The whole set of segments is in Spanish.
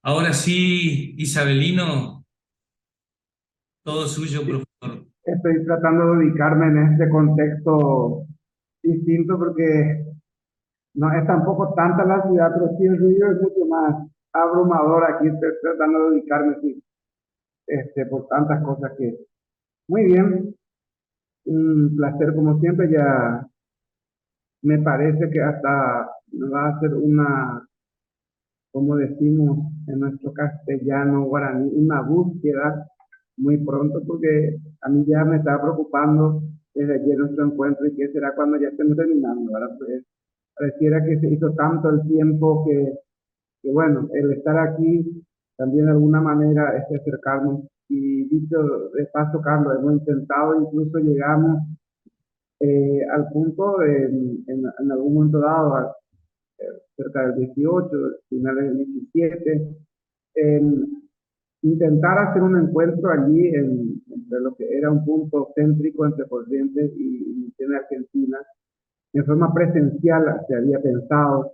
Ahora sí, Isabelino, todo suyo, profesor. Estoy tratando de ubicarme en este contexto distinto porque no es tampoco tanta la ciudad, pero sí el ruido es mucho más abrumador aquí. Estoy tratando de ubicarme, sí, por tantas cosas que... Muy bien, un placer como siempre. Ya me parece que hasta va a ser una, como decimos en nuestro castellano guaraní, una búsqueda muy pronto, porque a mí ya me está preocupando desde ayer nuestro encuentro y qué será cuando ya estemos terminando, ¿verdad? Pues pareciera que se hizo tanto el tiempo que bueno, el estar aquí también de alguna manera es acercarnos. Y dicho de paso, Carlos, hemos intentado, incluso llegamos al punto en algún momento dado, cerca del 18, finales del 17, en intentar hacer un encuentro allí entre lo que era un punto céntrico entre Corrientes y Misiones Argentina. En forma presencial se había pensado,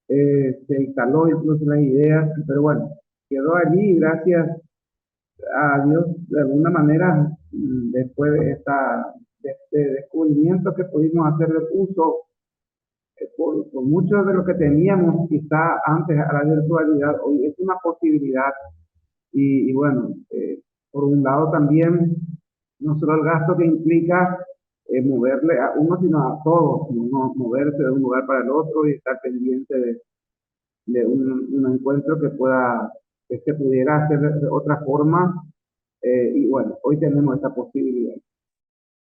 se instaló incluso las ideas, pero bueno, quedó allí y gracias a Dios, de alguna manera, después de este descubrimiento que pudimos hacer de uso por mucho de lo que teníamos quizá antes a la virtualidad, hoy es una posibilidad. Y bueno, por un lado también, no solo el gasto que implica moverle a uno, sino a todos, ¿no? Moverse de un lugar para el otro y estar pendiente de un encuentro que se pudiera hacer de otra forma. Y bueno, hoy tenemos esta posibilidad.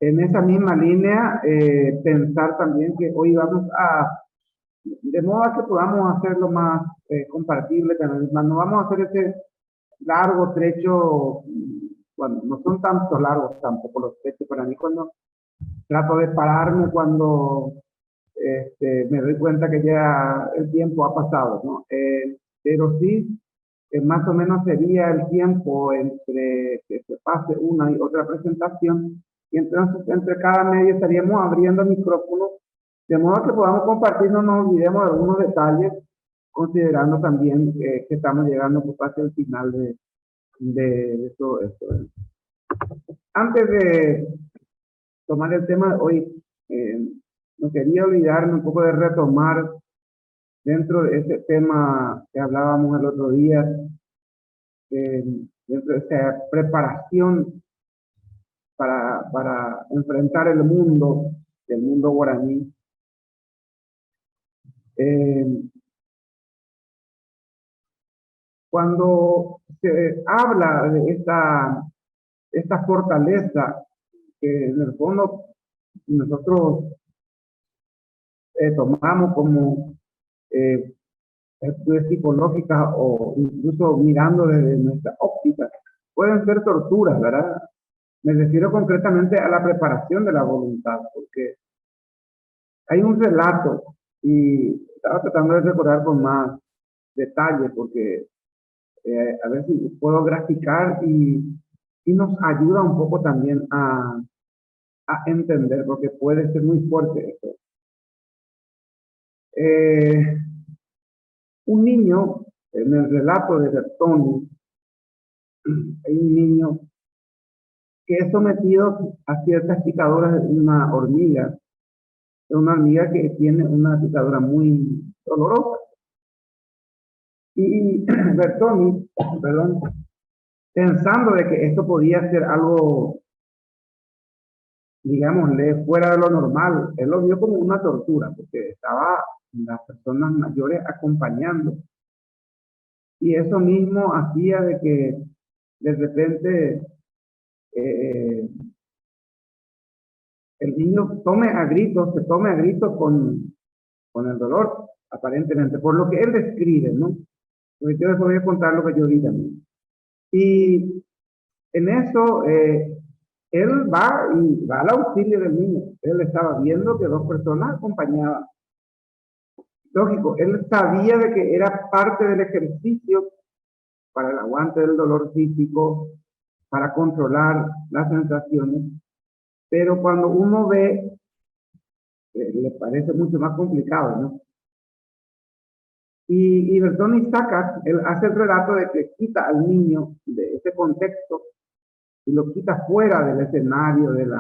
En esa misma línea, pensar también que hoy vamos de modo a que podamos hacerlo más compartible, no vamos a hacer ese largo trecho, bueno, no son tantos largos tampoco los trechos para mí cuando trato de pararme cuando me doy cuenta que ya el tiempo ha pasado, ¿no? Pero sí, más o menos sería el tiempo entre que se pase una y otra presentación, y entonces entre cada medio estaríamos abriendo micrófonos, de modo que podamos compartir, no nos olvidemos de algunos detalles, considerando también que estamos llegando pues, hacia el final de todo esto. Antes de tomar el tema de hoy, no quería olvidarme un poco de retomar dentro de ese tema que hablábamos el otro día, dentro de esa preparación para enfrentar el mundo guaraní. Eh, Cuando se habla de esta fortaleza que en el fondo nosotros tomamos como eh, estudios psicológicas o incluso mirando desde nuestra óptica, pueden ser torturas, ¿verdad? Me refiero concretamente a la preparación de la voluntad, porque hay un relato y estaba tratando de recordar con más detalle, porque a ver si puedo graficar y nos ayuda un poco también a entender, porque puede ser muy fuerte esto. Eh, un niño, en el relato de Bertoni, hay un niño que es sometido a ciertas picaduras de una hormiga que tiene una picadura muy dolorosa. Y Bertoni, perdón, pensando de que esto podía ser algo, digámosle, fuera de lo normal, él lo vio como una tortura, porque estaba las personas mayores acompañando. Y eso mismo hacía de que de repente eh, el niño se tome a gritos con el dolor, aparentemente, por lo que él describe, ¿no? Porque yo les voy a contar lo que yo vi también. Y en eso, él va al auxilio del niño. Él estaba viendo que dos personas acompañaban. Lógico, él sabía de que era parte del ejercicio para el aguante del dolor físico, para controlar las sensaciones, pero cuando uno ve, le parece mucho más complicado, ¿no? Y Bertoni saca, él hace el relato de que quita al niño de ese contexto y lo quita fuera del escenario del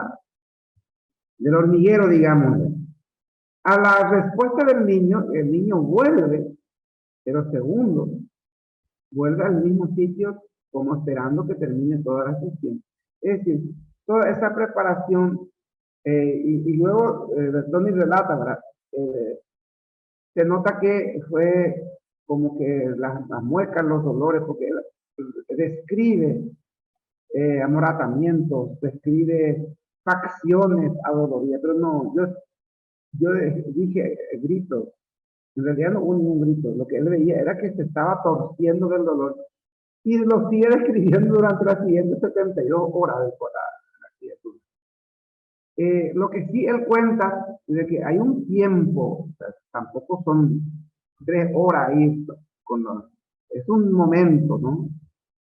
hormiguero, digamos. A la respuesta del niño, el niño vuelve, pero segundo, vuelve al mismo sitio como esperando que termine toda la sesión. Es decir, toda esa preparación, y luego Bertoni relata, ¿verdad? Eh, se nota que fue como que las muecas, los dolores, porque él describe amoratamientos, describe facciones adoloridas, pero no, yo dije gritos, en realidad no hubo ningún grito, lo que él veía era que se estaba torciendo del dolor y lo sigue describiendo durante las siguientes 72 horas de la criatura. Lo que sí él cuenta es de que hay un tiempo, o sea, tampoco son 3 horas ahí, es un momento, ¿no?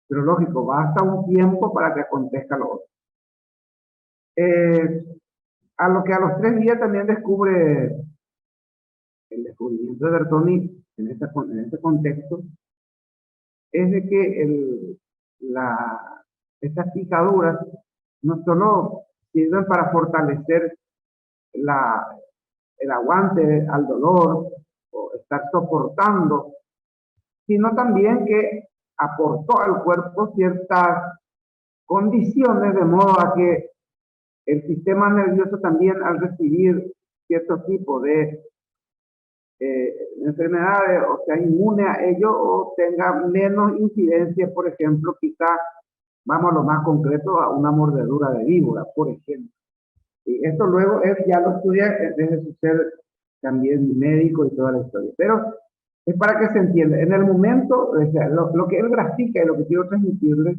Pero lógico, basta un tiempo para que acontezca lo otro. Eh, a lo que a los 3 días también descubre el descubrimiento de Bertoni en este contexto, es de que estas picaduras no solo sirven para fortalecer la, el aguante al dolor o estar soportando, sino también que aportó al cuerpo ciertas condiciones de modo a que el sistema nervioso también al recibir cierto tipo de enfermedades o sea inmune a ello o tenga menos incidencia, por ejemplo, quizá, vamos a lo más concreto, a una mordedura de víbora, por ejemplo. Y esto luego él ya lo estudia desde su ser también médico y toda la historia. Pero es para que se entienda. En el momento, o sea, lo que él grafica y lo que quiero transmitirle,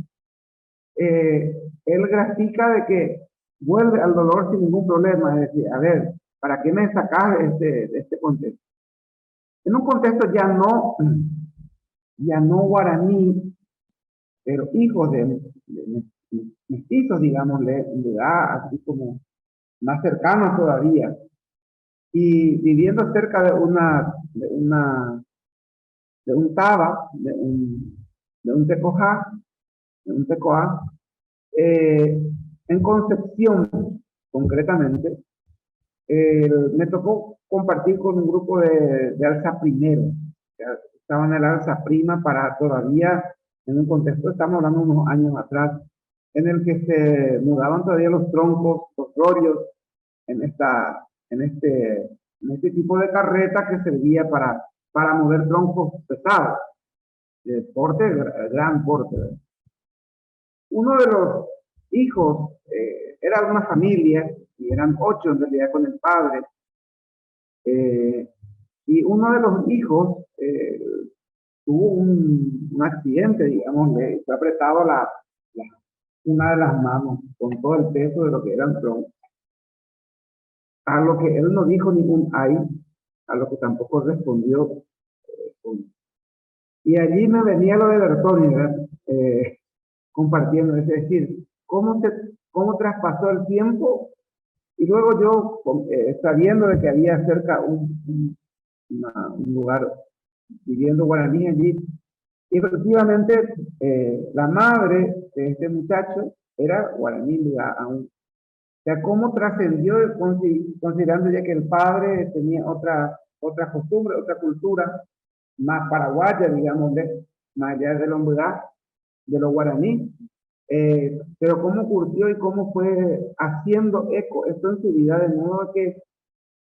él grafica de que vuelve al dolor sin ningún problema. Es decir, a ver, ¿para qué me sacas de este contexto? En un contexto ya no guaraní, pero hijos de mestizos, digamos, le da así como más cercanos todavía. Y viviendo cerca de un taba, de un tecojá, de un tecoá, eh, en Concepción, concretamente, me tocó compartir con un grupo de alza primero. Estaban en el alza prima para todavía, en un contexto, estamos hablando unos años atrás, en el que se mudaban todavía los troncos, los rorios, en, esta, en este tipo de carreta que servía para mover troncos pesados, de porte, gran porte. Uno de los hijos era de una familia, y eran 8 en realidad con el padre, y uno de los hijos tuvo un accidente, digamos, le fue apretado una de las manos con todo el peso de lo que eran troncos. A lo que él no dijo ningún ay, a lo que tampoco respondió. Y allí me venía lo de Bertoni, compartiendo, es decir, cómo traspasó el tiempo y luego yo, sabiendo de que había cerca un lugar viviendo guaraní allí, y efectivamente la madre de este muchacho era guaraní aún. O sea, cómo trascendió considerando ya que el padre tenía otra costumbre, otra cultura más paraguaya, digamos, más allá de la humedad, de los guaraní, pero cómo curtió y cómo fue haciendo eco esto en su vida, de modo que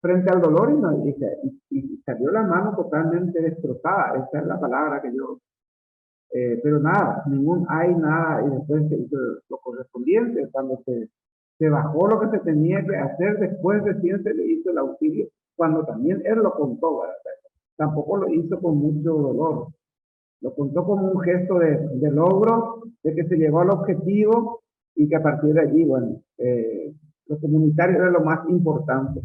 frente al dolor y salió la mano totalmente destrozada, esa es la palabra que yo, pero nada, ningún hay nada, y después se hizo lo correspondiente, cuando se bajó lo que se tenía que hacer, después recién se le hizo el auxilio, cuando también él lo contó, ¿verdad? Tampoco lo hizo con mucho dolor, lo contó como un gesto de logro, de que se llegó al objetivo y que a partir de allí, bueno, lo comunitario era lo más importante.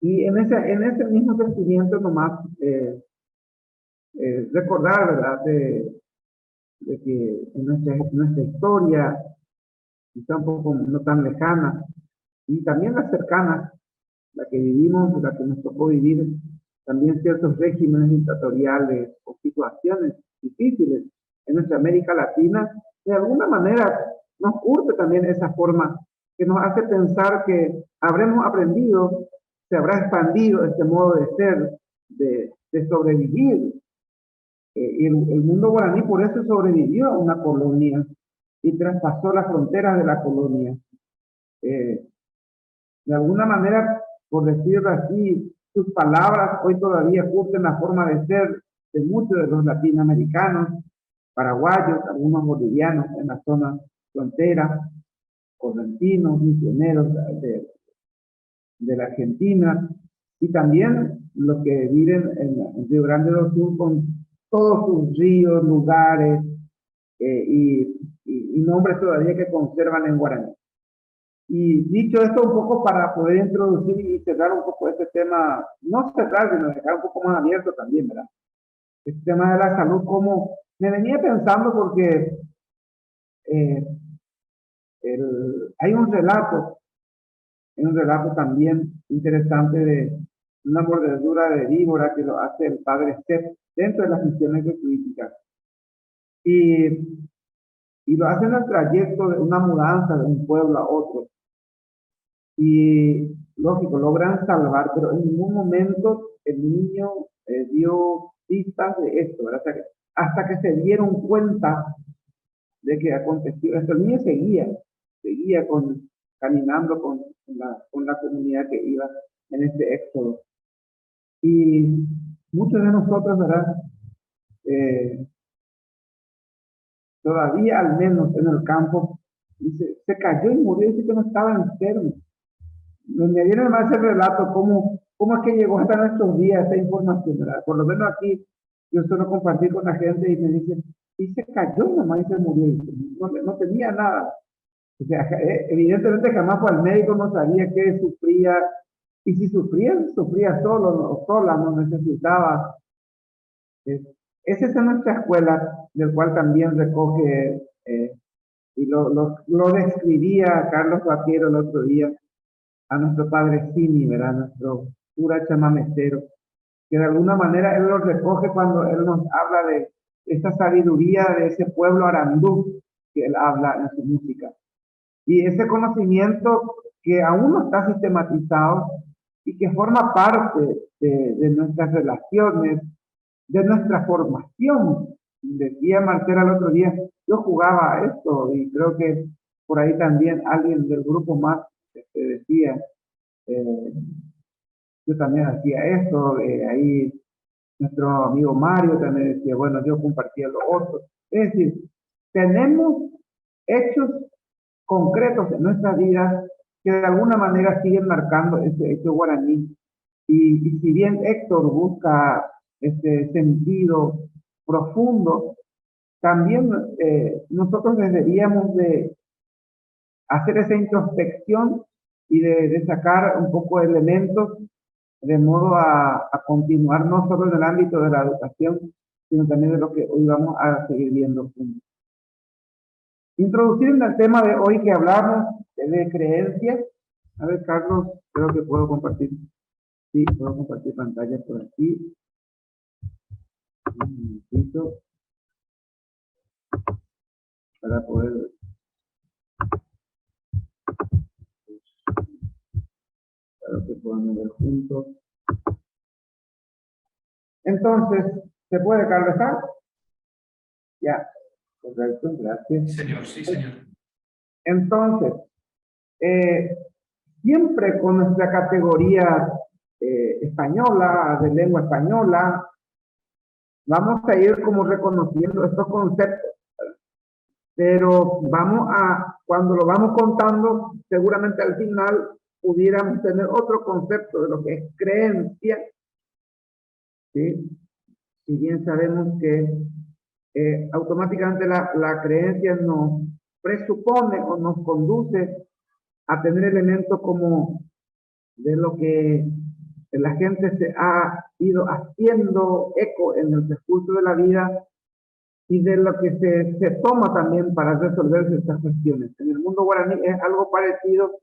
Y en ese mismo sentimiento nomás recordar, ¿verdad?, de que en nuestra historia, quizá un poco no tan lejana, y también la cercana, la que vivimos, la que nos tocó vivir, también ciertos regímenes dictatoriales o situaciones difíciles en nuestra América Latina, de alguna manera nos urge también esa forma que nos hace pensar que habremos aprendido, se habrá expandido este modo de ser, de sobrevivir. El mundo guaraní por eso sobrevivió a una colonia y traspasó las fronteras de la colonia. Eh, de alguna manera, por decirlo así, sus palabras hoy todavía curten la forma de ser de muchos de los latinoamericanos, paraguayos, algunos bolivianos en la zona frontera, correntinos, misioneros de la Argentina, y también los que viven en Río Grande do Sul con todos sus ríos, lugares y nombres todavía que conservan en guaraní. Y dicho esto un poco para poder introducir y cerrar un poco este tema, no cerrar, sino dejar un poco más abierto también, ¿verdad? Este tema de la salud, como me venía pensando porque eh, hay un relato también interesante de una mordedura de víbora que lo hace el padre Seth dentro de las misiones jesuíticas. Y, y lo hace en el trayecto de una mudanza de un pueblo a otro. Y lógico, logran salvar, pero en ningún momento el niño dio pistas de esto, ¿verdad? Hasta que se dieron cuenta de que aconteció esto. El niño seguía caminando con la comunidad que iba en este éxodo. Y muchos de nosotros, ¿verdad? Todavía al menos en el campo, dice, se cayó y murió, dice que no estaba enfermo. Me viene más el relato, cómo es que llegó hasta nuestros días esa información, ¿verdad? Por lo menos aquí yo suelo compartir con la gente y me dicen, y se cayó nomás y se murió, dice, no tenía nada. O sea, evidentemente jamás fue al médico, no sabía qué sufría, y si sufría, sufría solo, no, sola, no necesitaba. Eh, Esa es nuestra escuela, del cual también recoge, y lo describía Carlos Vaquero el otro día, a nuestro padre Simi, ¿verdad? Nuestro cura chamamecero, que de alguna manera él lo recoge cuando él nos habla de esta sabiduría de ese pueblo arandú que él habla en su música. Y ese conocimiento que aún no está sistematizado y que forma parte de nuestras relaciones, de nuestra formación. Decía Marcela el otro día, yo jugaba a esto y creo que por ahí también alguien del grupo más decía, eh, yo también hacía esto, ahí nuestro amigo Mario también decía, bueno, yo compartía lo otro. Es decir, tenemos hechos concretos en nuestra vida que de alguna manera siguen marcando ese hecho guaraní. Y si bien Héctor busca este sentido profundo, también nosotros deberíamos de hacer esa introspección y de sacar un poco de elementos de modo a continuar no solo en el ámbito de la educación, sino también de lo que hoy vamos a seguir viendo juntos. Introducir en el tema de hoy que hablamos de creencias. A ver, Carlos, creo que puedo compartir. Sí, puedo compartir pantalla por aquí. Un momentito. Para poder... Para que podamos ver juntos. Entonces, ¿se puede, Carlos? Ya, correcto, gracias. Sí, señor, sí, señor. Entonces, siempre con nuestra categoría española, de lengua española, vamos a ir como reconociendo estos conceptos, pero cuando lo vamos contando, seguramente al final pudiéramos tener otro concepto de lo que es creencia, ¿sí? Si bien sabemos que automáticamente la creencia nos presupone o nos conduce a tener elementos como de lo que la gente se ha ido haciendo eco en el transcurso de la vida y de lo que se toma también para resolver estas cuestiones. En el mundo guaraní es algo parecido,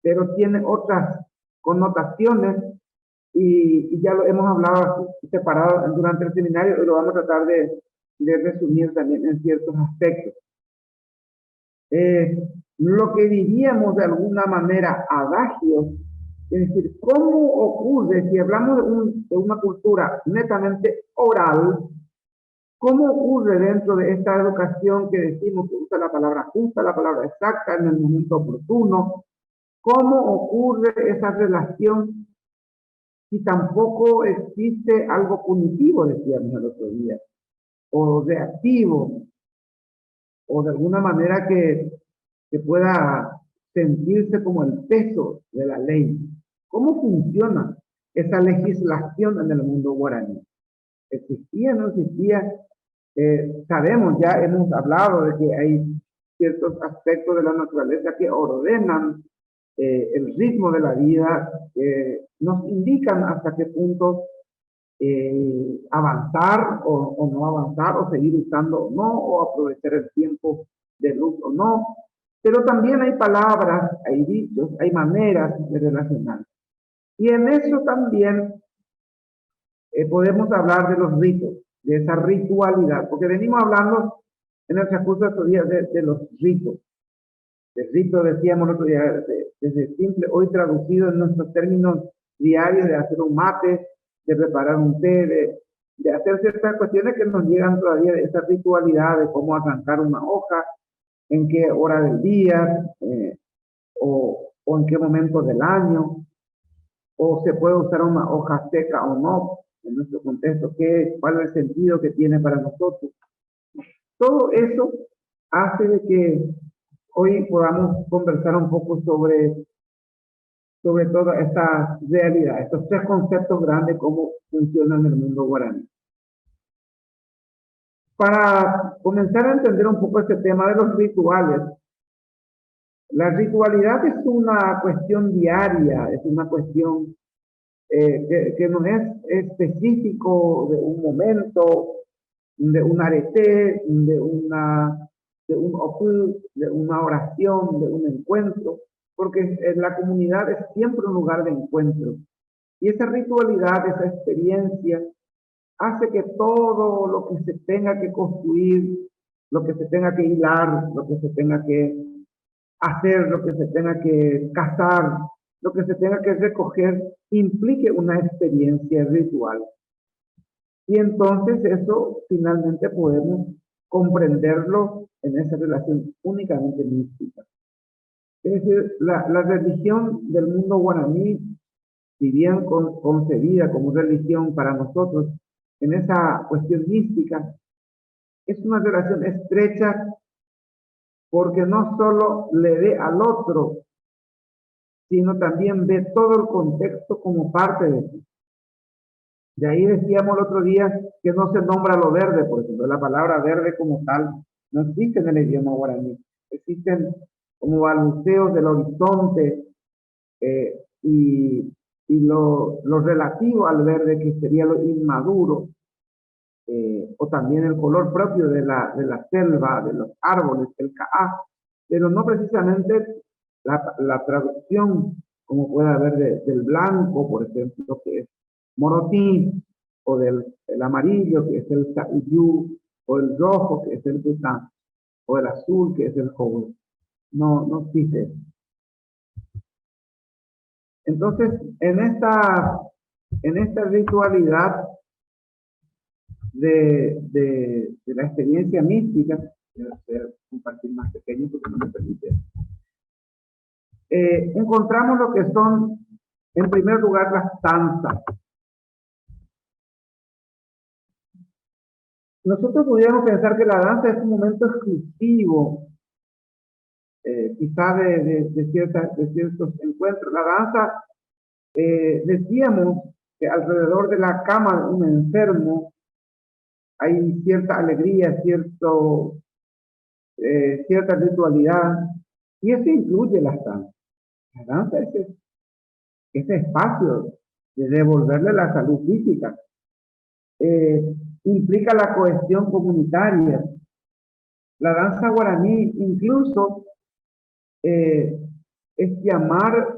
pero tiene otras connotaciones y ya lo hemos hablado así, separado durante el seminario, y lo vamos a tratar de resumir también en ciertos aspectos. Lo que diríamos de alguna manera adagio, es decir, ¿cómo ocurre si hablamos de una cultura netamente oral? ¿Cómo ocurre dentro de esta educación que decimos que usa la palabra justa, la palabra exacta en el momento oportuno? ¿Cómo ocurre esa relación si tampoco existe algo punitivo, decíamos el otro día, o reactivo, o de alguna manera que pueda sentirse como el peso de la ley? ¿Cómo funciona esa legislación en el mundo guaraní? ¿Existía, no existía? Sabemos, ya hemos hablado de que hay ciertos aspectos de la naturaleza que ordenan el ritmo de la vida, nos indican hasta qué punto avanzar o no avanzar, o seguir usando o no, o aprovechar el tiempo de luz o no. Pero también hay palabras, hay dichos, hay maneras de relacionar. Y en eso también podemos hablar de los ritos, de esa ritualidad, porque venimos hablando en el transcurso de estos días de los ritos. El rito, decíamos el otro día, desde simple, hoy traducido en nuestros términos diarios, de hacer un mate, de preparar un té, de hacer ciertas cuestiones que nos llegan todavía de esa ritualidad de cómo arrancar una hoja, en qué hora del día, o en qué momento del año, o se puede usar una hoja seca o no, en nuestro contexto, cuál es el sentido que tiene para nosotros. Todo eso hace de que hoy podamos conversar un poco sobre toda esta realidad, estos tres conceptos grandes, cómo funcionan en el mundo guaraní. Para comenzar a entender un poco este tema de los rituales, la ritualidad es una cuestión diaria, es una cuestión que no es específico de un momento, de un arete, de un opus, de una oración, de un encuentro, porque la comunidad es siempre un lugar de encuentro. Y esa ritualidad, esa experiencia, hace que todo lo que se tenga que construir, lo que se tenga que hilar, lo que se tenga que hacer, lo que se tenga que cazar, lo que se tenga que recoger, implique una experiencia ritual. Y entonces eso finalmente podemos comprenderlo en esa relación únicamente mística. Es decir, la religión del mundo guaraní, si bien concebida como religión para nosotros, en esa cuestión mística, es una relación estrecha porque no solo le ve al otro, sino también ve todo el contexto como parte de sí. De ahí decíamos el otro día que no se nombra lo verde, por ejemplo, la palabra verde como tal no existe en el idioma guaraní. Existen como balbuceos del horizonte y lo relativo al verde, que sería lo inmaduro, o también el color propio de la selva, de los árboles, el caá, pero no precisamente la traducción, como puede haber del blanco, por ejemplo, que es morotí, o del el amarillo, que es el taiyú, o el rojo, que es el tután, o el azul, que es el joven. No existe. Entonces, en esta ritualidad de la experiencia mística, voy a compartir más pequeño porque no me permite, encontramos lo que son, en primer lugar, las danzas. Nosotros pudiéramos pensar que la danza es un momento exclusivo, quizá de ciertos encuentros. La danza, decíamos que alrededor de la cama de un enfermo hay cierta alegría, cierta ritualidad, y eso incluye las danzas. La danza es ese espacio de devolverle la salud física. Implica la cohesión comunitaria. La danza guaraní incluso es llamar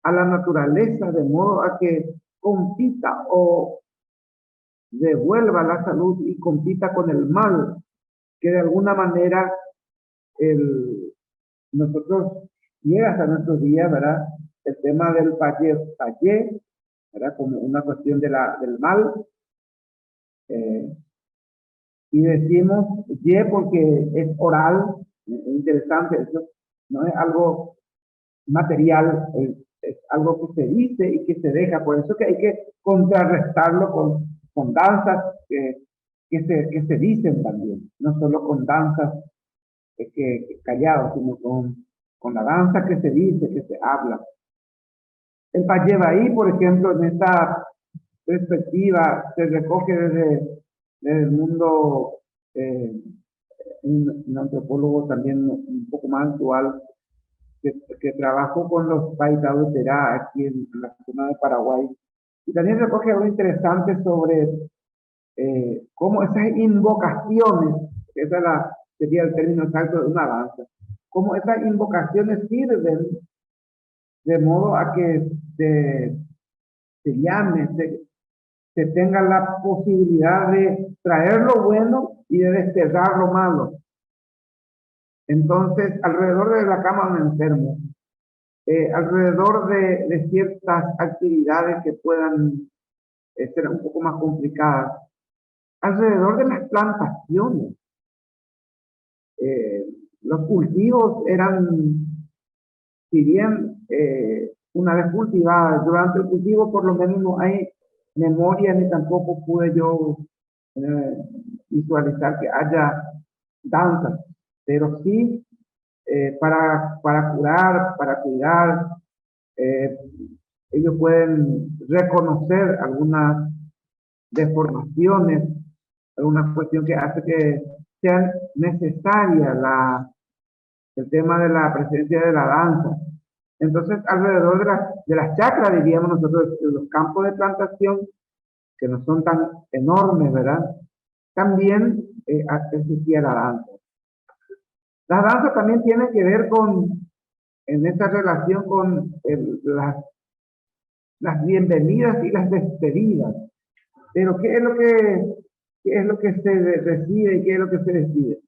a la naturaleza de modo a que compita o devuelva la salud y compita con el mal, que de alguna manera el, nosotros llega hasta nuestros días, ¿verdad? El tema del payé, ¿verdad? Como una cuestión del mal. eh, y decimos ye porque es oral, es interesante eso, no es algo material, es algo que se dice y que se deja, por eso que hay que contrarrestarlo con danzas que se dicen también, no solo con danzas que callados, sino con la danza que se dice, que se habla. El Payebaí, por ejemplo, en esta perspectiva, se recoge desde el mundo, un antropólogo también un poco más actual, que trabajó con los Paitaúterá aquí en la zona de Paraguay. Y también recoge algo interesante sobre cómo esas invocaciones, esa sería el término exacto de una danza, cómo esas invocaciones sirven de modo a que se llame, se tenga la posibilidad de traer lo bueno y de desterrar lo malo. Entonces, alrededor de la cama de un enfermo, alrededor de ciertas actividades que puedan ser un poco más complicadas, alrededor de las plantaciones, eh, los cultivos eran, si bien una vez cultivadas, durante el cultivo por lo menos no hay memoria ni tampoco pude yo eh, visualizar que haya danzas, pero sí para curar, para cuidar, eh, ellos pueden reconocer algunas deformaciones, alguna cuestión que hace que sea necesaria el tema de la presencia de la danza. Entonces, alrededor de las chacras, diríamos nosotros, de los campos de plantación, que no son tan enormes, ¿verdad? También existía la danza. La danza también tiene que ver en esta relación con las bienvenidas y las despedidas. Pero qué es lo que se decide y qué es lo que se decide?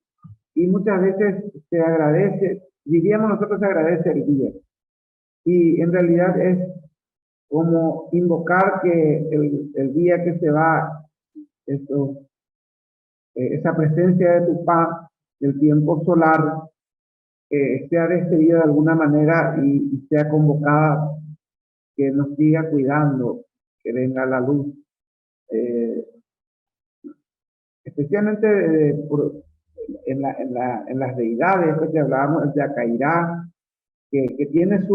Y muchas veces se agradece, diríamos nosotros se agradece el día. Y en realidad es como invocar que el día que se va, eso, esa presencia de tu paz, del tiempo solar, sea despedida de alguna manera y sea convocada, que nos siga cuidando, que venga la luz. Eh, especialmente en las deidades, pues, que hablábamos, el de Acairá, que tiene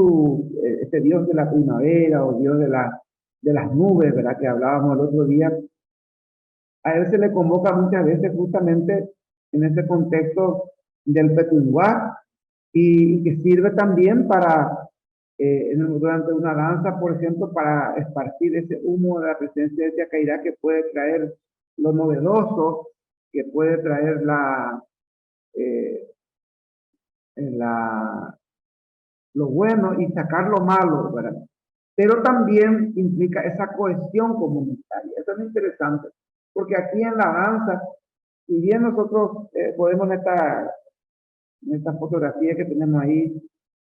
este dios de la primavera o dios de las nubes, ¿verdad? Que hablábamos el otro día. A él se le convoca muchas veces justamente en ese contexto del Petunguá y que sirve también para, durante una danza, por ejemplo, para esparcir ese humo de la presencia de Yacairá que puede traer lo novedoso, que puede traer eh, la, lo bueno y sacar lo malo, ¿verdad? Pero también implica esa cohesión comunitaria. Eso es interesante, porque aquí en la danza, si bien nosotros podemos en esta fotografía que tenemos ahí,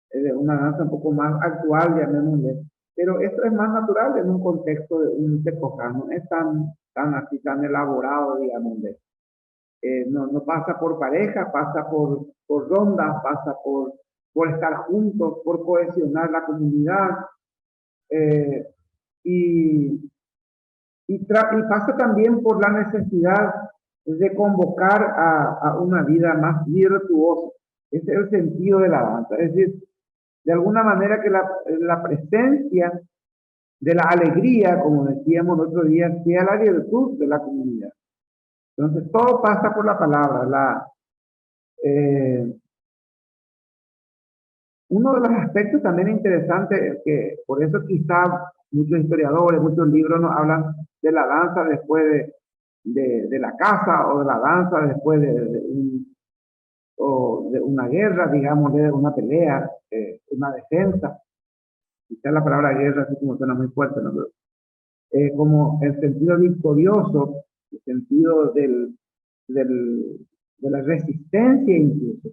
de una danza un poco más actual, llamémosle, pero esto es más natural en un contexto de un tecoján, no es tan así, tan elaborado, digámosle. No pasa por pareja, pasa por rondas, pasa por estar juntos, por cohesionar la comunidad, eh, y, y pasa también por la necesidad de convocar a una vida más virtuosa. Ese es el sentido de la danza. Es decir, de alguna manera que la presencia de la alegría, como decíamos el otro día, sea la virtud de la comunidad. Entonces, todo pasa por la palabra. Eh, Uno de los aspectos también interesantes, que por eso quizá muchos historiadores, muchos libros nos hablan de la danza después de la caza o de la danza después o de una guerra, digamos, de una pelea, una defensa. quizá la palabra guerra así como suena muy fuerte, ¿no? Pero, como el sentido victorioso, el sentido de la resistencia incluso.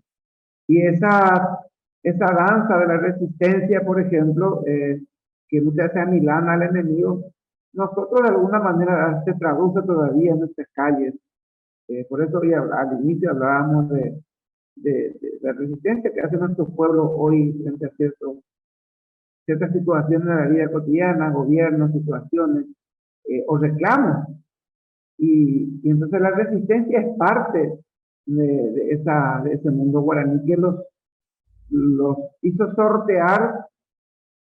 Y esa danza de la resistencia, por ejemplo, que muchas veces amilana al enemigo, nosotros de alguna manera se traduce todavía en nuestras calles. Por eso hoy al inicio hablábamos de la resistencia que hace nuestro pueblo hoy frente a ciertas situaciones de la vida cotidiana, gobiernos, situaciones o reclamos. Y entonces la resistencia es parte de ese mundo guaraní que los hizo sortear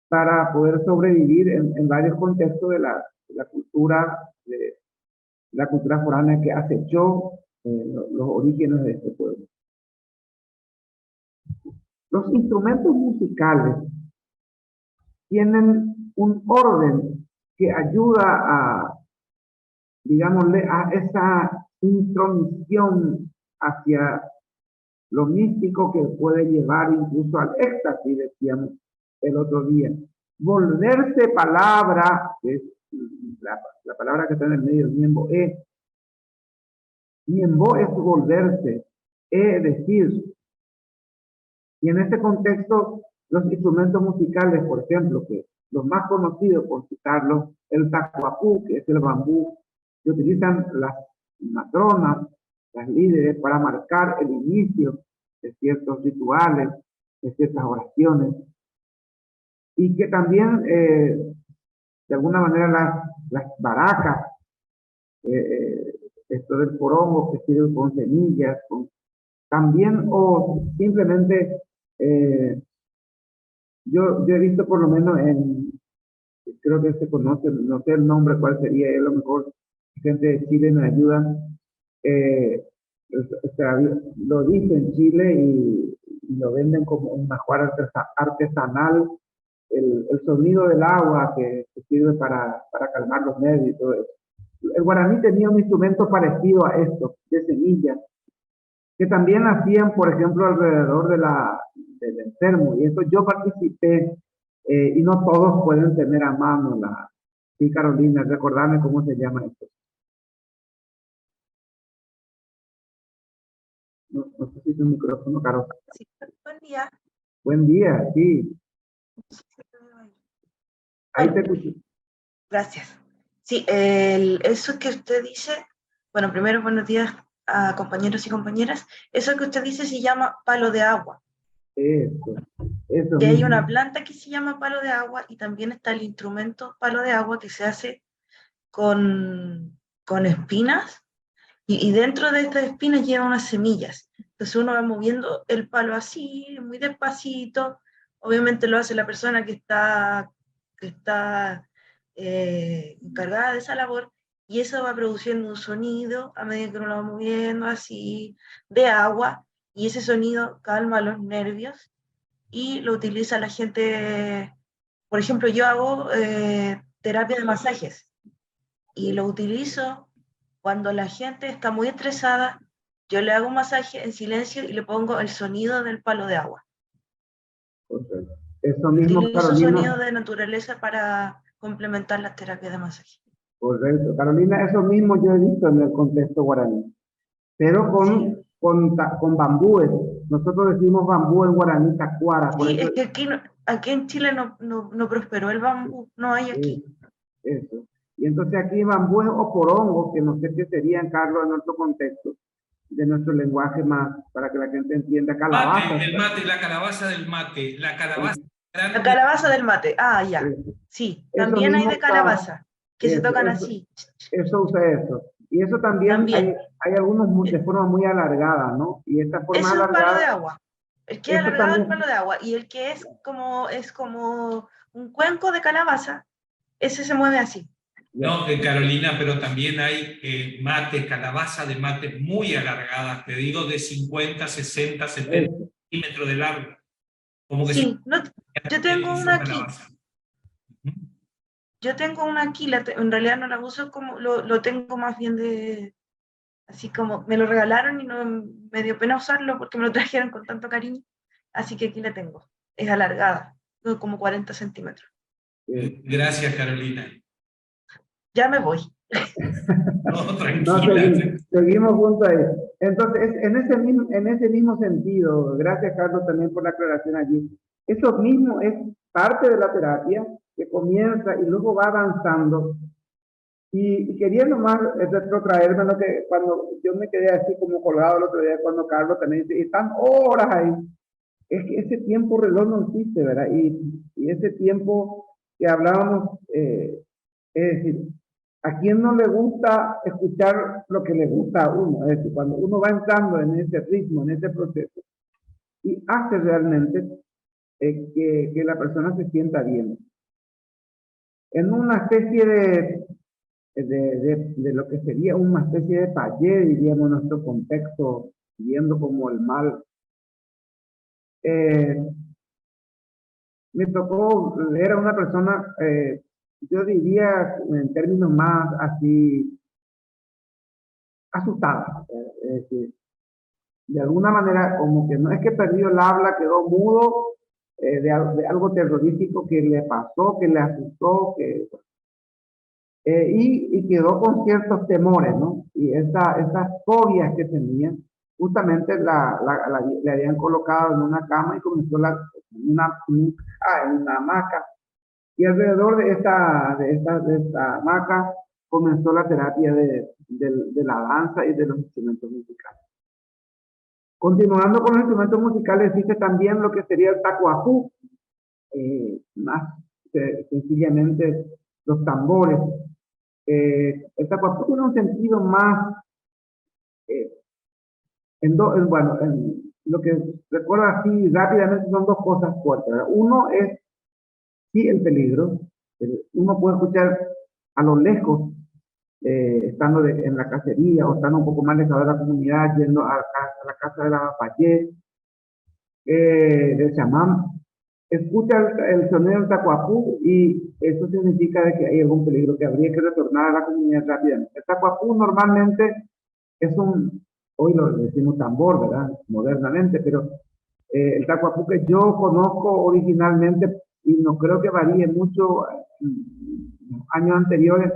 para poder sobrevivir en varios contextos de la cultura foránea que acechó los orígenes de este pueblo. Los instrumentos musicales tienen un orden que ayuda digámosle, a esa intromisión hacia lo místico que puede llevar incluso al éxtasis, decíamos el otro día. Volverse palabra, que es la palabra que está en el medio, miembo es volverse, decir. Y en este contexto, los instrumentos musicales, por ejemplo, que los más conocidos, por citarlos, el tacuapú, que es el bambú, que utilizan las matronas, las líderes, para marcar el inicio de ciertos rituales, de ciertas oraciones, y que también, de alguna manera, las baracas, esto del porongo que sirve con semillas, también, o simplemente, yo he visto por lo menos creo que se conoce, no sé el nombre cuál sería, a lo mejor gente de Chile me ayuda, eh, o sea, lo dice en Chile y lo venden como un ajuar artesanal, el sonido del agua que sirve para calmar los nervios y todo eso. El guaraní tenía un instrumento parecido a esto, de semillas, que también hacían, por ejemplo, alrededor del enfermo. Y eso yo participé, y no todos pueden tener a mano Sí, Carolina, recordarme cómo se llama esto. No, no sé si es un micrófono, Caro. Sí, buen día. Buen día, sí. Ahí te escucho. Gracias. Sí, eso que usted dice, bueno, primero buenos días a compañeros y compañeras. Eso que usted dice se llama palo de agua. Eso Y hay mismo. una planta que se llama palo de agua y también está el instrumento palo de agua que se hace con espinas y dentro de estas espinas lleva unas semillas. Entonces uno va moviendo el palo así, muy despacito. Obviamente lo hace la persona que está encargada de esa labor, y eso va produciendo un sonido a medida que uno lo va moviendo así, de agua, y ese sonido calma los nervios y lo utiliza la gente. Por ejemplo, yo hago terapia de masajes y lo utilizo cuando la gente está muy estresada. Yo le hago un masaje en silencio y le pongo el sonido del palo de agua. Okay. Eso mismo, Utilizo Carolina. sonido de naturaleza para complementar las terapias de masaje. Correcto. Carolina, eso mismo yo he visto en el contexto guaraní, pero Sí. con bambúes. Nosotros decimos bambú en guaraní, tacuara. Por Sí, eso, es que aquí en Chile no prosperó el bambú, no hay aquí. eso. Y entonces aquí bambúes o porongos, que no sé qué serían, Carlos, en nuestro contexto, de nuestro lenguaje más, para que la gente entienda, calabaza. Mate, el mate, la calabaza del mate, la calabaza La grande. calabaza del mate, ya. Sí, Eso también hay mismo, de calabaza, que se tocan así. eso usa eso. Y eso también También. hay algunos de forma muy alargada, ¿no? Y esta forma Eso es palo de alargada, agua. El que es eso alargado es también, palo de agua. Y el que es como un cuenco de calabaza, ese se mueve así. No, Carolina, pero también hay mate, calabaza de mate muy alargadas, te digo, de 50, 60, 70 centímetros de largo. Como que Sí, no, yo tengo hizo una aquí. calabaza. Yo tengo una aquí, en realidad no la uso como, lo tengo más bien así como, me lo regalaron y no me dio pena usarlo porque me lo trajeron con tanto cariño, así que aquí la tengo. Es alargada, como 40 centímetros. Gracias, Carolina. Ya me voy. No, No, tranquila. seguimos juntos ahí. Entonces, en ese mismo sentido, gracias Carlos también por la aclaración allí, eso mismo es parte de la terapia que comienza y luego va avanzando. Y quería nomás retrotraerme lo que cuando yo me quedé así como colgado el otro día, cuando Carlos también dice, y están horas ahí. Es que ese tiempo reloj no existe, ¿verdad? Y ese tiempo que hablábamos, es decir, ¿a quién no le gusta escuchar lo que le gusta a uno? Es decir, cuando uno va entrando en ese ritmo, en ese proceso, y hace realmente que la persona se sienta bien. En una especie de lo que sería una especie de taller, diríamos, en nuestro contexto, viendo como el mal. Eh, Me tocó leer a una persona, yo diría en términos más así, asustada. Es decir, de alguna manera, como que no es que perdió el habla, quedó mudo de algo terrorífico que le pasó, que le asustó, y quedó con ciertos temores, ¿no? Y esas fobias que tenía, justamente le habían colocado en una cama y comenzó en una hamaca. Y alrededor de esta hamaca comenzó la terapia de la danza y de los instrumentos musicales. Continuando con los instrumentos musicales, existe también lo que sería el tacuacú, más sencillamente los tambores. El tacuacú tiene un sentido más, eh, bueno, lo que recuerdo así rápidamente son dos cosas fuertes, ¿verdad? Uno es, sí, el peligro. Uno puede escuchar a lo lejos, estando en la cacería o estando un poco más lejos de la comunidad, yendo a la casa de la Payé, del chamán, escucha el sonido del tacuapú y eso significa de que hay algún peligro, que habría que retornar a la comunidad rápidamente. El tacuapú normalmente es hoy lo decimos tambor, ¿verdad? Modernamente, pero el tacuapú que yo conozco originalmente, y no creo que varíe mucho en años anteriores,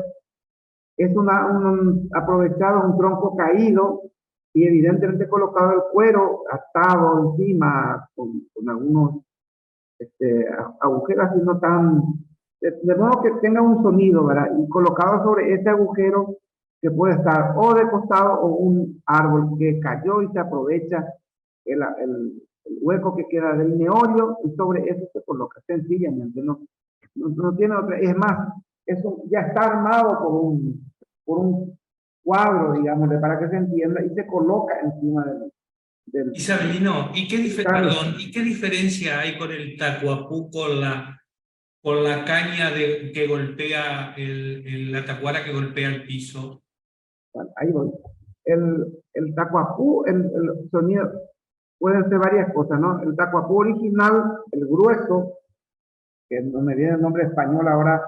es aprovechado un tronco caído y evidentemente colocado el cuero atado encima con algunos agujeros así no tan, de modo que tenga un sonido, ¿verdad? Y colocado sobre ese agujero que puede estar o de costado o un árbol que cayó y se aprovecha el hueco que queda del neorio y sobre eso se coloca sencillamente, no tiene otra, es más, eso ya está armado por un cuadro, digamos, para que se entienda y se coloca encima del Isabelino, Carlos. perdón, ¿y qué diferencia hay con el tacuapú, con la caña que golpea, la tacuara que golpea el piso? Bueno, ahí voy. El tacuapú, el sonido, pueden ser varias cosas, ¿no? El tacuapú original, el grueso, que no me viene el nombre español ahora,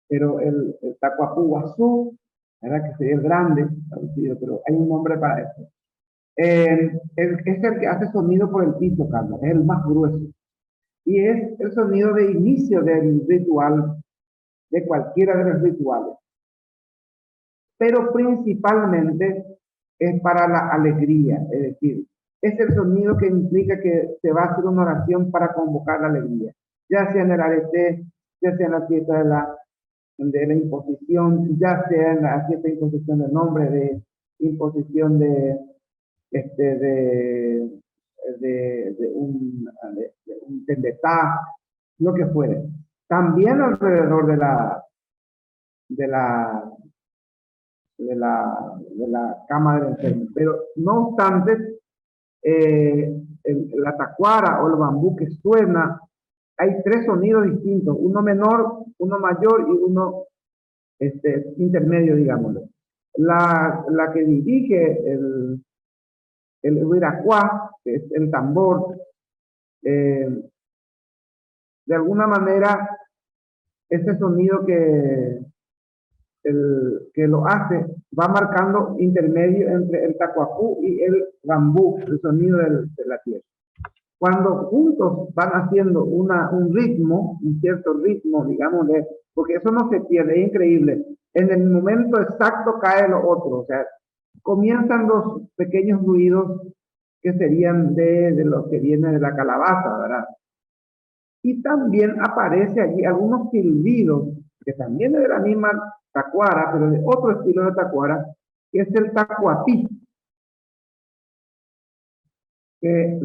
pero el tacuapú guazú, ¿verdad? Que sería el grande, pero hay un nombre para eso. Es el que hace sonido por el piso, Carlos, es el más grueso. Y es el sonido de inicio del ritual, de cualquiera de los rituales. Pero principalmente es para la alegría, es decir, es el sonido que implica que se va a hacer una oración para convocar la alegría, ya sea en el arete, ya sea en la fiesta de la imposición, ya sea en la fiesta de imposición del nombre, de imposición de un tendetá, lo que fuere. También alrededor de la, de la cama del enfermo. Pero no obstante, la tacuara o el bambú que suena, hay tres sonidos distintos, uno menor, uno mayor y uno intermedio, digámoslo. La que dirige el huiracuá, que es el tambor, de alguna manera, ese sonido que lo hace va marcando intermedio entre el tacuacú y el bambú, el sonido de la tierra. cuando juntos van haciendo un ritmo, un cierto ritmo, digamos, porque eso no se pierde, es increíble. En el momento exacto cae lo otro, o sea, comienzan los pequeños ruidos que serían de lo que viene de la calabaza, ¿verdad? Y también aparece allí algunos silbidos, que también es de la misma tacuara, pero de otro estilo de tacuara, que es el tacuatí, que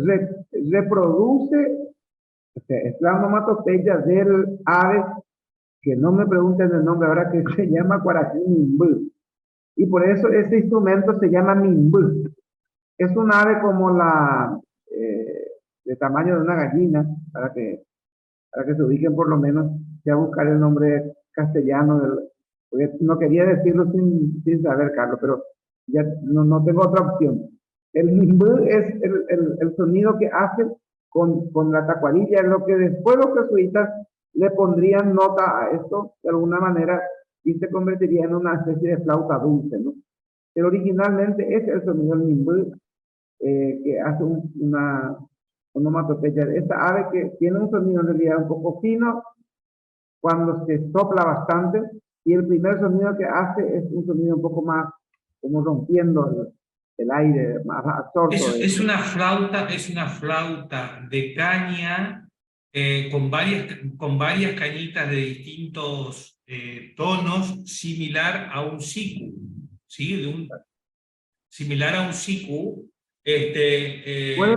reproduce, o sea, es la onomatopeya del ave, que no me pregunten el nombre ahora, que se llama cuaraquí mimbú. Y por eso ese instrumento se llama mimbú. Es un ave como de tamaño de una gallina, para que se ubiquen por lo menos, ya buscar el nombre castellano, porque no quería decirlo sin saber, Carlos, pero ya no tengo otra opción. El mimbú es el sonido que hace con la tacuarilla, es lo que después los jesuitas le pondrían nota a esto, de alguna manera, y se convertiría en una especie de flauta dulce, ¿no? Pero originalmente ese es el sonido del mimbú, que hace una onomatopeya. Esta ave que tiene un sonido en realidad un poco fino cuando se sopla bastante, y el primer sonido que hace es un sonido un poco más como rompiendo el aire, más absorto. Es una flauta de caña con varias cañitas de distintos tonos, similar a un siku, ¿sí? Similar a un siku, Puede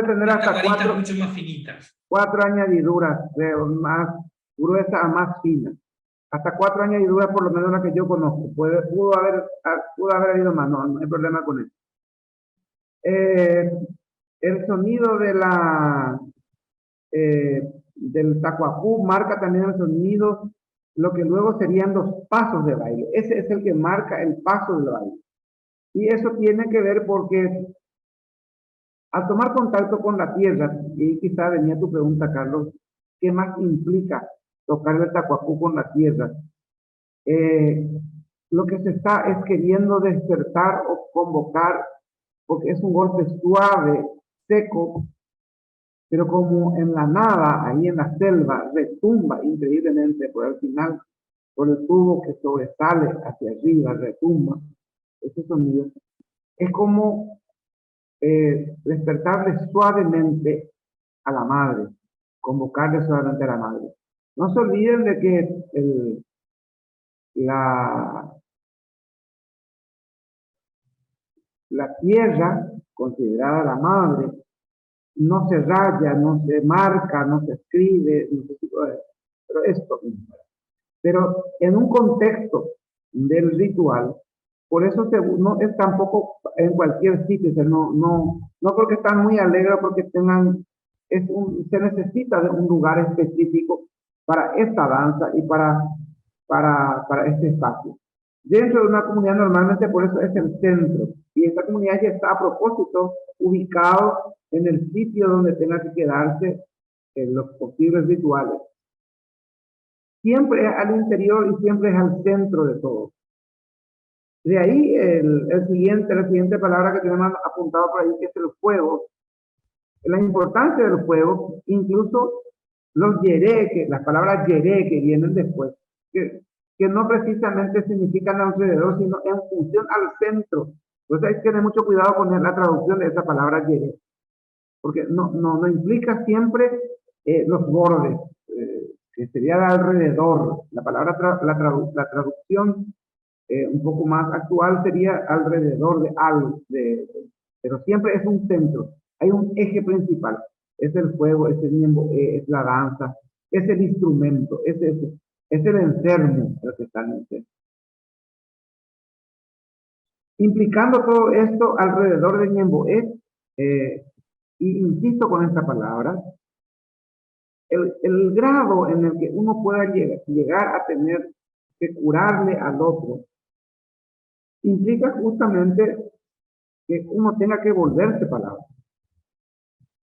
tener hasta tacuaritas mucho más finitas. cuatro añadiduras, de más gruesa a más fina. Hasta cuatro añadiduras, por lo menos la que yo conozco. Pudo haber habido más, no hay problema con eso. El sonido del tacuacú marca también el sonido, lo que luego serían los pasos de baile. Ese es el que marca el paso del baile. Y eso tiene que ver porque al tomar contacto con la tierra, y quizá venía tu pregunta, Carlos, ¿qué más implica tocar el tacuacú con la tierra? Eh, lo que se está es queriendo despertar o convocar, porque es un golpe suave, seco, pero como en la nada, ahí en la selva, retumba increíblemente por el final, por el tubo que sobresale hacia arriba, retumba ese sonido. Es como despertarle suavemente a la madre, convocarle suavemente a la madre. No se olviden de que la, la tierra, considerada la madre, no se raya, no se marca, no se escribe, no se, pero esto mismo. Pero en un contexto del ritual, por eso no es tampoco en cualquier sitio, o sea, no porque están muy alegres, porque se necesita de un lugar específico para esta danza y para este espacio. Dentro de una comunidad normalmente por eso es el centro, y esta comunidad ya está a propósito ubicado en el sitio donde tenga que quedarse en los posibles rituales. Siempre es al interior y siempre es al centro de todo. De ahí la siguiente palabra que tenemos apuntado por ahí, que es el fuego. La importancia del fuego, incluso los yeré, las palabras yeré que vienen después, que no precisamente significan alrededor, sino en función al centro. Entonces hay que tener mucho cuidado con la traducción de esa palabra yeré, porque no implica siempre los bordes, que sería de alrededor. La palabra, la traducción un poco más actual sería alrededor de algo, pero siempre es un centro, hay un eje principal, es el fuego, es el miembro, es la danza, es el instrumento, es el enfermo el que está en el centro. Implicando todo esto alrededor del miembro y insisto con esta palabra, el grado en el que uno pueda llegar a tener que curarle al otro implica justamente que uno tenga que volverse palabra.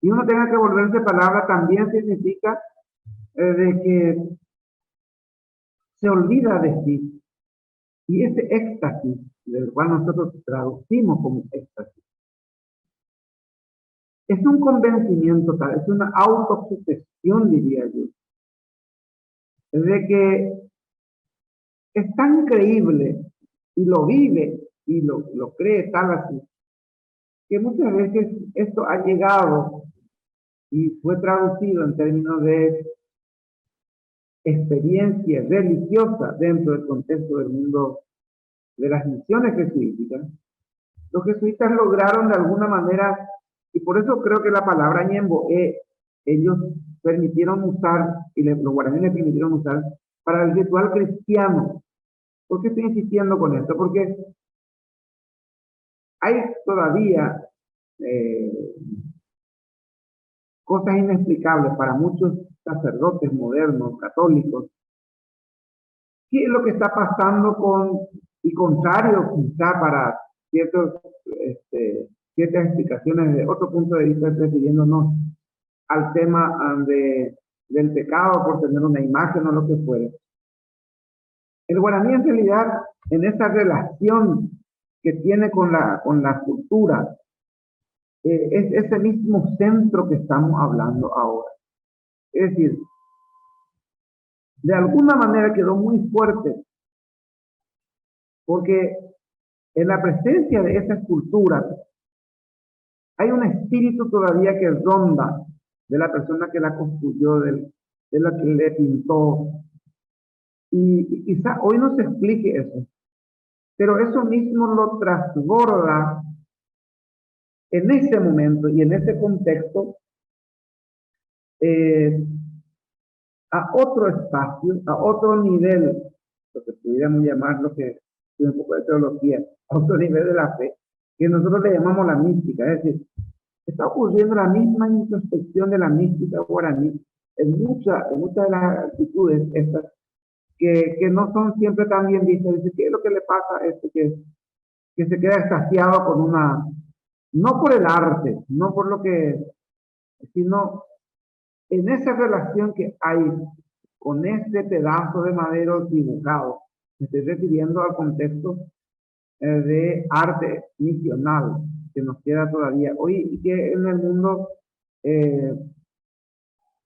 Y uno tenga que volverse palabra también significa de que se olvida de sí. Y ese éxtasis, del cual nosotros traducimos como éxtasis, es un convencimiento tal, es una autosugestión, diría yo, de que es tan creíble y lo vive y lo cree tal así, que muchas veces esto ha llegado y fue traducido en términos de experiencia religiosa dentro del contexto del mundo de las misiones jesuíticas. Los jesuitas lograron de alguna manera, y por eso creo que la palabra ñemboé, ellos permitieron usar, y los guaraníes permitieron usar, para el ritual cristiano. ¿Por qué estoy insistiendo con esto? Porque hay todavía cosas inexplicables para muchos sacerdotes modernos, católicos. ¿Qué es lo que está pasando con, y contrario quizá para ciertas explicaciones de otro punto de vista, refiriéndonos al tema del pecado por tener una imagen o lo que fuere? El guaraní en realidad, en esa relación que tiene con la cultura, es ese mismo centro que estamos hablando ahora. Es decir, de alguna manera quedó muy fuerte, porque en la presencia de esa escultura hay un espíritu todavía que ronda de la persona que la construyó, de la que le pintó. Y quizá hoy no se explique eso, pero eso mismo lo transborda en ese momento y en ese contexto a otro espacio, a otro nivel, lo que pudiéramos llamar, lo que un poco de teología, a otro nivel de la fe, que nosotros le llamamos la mística. Es decir, está ocurriendo la misma introspección de la mística guaraní en muchas de las actitudes estas que no son siempre tan bien vistas. Dice, ¿qué es lo que le pasa a esto? Que se queda extasiado con una, no por el arte, no por lo que, sino en esa relación que hay con ese pedazo de madera dibujado. Me estoy refiriendo al contexto de arte misional que nos queda todavía hoy y que eh,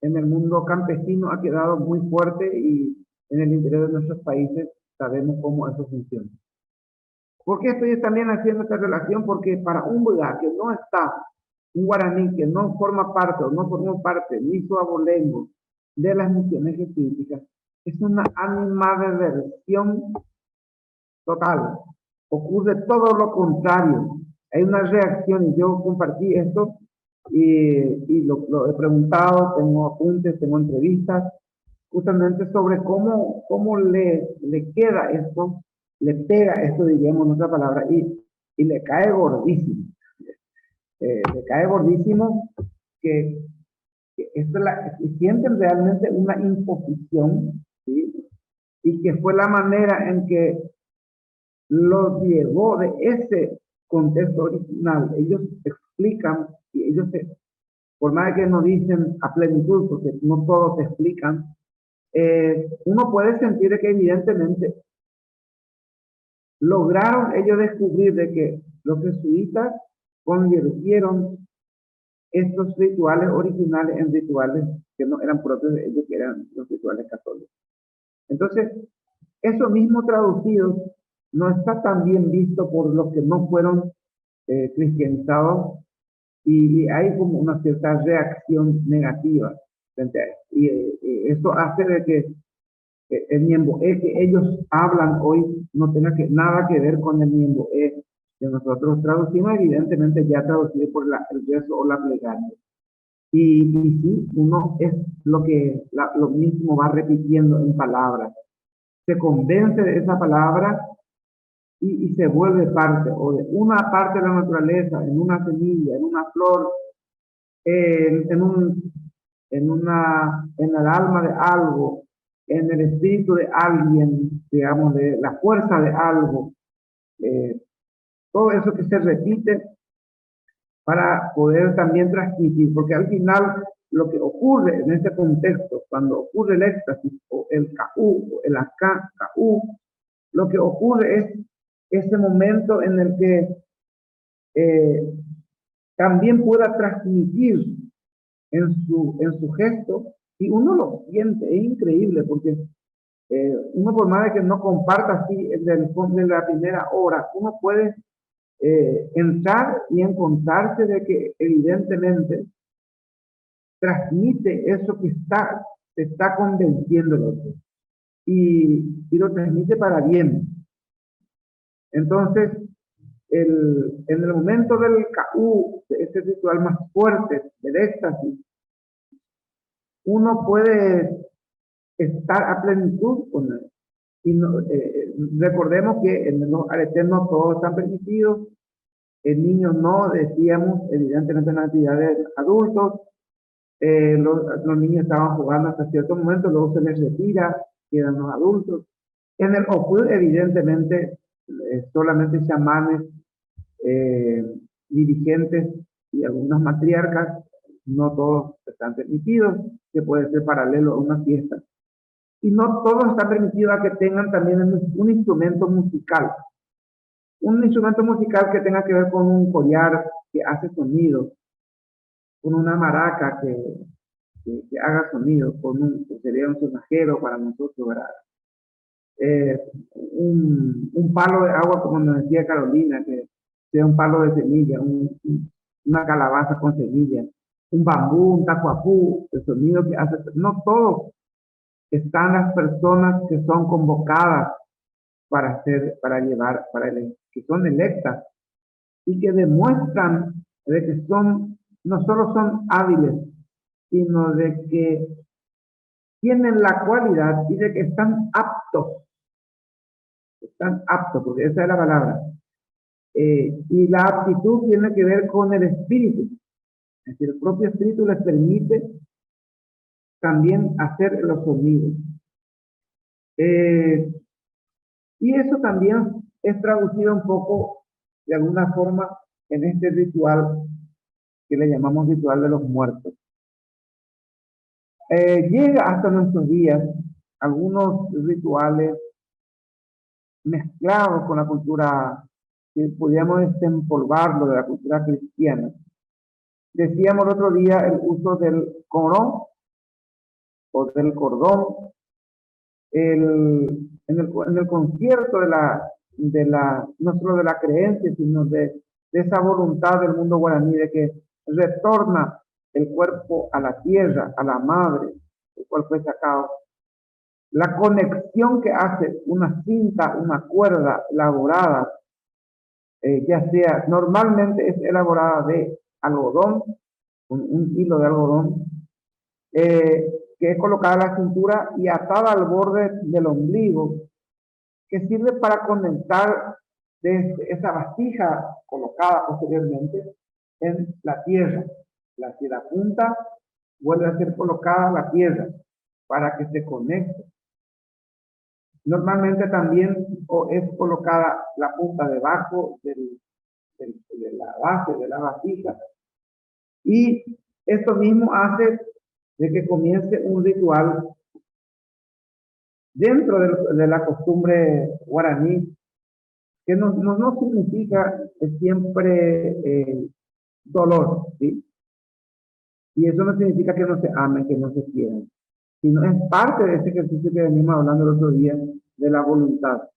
en el mundo campesino ha quedado muy fuerte, y en el interior de nuestros países sabemos cómo eso funciona. ¿Por qué estoy también haciendo esta relación? Porque para un Buda que no está, un guaraní que no forma parte o no formó parte ni su abolengo de las misiones jesuíticas, es una animadversión total. Ocurre todo lo contrario. Hay una reacción, y yo compartí esto y lo he preguntado, tengo apuntes, tengo entrevistas, justamente sobre cómo le queda esto, le pega esto, diríamos en otra palabra, y le cae gordísimo. Le cae gordísimo que sienten realmente una imposición, ¿sí? Y que fue la manera en que los llevó de ese contexto original. Ellos explican, y ellos, por más que no dicen a plenitud, porque no todos te explican, uno puede sentir que evidentemente lograron ellos descubrir de que los jesuitas convirtieron estos rituales originales en rituales que no eran propios de ellos, que eran los rituales católicos. Entonces, eso mismo traducido no está tan bien visto por los que no fueron cristianizados, y hay como una cierta reacción negativa frente a esto. Y eso hace de que el ñemboé que ellos hablan hoy no tenga nada que ver con el ñemboé que nosotros traducimos, evidentemente ya traducido por el rezo o la plegaria. Y sí, uno es lo mismo va repitiendo en palabras. Se convence de esa palabra y se vuelve parte, o de una parte de la naturaleza, en una semilla, en una flor, en el alma de algo, en el espíritu de alguien, digamos, de la fuerza de algo. Todo eso que se repite para poder también transmitir, porque al final lo que ocurre en este contexto, cuando ocurre el éxtasis o el caú o el caú, lo que ocurre es ese momento en el que también pueda transmitir en su gesto, y uno lo siente, es increíble, porque uno por más de que no comparta así de la primera hora, uno puede entrar y encontrarse de que evidentemente transmite eso que se está convenciendo el otro, y lo transmite para bien. Entonces, en el momento del KU, ese ritual más fuerte, del éxtasis, uno puede estar a plenitud con él. Y no, recordemos que en los aretes no todos están permitidos, en niños no, decíamos, evidentemente en actividades de adultos, los niños estaban jugando hasta cierto momento, luego se les retira, quedan los adultos. En el OPUD, evidentemente, solamente chamanes, dirigentes y algunas matriarcas, no todos están permitidos, que puede ser paralelo a una fiesta. Y no todos están permitidos a que tengan también un instrumento musical. Un instrumento musical que tenga que ver con un collar que hace sonido, con una maraca que haga sonido, que sería un sonajero para nosotros, ¿verdad? Un palo de agua, como nos decía Carolina, que sea un palo de semilla, una calabaza con semilla, un bambú, un tacuapú, el sonido que hace. No todos están las personas que son convocadas que son electas y que demuestran de que no solo son hábiles, sino de que tienen la cualidad y de que están aptos, porque esa es la palabra. Y la aptitud tiene que ver con el espíritu. Es decir, el propio espíritu les permite también hacer los sonidos. Y eso también es traducido un poco, de alguna forma, en este ritual que le llamamos ritual de los muertos. Llega hasta nuestros días algunos rituales mezclados con la cultura, que podríamos desempolvarlo de la cultura cristiana. Decíamos el otro día el uso del corón o del cordón en el concierto no solo de la creencia, sino de esa voluntad del mundo guaraní de que retorna el cuerpo a la tierra, a la madre, el cual fue sacado. La conexión que hace una cinta, una cuerda elaborada, ya sea, normalmente es elaborada de algodón, un hilo de algodón, que es colocada a la cintura y atada al borde del ombligo, que sirve para conectar esa vasija colocada posteriormente en la tierra. La punta vuelve a ser colocada a la tierra para que se conecte. Normalmente también es colocada la punta debajo de la base de la vasija. Y esto mismo hace de que comience un ritual dentro de la costumbre guaraní, que no significa siempre dolor, ¿sí? Y eso no significa que no se amen, que no se quieran, sino es parte de ese ejercicio que venimos hablando el otro día, de la voluntad.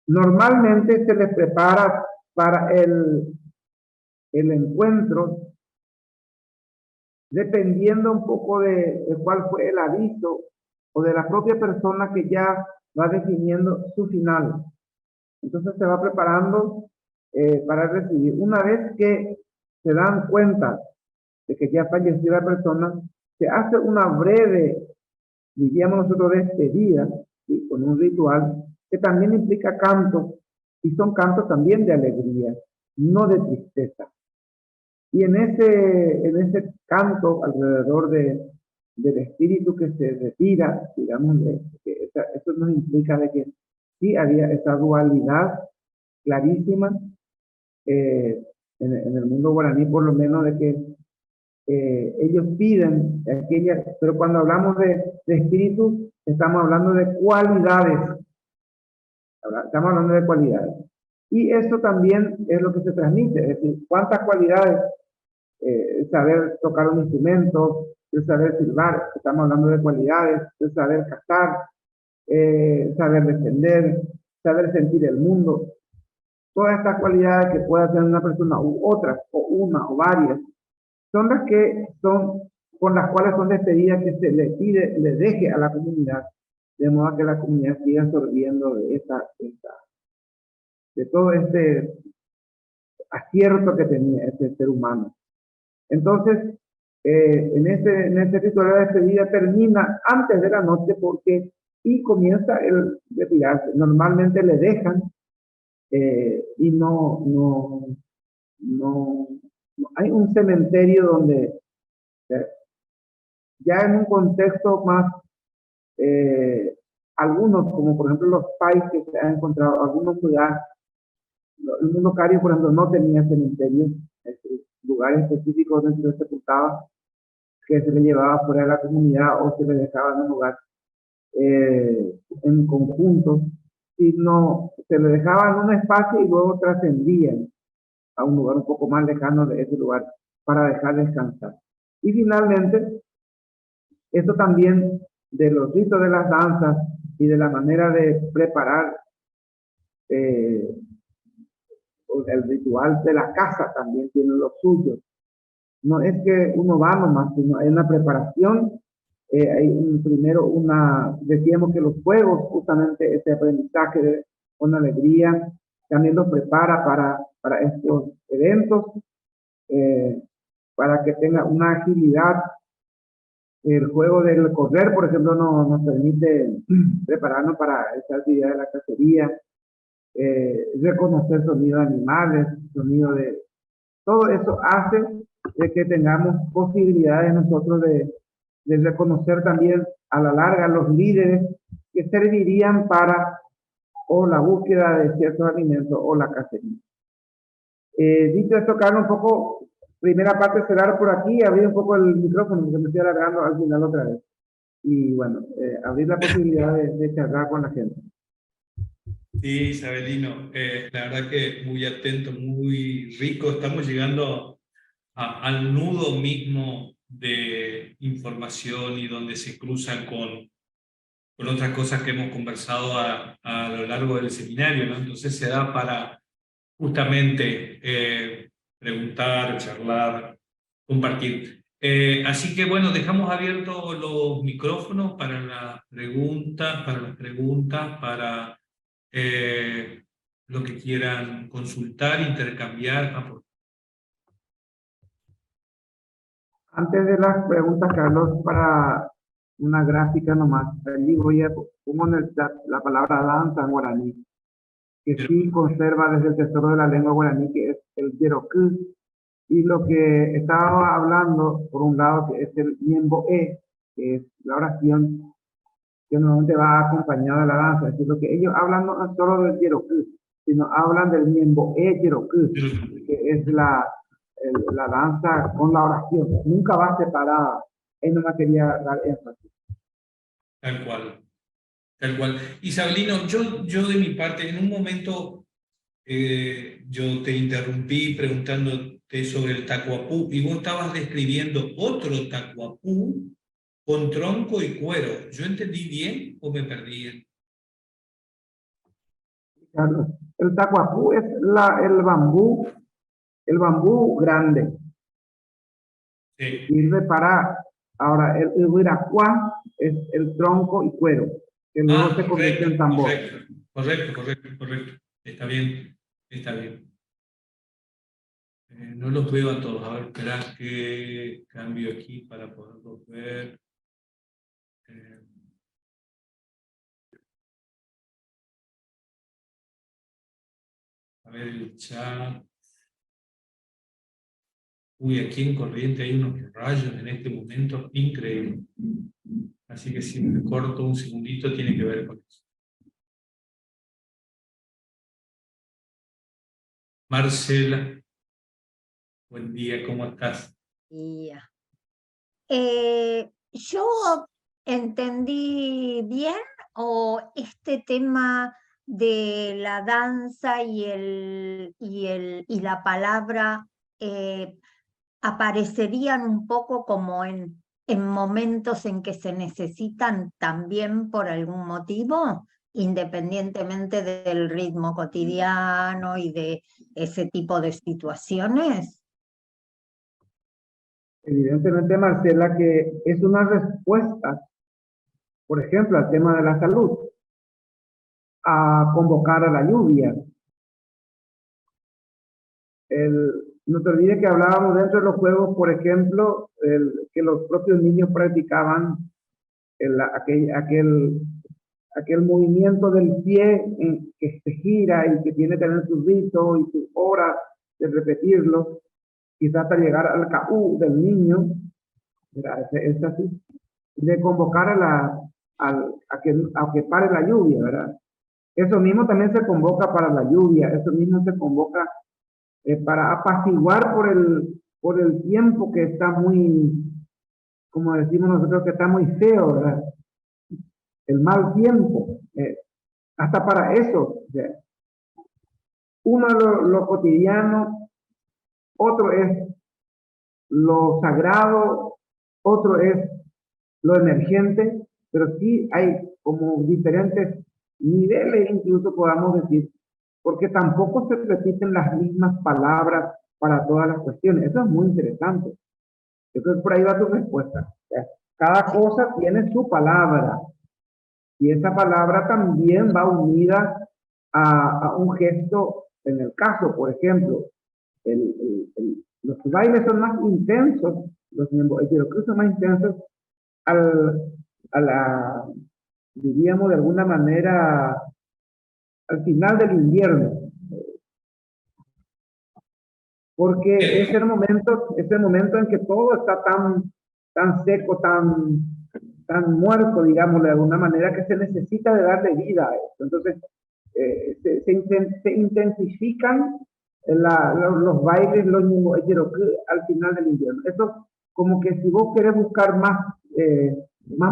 Normalmente se les prepara para el encuentro, dependiendo un poco de cuál fue el aviso o de la propia persona que ya va definiendo su final. Entonces se va preparando para recibir. Una vez que se dan cuenta de que ya falleció la persona, se hace una breve, diríamos nosotros, despedida, ¿sí? Con un ritual que también implica cantos, y son cantos también de alegría, no de tristeza. Y en ese canto alrededor del espíritu que se retira, digamos, eso nos implica de que sí había esa dualidad clarísima en el mundo guaraní, por lo menos, de que ellos piden pero cuando hablamos de espíritu, estamos hablando de cualidades. Estamos hablando de cualidades. Y eso también es lo que se transmite, es decir, cuántas cualidades, saber tocar un instrumento, el saber silbar, estamos hablando de cualidades, el saber cantar, saber defender, saber sentir el mundo. Todas estas cualidades que pueda tener una persona u otras, o una o varias, son las que son con las cuales son despedidas que se le pide, le deje a la comunidad, de modo que la comunidad siga absorbiendo de todo este acierto que tenía este ser humano. Entonces, en este ritual de despedida termina antes de la noche porque y comienza el retirarse. Normalmente le dejan y no hay un cementerio donde eh, ya en un contexto más algunos, como por ejemplo los pais que se han encontrado, algunos lugares, el mundo cario, por ejemplo, no tenía cementerio, lugares específicos donde se sepultaba, que se le llevaba fuera de la comunidad o se le dejaba en un lugar en conjunto, sino se le dejaba en un espacio y luego trascendían a un lugar un poco más lejano de ese lugar para dejar descansar. Y finalmente, esto también de los ritos de las danzas y de la manera de preparar eh, el ritual de la casa también tiene lo suyo. No es que uno va nomás, sino hay una preparación. Primero decíamos que los juegos, justamente este aprendizaje de una alegría, también los prepara para estos eventos, eh, para que tenga una agilidad. El juego del correr, por ejemplo, nos permite prepararnos para esta actividad de la cacería, reconocer sonidos de animales, sonidos de... Todo eso hace de que tengamos posibilidades nosotros de reconocer también a la larga los líderes que servirían para o la búsqueda de ciertos alimentos o la cacería. Dicho esto, Carlos, un poco, primera parte cerrar por aquí, abrir un poco el micrófono, que me estoy alargando al final otra vez. Y bueno, abrir la posibilidad de charlar con la gente. Sí, Isabelino, la verdad que muy atento, muy rico. Estamos llegando al nudo mismo de información y donde se cruzan con otras cosas que hemos conversado a lo largo del seminario, ¿no? Entonces se da para justamente preguntar, charlar, compartir. Así que bueno, dejamos abiertos los micrófonos para las preguntas, para lo que quieran consultar, intercambiar, aportar. Antes de las preguntas, Carlos, para una gráfica nomás, allí voy a pongo en el chat la palabra danza en guaraní, que sí conserva desde el tesoro de la lengua guaraní, que es el yerokú, y lo que estaba hablando, por un lado, que es el Niembo-e, que es la oración que normalmente va acompañada de la danza. Es decir, lo que ellos hablan no es solo del yerokú, sino hablan del Niembo-e yerokú, que es la danza con la oración. Nunca va separada. Él no me quería dar énfasis. Tal cual. Tal cual. Isabelino, yo de mi parte, en un momento yo te interrumpí preguntándote sobre el tacuapú y vos estabas describiendo otro tacuapú con tronco y cuero. ¿Yo entendí bien o me perdí? Carlos, el tacuapú es el bambú grande. Sí. Sirve para, ahora, el huiracuá es el tronco y cuero, que luego se convierte en tambor. Correcto. Está bien, está bien. No los veo a todos. A ver, esperá que cambio aquí para poderlos ver. A ver el chat. Uy, aquí en Corriente hay unos rayos en este momento increíbles. Así que si me corto un segundito tiene que ver con eso. Marcela, buen día, ¿cómo estás? Yeah. ¿Yo entendí bien o este tema de la danza y la palabra aparecerían un poco como en momentos en que se necesitan también por algún motivo, independientemente del ritmo cotidiano y de ese tipo de situaciones? Evidentemente, Marcela, que es una respuesta, por ejemplo, al tema de la salud, a convocar a la lluvia. No te olvides que hablábamos dentro de los juegos, por ejemplo, que los propios niños practicaban aquel movimiento del pie que se gira y que tiene que tener sus ritos y sus horas de repetirlo, quizás hasta llegar al KU del niño, es así, de convocar a que pare la lluvia, ¿verdad? Eso mismo también se convoca para la lluvia, eso mismo se convoca para apaciguar por el tiempo que está muy, como decimos nosotros, que está muy feo, ¿verdad? El mal tiempo, hasta para eso. ¿Verdad? Uno es lo cotidiano, otro es lo sagrado, otro es lo emergente, pero sí hay como diferentes niveles, incluso podamos decir, porque tampoco se repiten las mismas palabras para todas las cuestiones. Eso es muy interesante. Yo creo que por ahí va tu respuesta. O sea, cada cosa tiene su palabra y esa palabra también va unida a un gesto. En el caso, por ejemplo, los bailes son más intensos, los quiroquíes son más intensos a la, diríamos de alguna manera, al final del invierno, porque es el momento en que todo está tan seco, tan muerto, digamos, de alguna manera, que se necesita de darle vida a esto. Entonces, se intensifican los bailes, al final del invierno. Eso, como que si vos querés buscar más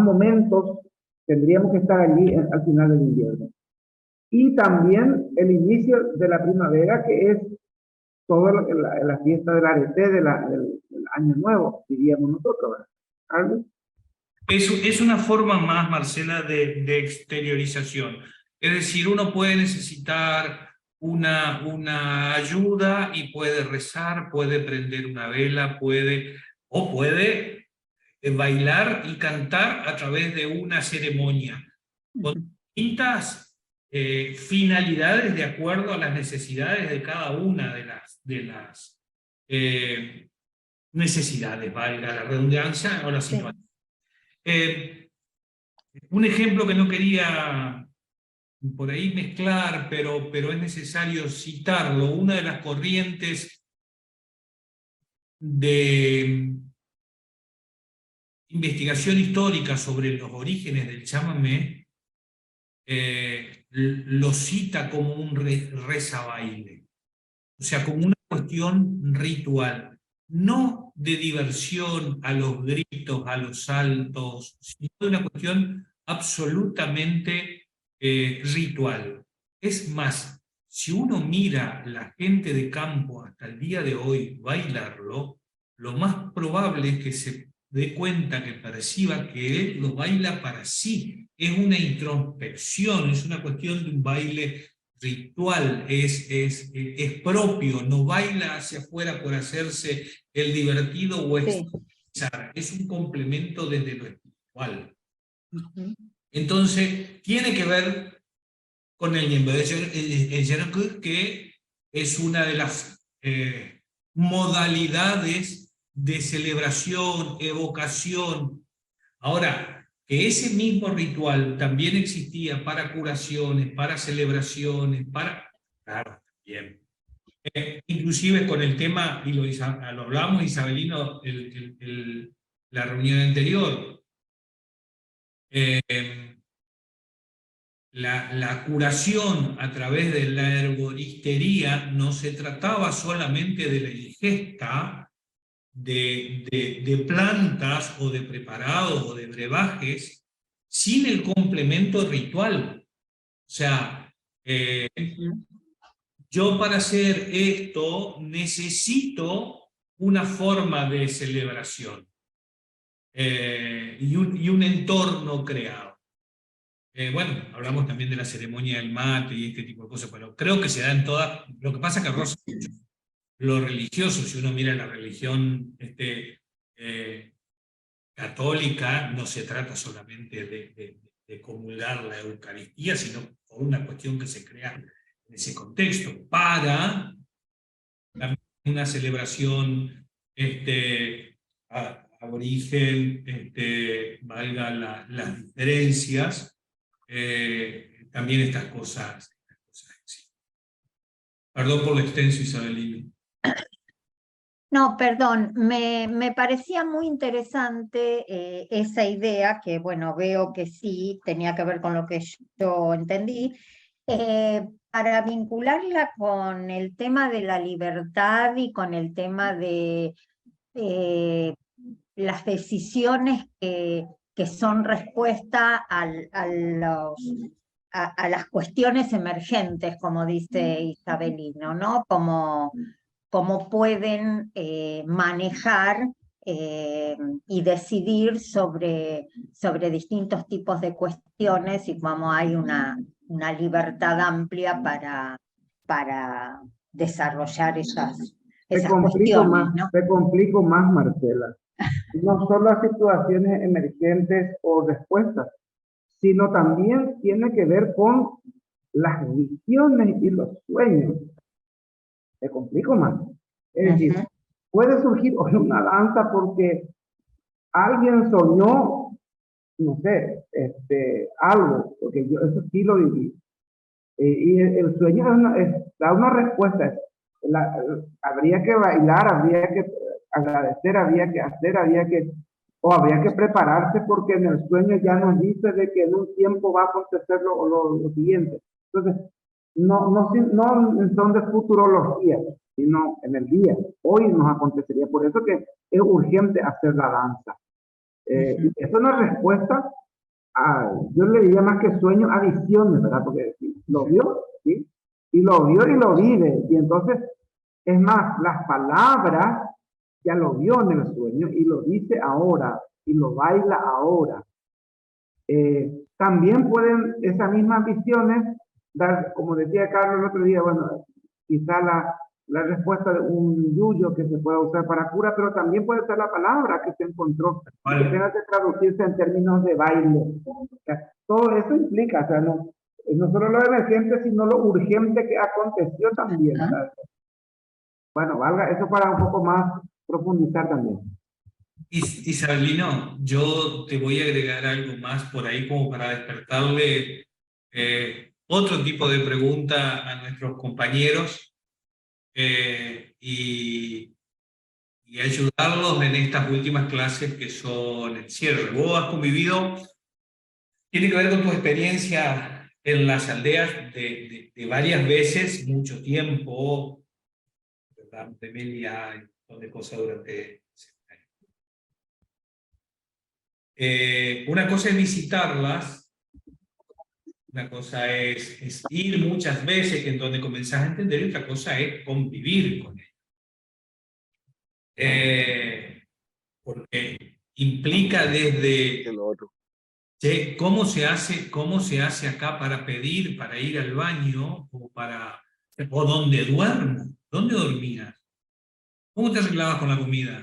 momentos, tendríamos que estar allí al final del invierno. Y también el inicio de la primavera, que es toda la fiesta del arete, del año nuevo, diríamos nosotros, ¿verdad? ¿Algo? Es una forma más, Marcela, de exteriorización. Es decir, uno puede necesitar una ayuda y puede rezar, puede prender una vela, puede bailar y cantar a través de una ceremonia, con distintas finalidades de acuerdo a las necesidades de cada una de las necesidades, valga la redundancia, o la situación. Un ejemplo que no quería por ahí mezclar, pero es necesario citarlo, una de las corrientes de investigación histórica sobre los orígenes del chamamé, lo cita como un rezabaile, o sea, como una cuestión ritual, no de diversión a los gritos, a los saltos, sino de una cuestión absolutamente ritual. Es más, si uno mira la gente de campo hasta el día de hoy bailarlo, lo más probable es que se dé cuenta, que perciba que él lo baila para sí. Es una introspección, es una cuestión de un baile ritual, es propio, no baila hacia afuera por hacerse el divertido o expresar, es un complemento desde lo espiritual. Entonces, tiene que ver con el Nyembe de Jereku, que es una de las modalidades de celebración, evocación. Ahora, que ese mismo ritual también existía para curaciones, para celebraciones, claro, bien. Inclusive con el tema, y lo hablamos Isabelino la reunión anterior, la curación a través de la herboristería no se trataba solamente de la ingesta de plantas o de preparados o de brebajes sin el complemento ritual. O sea, Yo para hacer esto necesito una forma de celebración y un entorno creado. Bueno, hablamos también de la ceremonia del mate y este tipo de cosas, pero creo que se da en todas. Lo que pasa es que roza mucho lo religioso. Si uno mira la religión católica, no se trata solamente de comulgar la Eucaristía, sino por una cuestión que se crea en ese contexto, para una celebración aborigen, valga las diferencias, también estas cosas existen. Perdón por lo extenso, Isabelino. No, perdón, me parecía muy interesante esa idea, que bueno, veo que sí, tenía que ver con lo que yo entendí, para vincularla con el tema de la libertad y con el tema de las decisiones que son respuesta a las cuestiones emergentes, como dice Isabelino, ¿no? Cómo pueden manejar y decidir sobre distintos tipos de cuestiones y cómo hay una libertad amplia para desarrollar esas cuestiones, ¿no? Te complico más, Marcela. No solo las situaciones emergentes o respuestas, sino también tiene que ver con las visiones y los sueños. Te complico más. Es decir, puede surgir hoy una danza porque alguien soñó, no sé, algo, porque yo eso sí lo viví. Y el sueño da una respuesta. Habría que bailar, habría que agradecer, habría que hacer, o habría que prepararse porque en el sueño ya nos dice de que en un tiempo va a acontecer lo siguiente. Entonces, no son de futurología, sino en el día. Hoy nos acontecería. Por eso que es urgente hacer la danza. Eso es una respuesta yo le diría más que sueño a visiones, ¿verdad? Porque lo vio, ¿sí? Y lo vio y lo vive. Y entonces, es más, las palabras ya lo vio en el sueño y lo dice ahora y lo baila ahora. También pueden esas mismas visiones dar, como decía Carlos el otro día, bueno, quizá la respuesta de un yuyo que se pueda usar para cura, pero también puede ser la palabra que se encontró, que tenga que traducirse en términos de baile. O sea, todo eso implica, o sea, no solo lo emergente, sino lo urgente que aconteció también. ¿Sabes? Bueno, valga eso para un poco más profundizar también. Isabelino, yo te voy a agregar algo más por ahí como para despertarle otro tipo de pregunta a nuestros compañeros y ayudarlos en estas últimas clases que son el cierre. Vos has convivido, tiene que ver con tu experiencia en las aldeas de varias veces, mucho tiempo, ¿verdad? De media y un montón de cosas durante... una cosa es visitarlas, una cosa es ir muchas veces, en donde comenzás a entender, y otra cosa es convivir con ellas. Porque implica desde cómo se hace acá para pedir, para ir al baño, o dónde duermo, dónde dormías, cómo te arreglabas con la comida.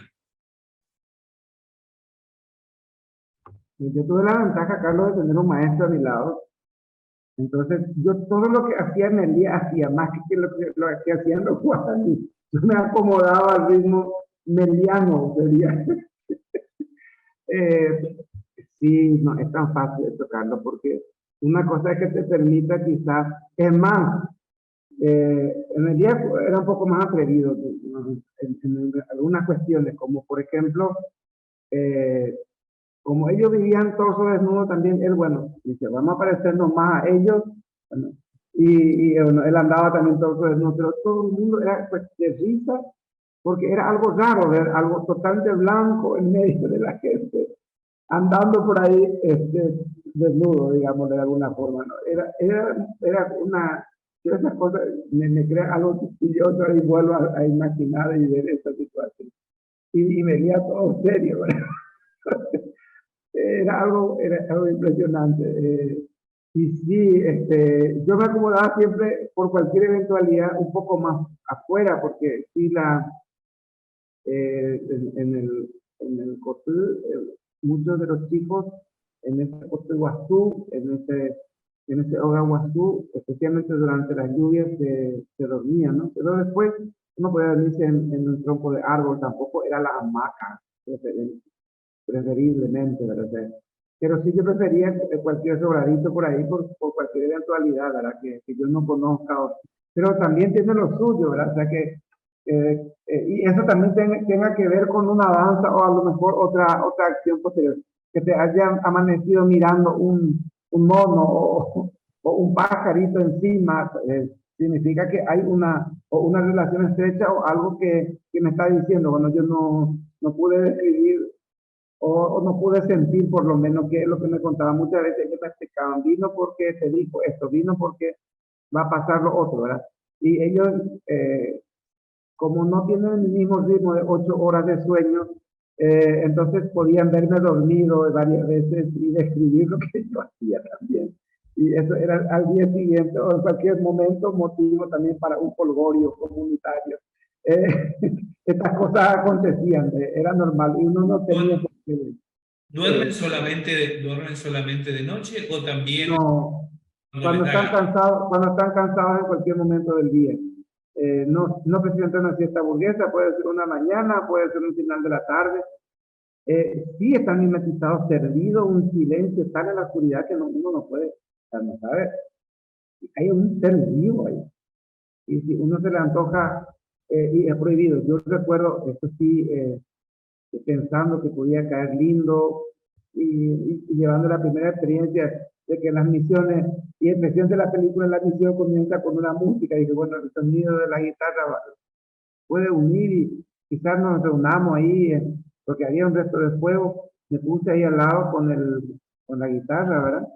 Yo tuve la ventaja, Carlos, de tener un maestro a mi lado. Entonces, yo todo lo que hacía en el día hacía más que lo que hacían los guaraníes. Yo me acomodaba al ritmo meliano, sería. Sí, no es tan fácil de tocarlo porque una cosa es que te permita quizás, es más, en el día era un poco más atrevido en algunas cuestiones, como por ejemplo, como ellos vivían torso desnudo también, él, bueno, dice, vamos a parecernos más a ellos, bueno, bueno, él andaba también torso desnudo, pero todo el mundo era pues, de risa, porque era algo raro ver algo totalmente blanco en medio de la gente, andando por ahí desnudo, digamos, de alguna forma, ¿no? Era yo esas cosas me crea algo quisquilloso y vuelvo a imaginar y ver esa situación. Y veía todo serio, ¿verdad? Era algo impresionante. Y sí, yo me acomodaba siempre por cualquier eventualidad un poco más afuera, porque sí, en el Cotul, muchos de los chicos en ese Cotul Guazú, en ese Hogar Guazú, especialmente durante las lluvias, se dormían, ¿no? Pero después uno podía dormirse en un tronco de árbol, tampoco era la hamaca, preferiblemente, ¿verdad? Pero sí yo prefería cualquier sobradito por ahí, por cualquier eventualidad, ¿verdad? Que yo no conozca. Pero también tiene lo suyo, ¿verdad? O sea y eso también tenga que ver con una danza o a lo mejor otra acción posterior. Que te hayan amanecido mirando un mono o un pajarito encima, significa que hay una relación estrecha o algo que me está diciendo. Bueno, yo no pude describir o no pude sentir por lo menos que es lo que me contaba muchas veces. Ellos me explicaban, vino porque te dijo esto, vino porque va a pasar lo otro, ¿verdad? Y ellos, como no tienen el mismo ritmo de 8 horas de sueño, entonces podían verme dormido varias veces y describir lo que yo hacía también. Y eso era al día siguiente o en cualquier momento motivo también para un folgorio comunitario. Estas cosas acontecían, era normal y uno no tenía por qué. ¿Duermen solamente de noche o también No, cuando les da gana? cuando están cansados en cualquier momento del día. No precisamente una siesta burguesa, puede ser una mañana, puede ser un final de la tarde. Sí están mimetizados, perdido un silencio tal en la oscuridad que uno no puede, no sabe. Hay un ser vivo ahí. Y si uno se le antoja, y es prohibido. Yo recuerdo, esto sí, pensando que podía caer lindo y llevando la primera experiencia de que las misiones, y el presión de la película, la misión comienza con una música y que bueno, el sonido de la guitarra puede unir y quizás nos reunamos ahí, porque había un resto de fuego. Me puse ahí al lado con la guitarra, ¿verdad?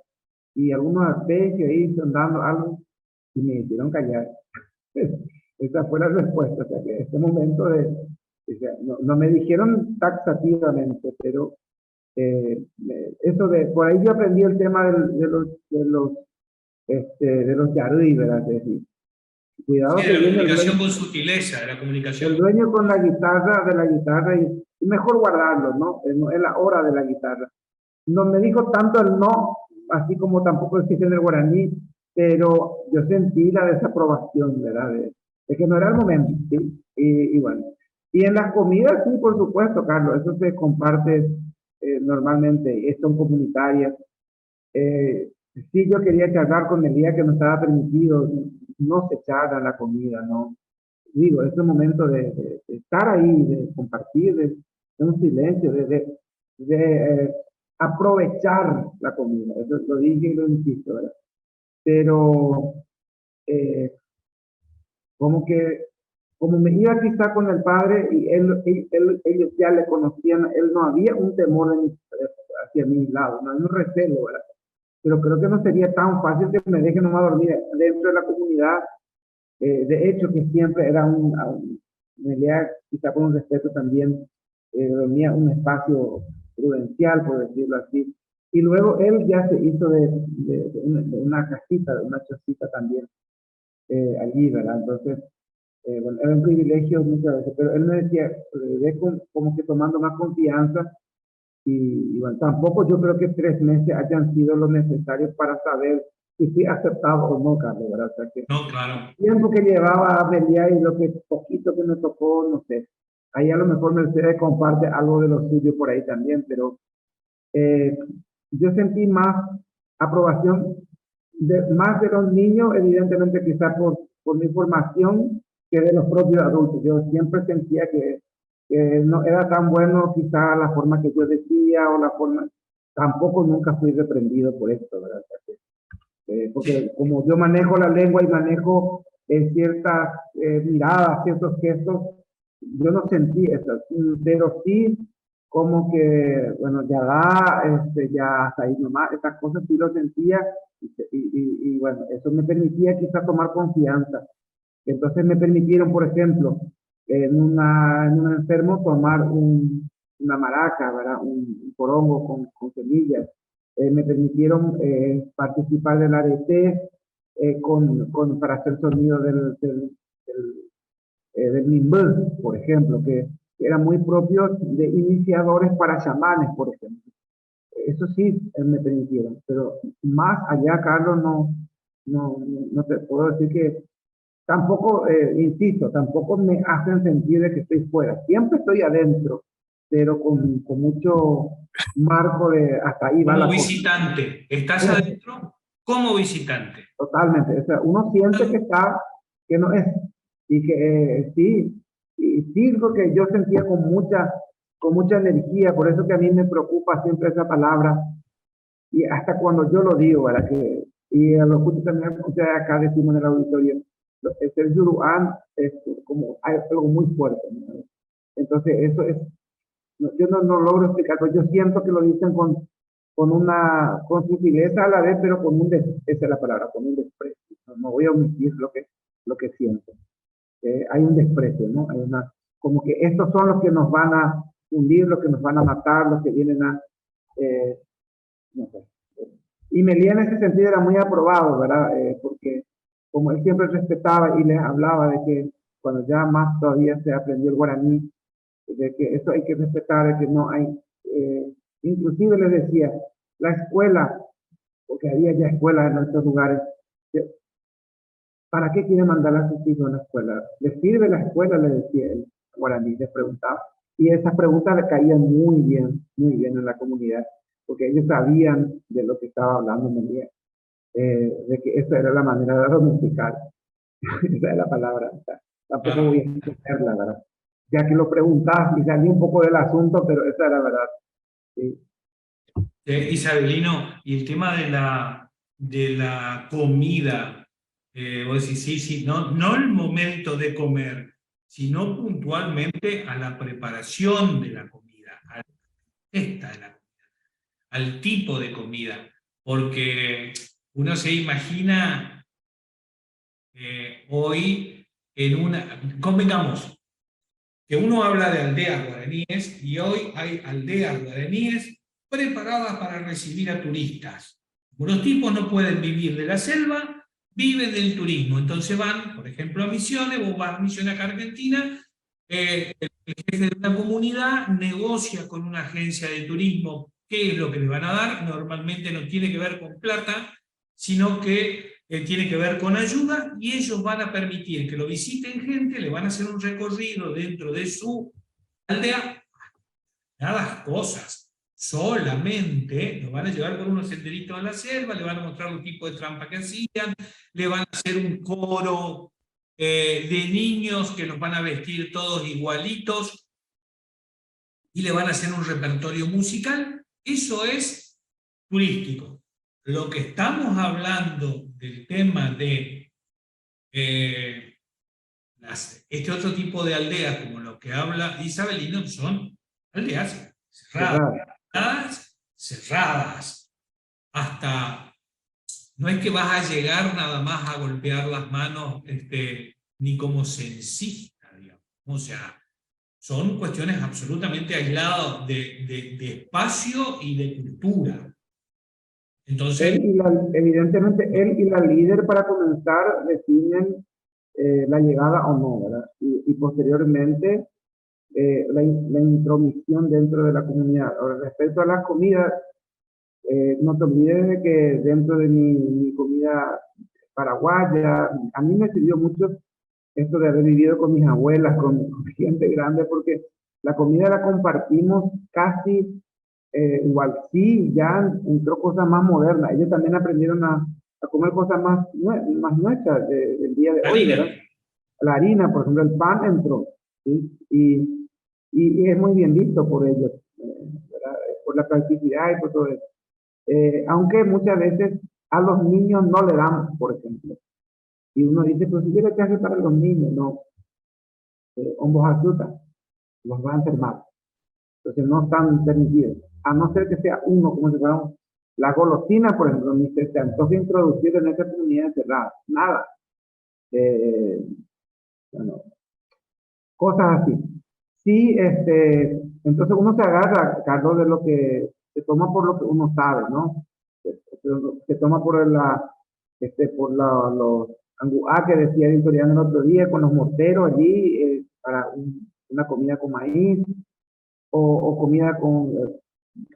Y algunos arpegios ahí sonando algo y me hicieron callar. Esa fue la respuesta. O sea, que este momento o sea, no me dijeron taxativamente, pero eso por ahí yo aprendí el tema de los yarui, ¿verdad? Es decir, Sí, cuidado de que la viene comunicación con sutileza, de la el comunicación. dueño con la guitarra, de la guitarra, y mejor guardarlo, ¿no? Es la hora de la guitarra. No me dijo tanto el no, así como tampoco existe en el guaraní, pero yo sentí la desaprobación, ¿verdad? De que no era el momento, ¿sí? Y bueno. Y en las comidas, sí, por supuesto, Carlos, eso se comparte normalmente, son comunitarias. Eh, sí, yo quería charlar con el día que no estaba permitido, no se charla la comida, ¿no? Digo, es el momento de estar ahí, de compartir, de un silencio, de aprovechar la comida. Eso lo dije y lo insisto, ¿verdad? Pero eh, como que, como me iba quizá con el padre y ellos ya le conocían, él no había un temor hacia mi lado, no había un recelo, ¿verdad? Pero creo que no sería tan fácil que me dejen nomás dormir dentro de la comunidad. De hecho, que siempre era me leía quizá con un respeto también, dormía un espacio prudencial, por decirlo así. Y luego él ya se hizo de una casita, de una chocita también, allí, ¿verdad? Entonces, bueno, era un privilegio muchas veces, pero él me decía, como que tomando más confianza, y bueno, tampoco yo creo que 3 meses hayan sido lo necesario para saber si fui aceptado o no, Carlos, ¿verdad? O sea que No, claro. el tiempo que llevaba a pelear y lo que poquito que me tocó, no sé. Ahí a lo mejor Mercedes comparte algo de lo suyo por ahí también, pero eh, yo sentí más aprobación más de los niños, evidentemente quizás por mi formación, que de los propios adultos. Yo siempre sentía que no era tan bueno quizá la forma que yo decía o la forma, tampoco nunca fui reprendido por esto, ¿verdad? Porque como yo manejo la lengua y manejo ciertas miradas, ciertos gestos, yo no sentí eso, pero sí como que, bueno, ya hasta ahí nomás, estas cosas sí lo sentía Y bueno, eso me permitía quizás tomar confianza. Entonces me permitieron, por ejemplo, en un enfermo tomar una maraca, ¿verdad? Un porongo con semillas. Me permitieron participar del arete para hacer sonido del nimbé, por ejemplo, que era muy propio de iniciadores para chamanes, por ejemplo. Eso sí me permitieron, pero más allá, Carlos, no te puedo decir que tampoco, insisto, tampoco me hacen sentir de que estoy fuera. Siempre estoy adentro, pero con mucho marco de hasta ahí va la Como cosa. visitante, ¿estás adentro? Como visitante. Totalmente. O sea, uno siente que está, que no es. Y que sí, y sí, lo que yo sentía con mucha energía, por eso que a mí me preocupa siempre esa palabra. Y hasta cuando yo lo digo, ¿verdad? Y a lo escucho también, ustedes acá decimos en el auditorio, el Yuruán es como algo muy fuerte, ¿no? Entonces, eso es, yo no logro explicarlo, yo siento que lo dicen con sutileza a la vez, pero esa es la palabra, con un desprecio. No voy a omitir lo que siento. Hay un desprecio, ¿no? Como que estos son los que nos van a hundir, los que nos van a matar, los que vienen eh, no sé. Y Melía en ese sentido era muy aprobado, ¿verdad? Porque como él siempre respetaba y les hablaba de que cuando ya más todavía se aprendió el guaraní, de que eso hay que respetar, de que no hay, inclusive les decía, la escuela, porque había ya escuelas en estos lugares, ¿para qué quiere mandar a sus hijos a la escuela? ¿Les sirve la escuela? Le decía el guaraní, les preguntaba. Y esas preguntas le caían muy bien en la comunidad, porque ellos sabían de lo que estaba hablando Melía, de que esa era la manera de domesticar. Esa es la palabra. O sea, tampoco voy a entenderla, ¿verdad? Ya que lo preguntas y salí un poco del asunto, pero esa era la verdad. Sí. Isabelino, y el tema de la comida, vos decís, sí, no el momento de comer, sino puntualmente a la preparación de la comida, a la ingesta de la comida, al tipo de comida, porque uno se imagina hoy en una, convengamos, que uno habla de aldeas guaraníes y hoy hay aldeas guaraníes preparadas para recibir a turistas. Como los tipos no pueden vivir de la selva, viven del turismo. Entonces van, por ejemplo, a Misiones, vos vas a Misiones acá a Argentina, el jefe de una comunidad negocia con una agencia de turismo qué es lo que le van a dar. Normalmente no tiene que ver con plata, sino que tiene que ver con ayuda, y ellos van a permitir que lo visiten gente, le van a hacer un recorrido dentro de su aldea, nada cosas, solamente lo van a llevar por unos senderitos a la selva, le van a mostrar un tipo de trampa que hacían, le van a hacer un coro de niños que los van a vestir todos igualitos y le van a hacer un repertorio musical. Eso es turístico. Lo que estamos hablando del tema de este otro tipo de aldeas, como lo que habla Isabelino, son aldeas cerradas. Hasta, no es que vas a llegar nada más a golpear las manos ni como censista, digamos. O sea, son cuestiones absolutamente aisladas de espacio y de cultura. Entonces, Evidentemente, él y la líder para comenzar definen la llegada o no, ¿verdad? Y posteriormente la intromisión dentro de la comunidad. Ahora, respecto a las comidas, no te olvides de que dentro de mi comida paraguaya, a mí me sirvió mucho esto de haber vivido con mis abuelas, con gente grande, porque la comida la compartimos casi igual. Sí, ya entró cosas más modernas. Ellos también aprendieron a comer cosas más nuestras del día de hoy, ¿verdad? La harina, por ejemplo, el pan entró, ¿sí? Y es muy bien visto por ellos, ¿verdad? Por la practicidad y por todo eso. Aunque muchas veces a los niños no le damos, por ejemplo. Y uno dice, pues si quiere que hace para los niños, no. Hombros ayuda, los va a enfermar. Entonces no están permitidos. A no ser que sea uno, como si fuera La golosina, por ejemplo, ni se antoja introducir en esa comunidad cerrada, nada. Bueno, cosas así. Sí, entonces uno se agarra, Carlos, de lo que se toma por lo que uno sabe, ¿no? Se toma los anguá que decía Victoriano el otro día, con los morteros allí, para una comida con maíz, o comida con...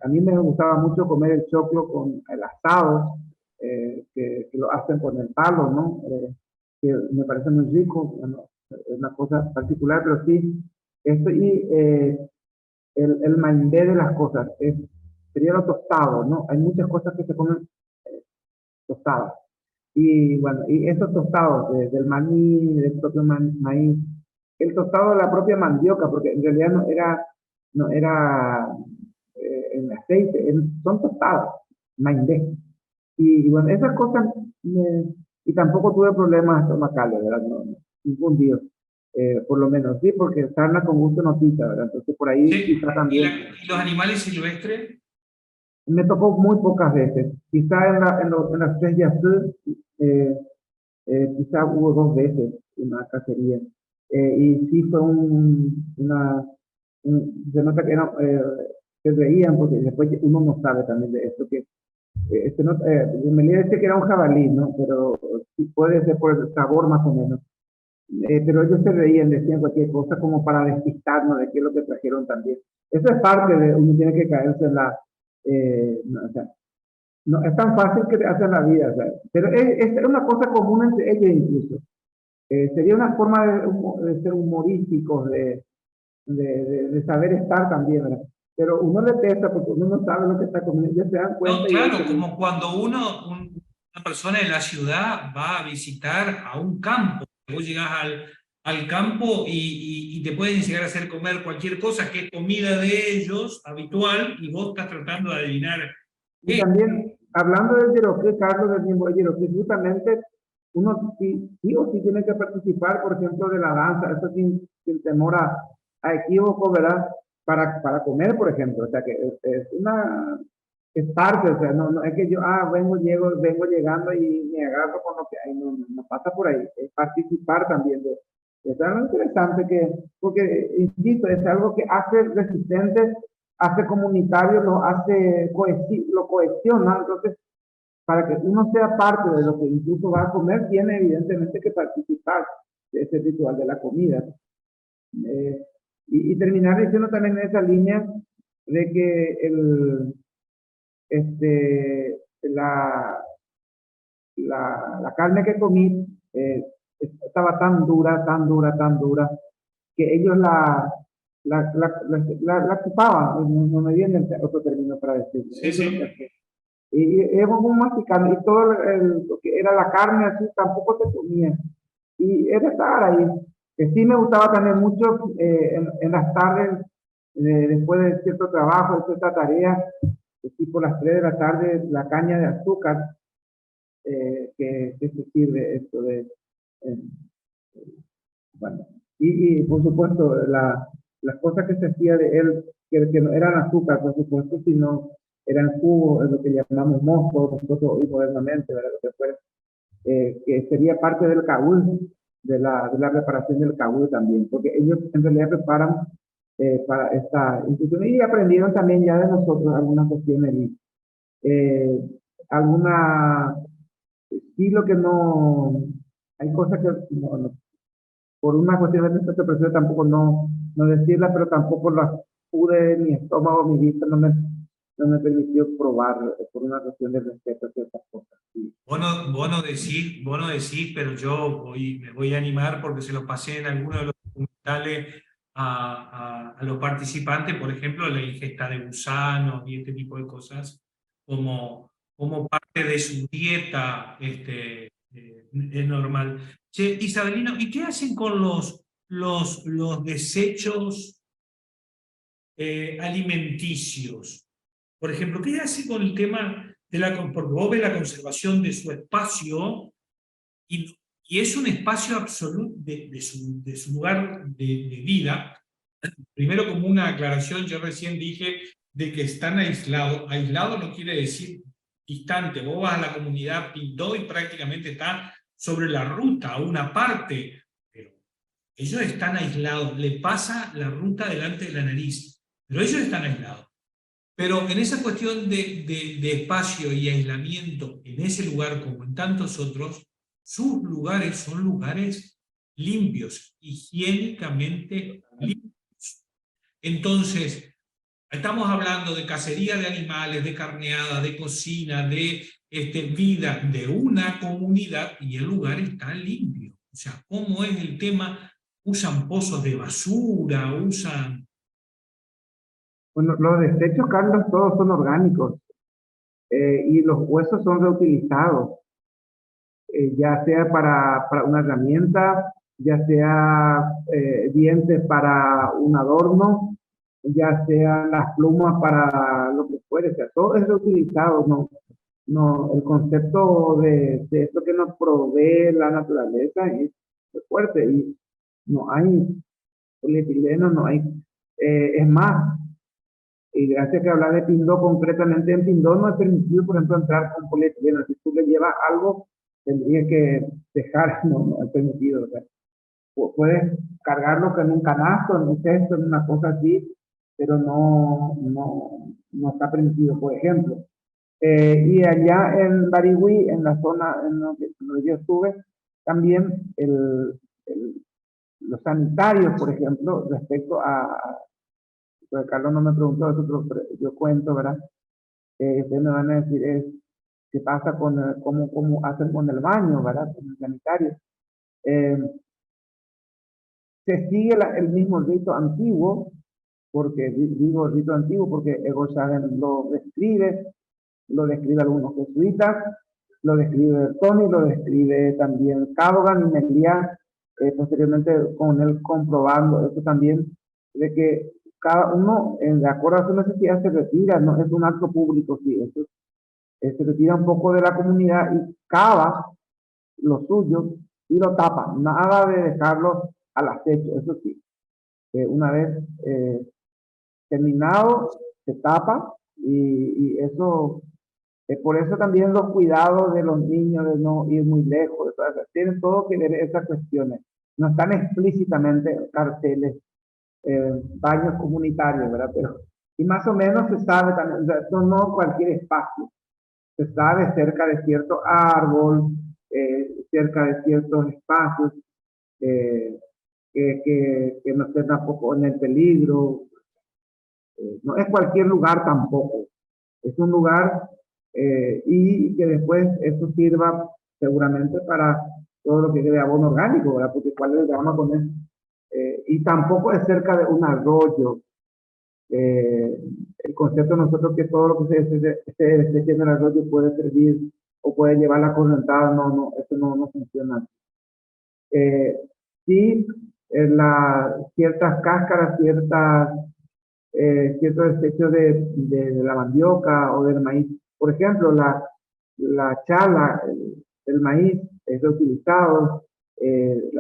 a mí me gustaba mucho comer el choclo con el asado, que lo hacen con el palo, ¿no? Que me parece muy rico, bueno, es una cosa particular, pero sí, esto y el maindé de las cosas, sería lo tostado, ¿no? Hay muchas cosas que se comen tostadas. Y bueno, y esos tostados del maní, del propio maíz, el tostado de la propia mandioca, porque en realidad no era en aceite, son tostados, maindé. Y bueno, esas cosas, y tampoco tuve problemas estomacales, ¿verdad? No, ningún día. Por lo menos, sí, porque sarna con gusto no pica, ¿verdad? Entonces por ahí Sí, quizá también. ¿y los animales silvestres? Me tocó muy pocas veces. Quizá en las 3 días, quizá hubo 2 veces una cacería. Y sí fue se nota que se reían porque después uno no sabe también de esto, que me dice que era un jabalí, ¿no? Pero sí puede ser por el sabor más o menos. Pero ellos se reían, decían cualquier cosa como para despistarnos de qué es lo que trajeron también. Eso es parte de, uno tiene que caerse en no, o sea, no es tan fácil que te hacen la vida, o sea, pero es una cosa común entre ellos incluso. Sería una forma de ser humorísticos, de saber estar también, ¿verdad? Pero uno le pesa porque uno no sabe lo que está comiendo, ellos se dan No, cuenta y claro, como cuando una persona en la ciudad va a visitar a un campo. Vos llegás al campo y te pueden llegar a hacer comer cualquier cosa que es comida de ellos, habitual, y vos estás tratando de adivinar y qué. también, hablando del Yeroquí, Carlos, del mismo Yeroquí, justamente uno sí o sí tiene que participar, por ejemplo, de la danza, eso sin temor a equívoco, ¿verdad? Para comer, por ejemplo, o sea, que es parte, o sea, no es que yo, vengo llegando y me agarro con lo que hay, no pasa por ahí, es participar también es algo interesante porque, insisto, es algo que hace resistentes, hace comunitario, lo cohesiona, entonces, para que uno sea parte de lo que incluso va a comer, tiene evidentemente que participar de ese ritual de la comida. Eh, y terminar diciendo también en esa línea de que la carne que comí estaba tan dura, tan dura, que ellos la chupaban, no me viene otro término para decirlo. Sí, Eso es lo que sí. hacía. Y éramos muy masticando, y todo lo que era la carne así tampoco se comía. Y era estar ahí. Que sí me gustaba también mucho en las tardes, después de cierto trabajo, de cierta tarea, tipo las 3 de la tarde, la caña de azúcar, que se sirve esto eh, bueno, y por supuesto, las cosas que se hacía de él, que no eran azúcar, por supuesto, sino eran jugos, es lo que llamamos mosto, nosotros hoy modernamente, ¿verdad? Lo que fuera, que sería parte del caúl, de la preparación del caúl también, porque ellos en realidad preparan para esta institución y aprendieron también ya de nosotros algunas cuestiones y alguna, sí lo que no, hay cosas que por una cuestión de respeto prefiero tampoco no decirla, pero tampoco las pude, mi estómago, mi vista no me permitió probar por una cuestión de respeto ciertas cosas. Sí. Vos no decís, pero yo me voy a animar porque se lo pasé en alguno de los documentales a los participantes, por ejemplo, la ingesta de gusanos y este tipo de cosas, como parte de su dieta es normal. Che, Isabelino, ¿y qué hacen con los desechos alimenticios? Por ejemplo, ¿qué hace con el tema porque vos ves la conservación de su espacio y es un espacio absoluto de su lugar de vida? Primero, como una aclaración, yo recién dije de que están aislados. Aislado no quiere decir distante. Vos vas a la comunidad Pindó y prácticamente está sobre la ruta, a una parte, pero ellos están aislados, le pasa la ruta delante de la nariz, pero ellos están aislados. Pero en esa cuestión de espacio y aislamiento, en ese lugar como en tantos otros, sus lugares son lugares limpios, higiénicamente limpios. Entonces, estamos hablando de cacería de animales, de carneada, de cocina, de vida de una comunidad y el lugar está limpio. O sea, ¿cómo es el tema? Usan pozos de basura, usan... Bueno, los desechos, Carlos, todos son orgánicos y los huesos son reutilizados, ya sea para una herramienta, ya sea dientes para un adorno, ya sea las plumas para lo que fuere, o sea, todo es reutilizado, ¿no? No, el concepto de esto que nos provee la naturaleza es fuerte y no hay polietileno, no hay, es más, y gracias que hablar de Pindó, concretamente en Pindó no es permitido, por ejemplo, entrar con polietileno. Si tú le llevas algo, tendrías que dejar, no es permitido. O sea, puedes cargarlo en un canasto, en un cesto, en una cosa así, pero no está permitido, por ejemplo. Y allá en Barihui, en la zona en donde yo estuve, también los sanitarios, por ejemplo, respecto pues Carlos no me preguntó eso, pero yo cuento, ¿verdad? Ustedes me van a decir qué pasa cómo hacen con el baño, ¿verdad? Con el sanitario. Se sigue el mismo rito antiguo, porque digo rito antiguo porque Egosagen lo describe algunos jesuitas, lo describe Tony, lo describe también Cadogan y Meliá, posteriormente con él comprobando eso también, de que cada uno, de acuerdo a su necesidad, se retira, no es un acto público, sí, eso, se retira un poco de la comunidad y cava lo suyo y lo tapa, nada de dejarlo al acecho, eso sí, una vez terminado, se tapa y eso, por eso también los cuidados de los niños, de no ir muy lejos, tienen todo que ver esas cuestiones, no están explícitamente carteles baños comunitarios, ¿verdad? Pero, y más o menos se sabe también, o sea, no cualquier espacio, se sabe cerca de cierto árbol, cerca de ciertos espacios, que no estén tampoco en el peligro, no es cualquier lugar tampoco, es un lugar y que después eso sirva seguramente para todo lo que es de abono orgánico, ¿verdad? Porque cuál es el drama con eso. Y tampoco es cerca de un arroyo. El concepto de nosotros que todo lo que se deseche en el arroyo puede servir o puede llevar la correntada, eso no funciona. Sí, ciertas cáscaras, ciertos desechos de la mandioca o del maíz. Por ejemplo, la chala, el maíz es reutilizado, se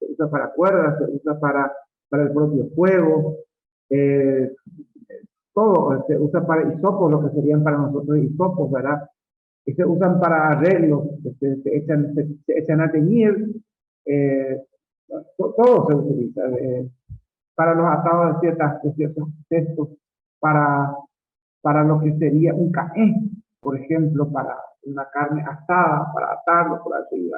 usa para cuerdas, se usa para el propio fuego, todo se usa para hisopos, lo que serían para nosotros hisopos, ¿verdad? Y se usan para arreglos, se echan a teñir, todo se utiliza, para los atados de ciertos textos, para lo que sería un caé, por ejemplo, para una carne asada, para atarlo, por así.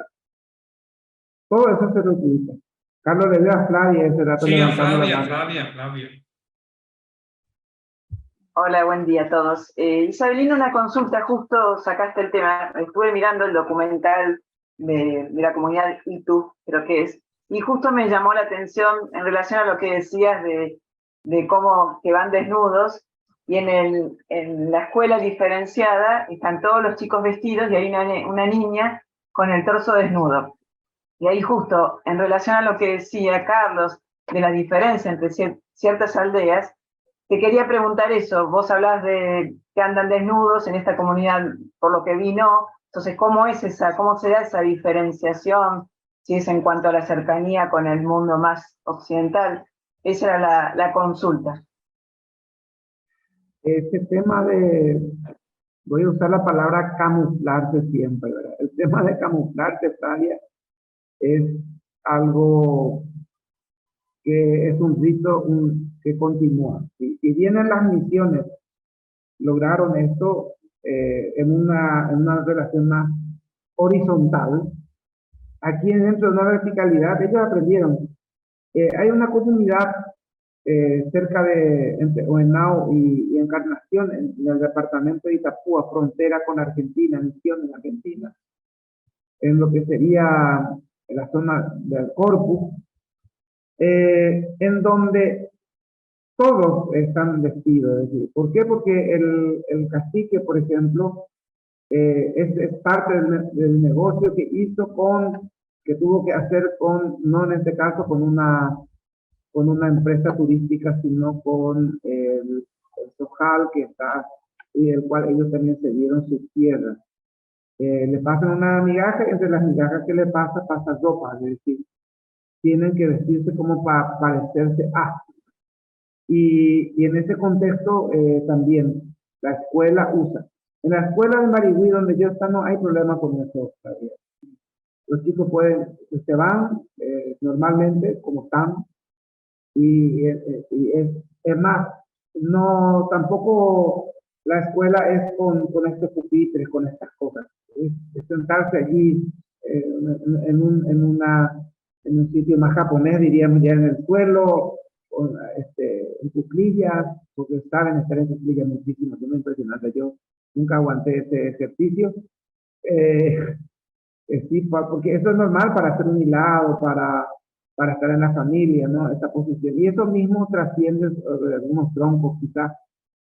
Todo eso se reutiliza. Carlos, le dio a Flavia ese dato. Sí, a Flavia. Hola, buen día a todos. Isabelina, una consulta, justo sacaste el tema. Estuve mirando el documental de la comunidad Itu, creo que es, y justo me llamó la atención en relación a lo que decías de cómo que van desnudos, y en la escuela diferenciada están todos los chicos vestidos y hay una niña con el torso desnudo. Y ahí justo, en relación a lo que decía Carlos, de la diferencia entre ciertas aldeas, te quería preguntar eso. Vos hablás de que andan desnudos en esta comunidad, por lo que vi no. Entonces, ¿cómo se da esa diferenciación? Si es en cuanto a la cercanía con el mundo más occidental. Esa era la consulta. Este tema de voy a usar la palabra camuflarse siempre, ¿verdad? El tema de camuflarse, Tania, es algo que es un rito que continúa. Si bien en las misiones lograron esto en una relación más horizontal, aquí dentro de una verticalidad, ellos aprendieron. Hay una comunidad cerca de entre Oenao y Encarnación, en el departamento de Itapúa, frontera con Argentina, Misión en Argentina, en lo que sería la zona del Corpus, en donde todos están vestidos. Es decir, ¿por qué? Porque el cacique, por ejemplo, es parte del negocio que hizo que tuvo que hacer no en este caso con una empresa turística, sino con el Sojal que está, y el cual ellos también se dieron sus tierras. Le pasan una migaja, entre las migajas que le pasa ropa, es decir, tienen que vestirse como para parecerse a. Y en ese contexto también la escuela usa. En la escuela de Marigüí, donde yo estoy, no hay problema con eso todavía. Los chicos se van normalmente como están, y es más, no, tampoco la escuela es con estos pupitres, con estas cosas. Es sentarse allí en un sitio más japonés, diríamos, ya en el suelo, en cuclillas, porque saben estar en cuclillas muchísimo, es muy impresionante. Yo nunca aguanté ese ejercicio. Sí, porque eso es normal para hacer un hilado, para estar en la familia, ¿no? Esta posición. Y eso mismo trasciende algunos troncos quizás,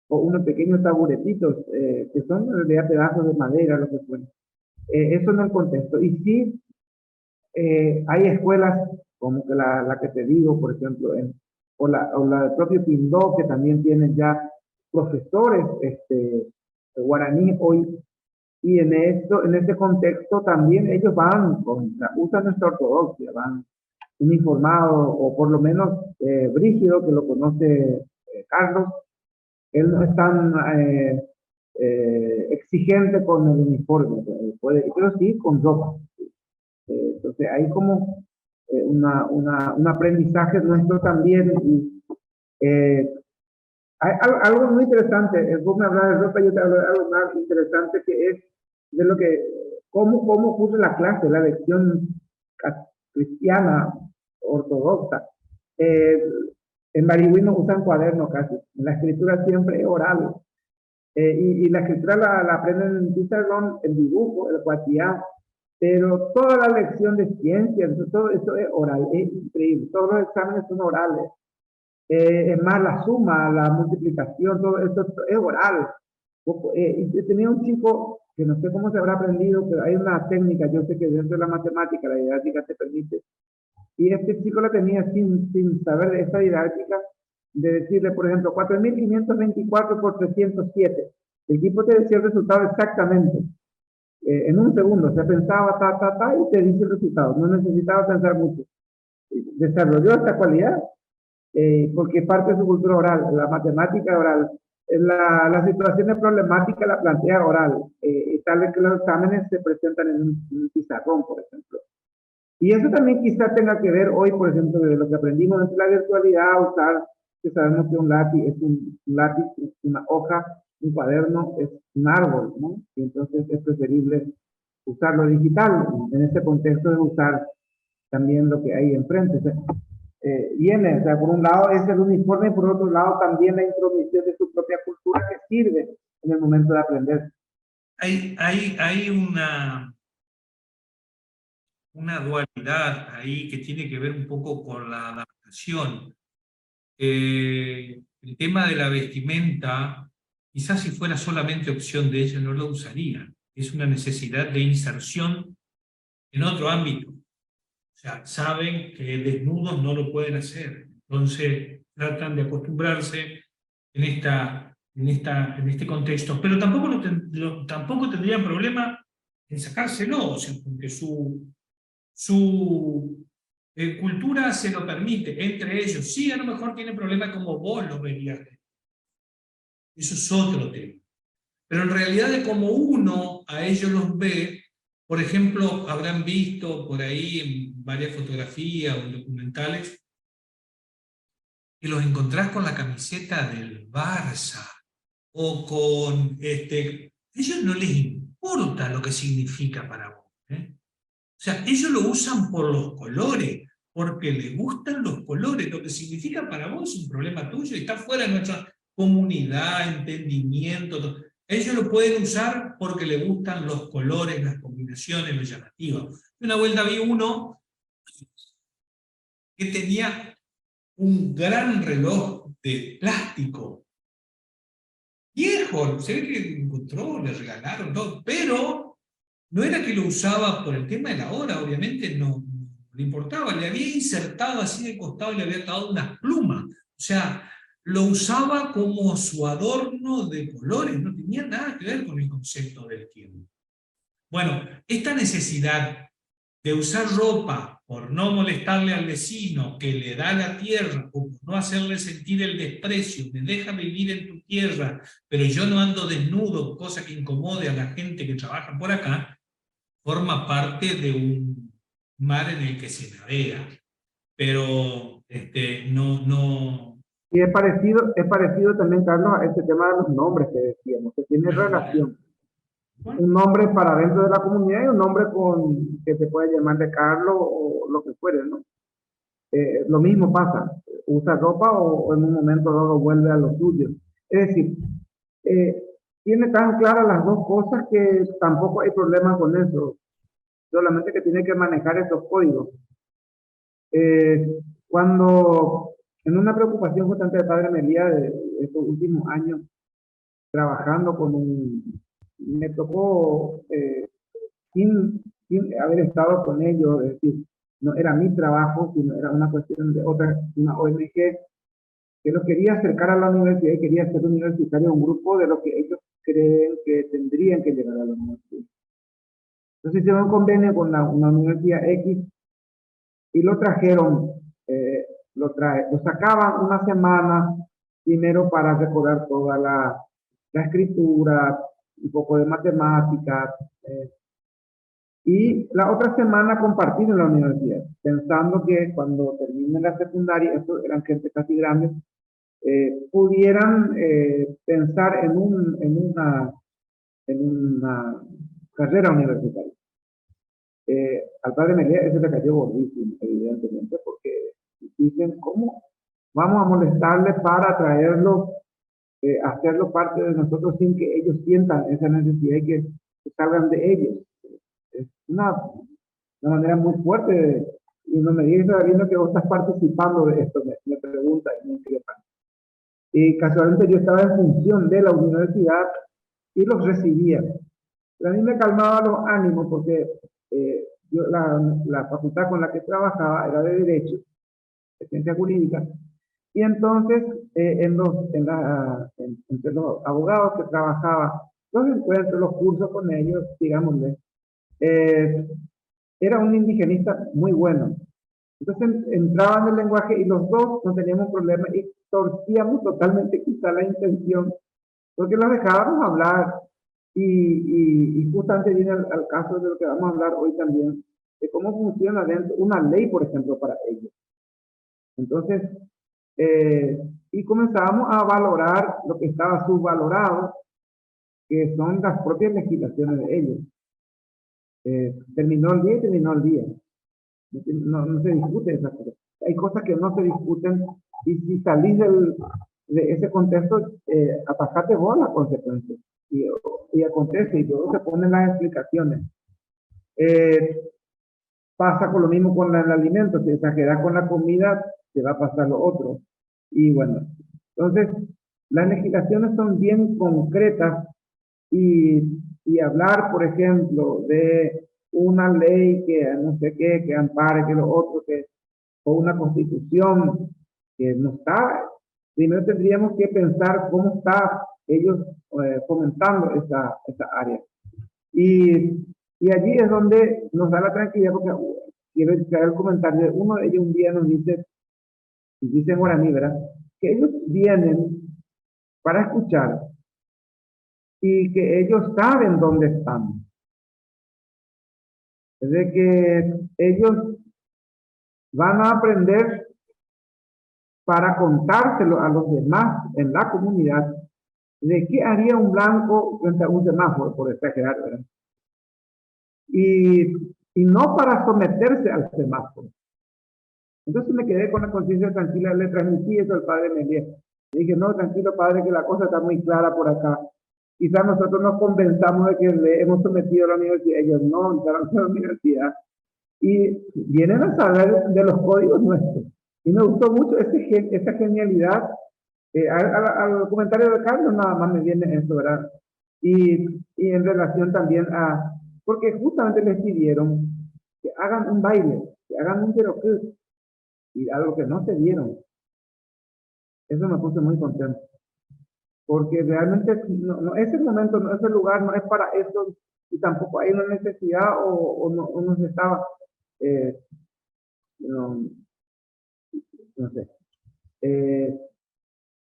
o unos pequeños taburetitos, que son en realidad pedazos de madera, lo que fuera. Eso no es el contexto. Y sí, hay escuelas como que la que te digo, por ejemplo, o la del propio Pindó, que también tienen ya profesores guaraní hoy. Y en este contexto también ellos usan nuestra ortodoxia, van uniformados, o por lo menos Brígido, que lo conoce Carlos, él no es tan exigente con el uniforme, pero sí con ropa. Entonces hay como un aprendizaje nuestro también. Y, hay algo muy interesante, vos me hablas de ropa, yo te hablo de algo más interesante, que es de cómo ocurre la clase, la lección cristiana ortodoxa. En Marigüí no usan cuaderno casi, la escritura siempre es oral. Y la escritura la aprenden en pizarrón, el dibujo, el cuatiá, pero toda la lección de ciencia, todo eso es oral, es increíble, todos los exámenes son orales. Es más, la suma, la multiplicación, todo esto es oral. Yo tenía un chico que no sé cómo se habrá aprendido, pero hay una técnica, yo sé que dentro de la matemática, la didáctica te permite, y este chico la tenía sin saber de esta didáctica, de decirle, por ejemplo, 4.524 por 307. El tipo te decía el resultado exactamente, en un segundo, se pensaba, y te dice el resultado, no necesitaba pensar mucho. Desarrolló esta cualidad, porque parte de su cultura oral, la matemática oral, las situaciones problemáticas la plantea oral, tal vez que los exámenes se presentan en un pizarrón, por ejemplo. Y eso también quizá tenga que ver hoy, por ejemplo, de lo que aprendimos en la virtualidad, usar, que sabemos que un lápiz es un lápiz, es una hoja, un cuaderno es un árbol, ¿no? Y entonces es preferible usar lo digital, en este contexto de usar también lo que hay enfrente. O sea, viene, o sea, por un lado es el uniforme y por otro lado también la intromisión de su propia cultura que sirve en el momento de aprender. Hay una dualidad ahí que tiene que ver un poco con la adaptación. El tema de la vestimenta, quizás si fuera solamente opción de ellos no lo usarían. Es una necesidad de inserción en otro ámbito. O sea, saben que desnudos no lo pueden hacer. Entonces tratan de acostumbrarse en este contexto. Pero tampoco tendrían problema en sacárselo, o sea, porque su cultura se lo permite, entre ellos. Sí, a lo mejor tiene problemas como vos lo verías. Eso es otro tema. pero en realidad de cómo uno a ellos los ve. Por ejemplo, habrán visto por ahí en varias fotografías o en documentales que los encontrás con la camiseta del Barça o con... ellos no les importa lo que significa para vos. O sea, ellos lo usan por los colores, porque les gustan los colores. Lo que significa para vos es un problema tuyo y está fuera de nuestra comunidad, entendimiento. Todo. Ellos lo pueden usar porque les gustan los colores, las combinaciones, lo llamativo. Una vuelta vi uno que tenía un gran reloj de plástico. Viejo, se ve que lo encontró, le regalaron todo, pero no era que lo usaba por el tema de la hora, obviamente no le importaba, le había insertado así de costado y le había dado unas plumas. O sea, lo usaba como su adorno de colores, no tenía nada que ver con el concepto del tiempo. Bueno, esta necesidad de usar ropa por no molestarle al vecino que le da la tierra o por no hacerle sentir el desprecio, me deja vivir en tu tierra, pero yo no ando desnudo, cosa que incomode a la gente que trabaja por acá, forma parte de un mar en el que se navega. Pero no... Y es parecido también, Carlos, a este tema de los nombres que decíamos, que tiene relación. Un nombre para dentro de la comunidad y un nombre que se puede llamar de Carlos o lo que fuere, ¿no? Lo mismo pasa, usa ropa o en un momento dado vuelve a lo suyo. Es decir, tiene tan claras las dos cosas que tampoco hay problema con eso, solamente que tiene que manejar esos códigos. Cuando en una preocupación constante de Padre Melía de estos últimos años, trabajando me tocó, sin haber estado con ellos, es decir, no era mi trabajo, sino era una cuestión de una ONG que lo quería acercar a la universidad y quería hacer universitario un grupo de lo que ellos creen que tendrían que llegar a la universidad. Entonces hicieron un convenio con una universidad X y lo trajeron, lo sacaban una semana primero para recordar toda la escritura, un poco de matemáticas, y la otra semana compartir en la universidad, pensando que cuando terminen la secundaria, estos eran gente casi grandes, pudieran pensar en una carrera universitaria. Al Padre Melía eso le cayó gordísimo, evidentemente, porque dicen, ¿cómo vamos a molestarle para traerlo, hacerlo parte de nosotros sin que ellos sientan esa necesidad y que salgan de ellos? Es una manera muy fuerte, y no me digas sabiendo que vos estás participando de esto, me pregunta y me inquieta. Y casualmente yo estaba en función de la universidad y los recibía. Pero a mí me calmaba los ánimos porque la facultad con la que trabajaba era de Derecho, de Ciencia Jurídica, y entonces entre los abogados que trabajaba, los encuentros, los cursos con ellos, digámosle, era un indigenista muy bueno. Entonces entraba en el lenguaje y los dos no teníamos problema y torcíamos totalmente quizá la intención, porque los dejábamos hablar y justamente viene al caso de lo que vamos a hablar hoy también, de cómo funciona dentro una ley, por ejemplo, para ellos. Entonces, y comenzábamos a valorar lo que estaba subvalorado, que son las propias legislaciones de ellos. Terminó el día y terminó el día. No se discute esas cosas. Hay cosas que no se discuten y si salís de ese contexto, atajate vos las consecuencias. Y acontece y luego se ponen las explicaciones. Pasa con lo mismo con el alimento. Si exageras con la comida, te va a pasar lo otro. Y bueno, entonces las legislaciones son bien concretas y hablar, por ejemplo, de una ley que no sé qué, que ampare, que lo otro, o una constitución que no está. Primero tendríamos que pensar cómo está ellos fomentando esa área. Y allí es donde nos da la tranquilidad, porque quiero traer el comentario de uno de ellos un día nos dice en guaraní, ¿verdad? Que ellos vienen para escuchar y que ellos saben dónde están. Es de que ellos van a aprender para contárselo a los demás en la comunidad de qué haría un blanco frente a un semáforo, por exagerar, ¿verdad? Y no para someterse al semáforo. Entonces me quedé con la conciencia tranquila, le transmití eso al padre Melier. Le dije, no, tranquilo padre, que la cosa está muy clara por acá. Quizás nosotros nos convenzamos de que le hemos sometido a la universidad, ellos no entraron a la universidad. Y vienen a saber de los códigos nuestros. Y me gustó mucho esa genialidad. Al comentario de Carlos nada más me viene eso, ¿verdad? Y en relación también a, porque justamente les pidieron que hagan un baile, que hagan un karaoke, y algo que no se dieron. Eso me puse muy contento. Porque realmente no, ese momento, no, ese lugar no es para eso, y tampoco hay una necesidad o no se estaba, no, no sé.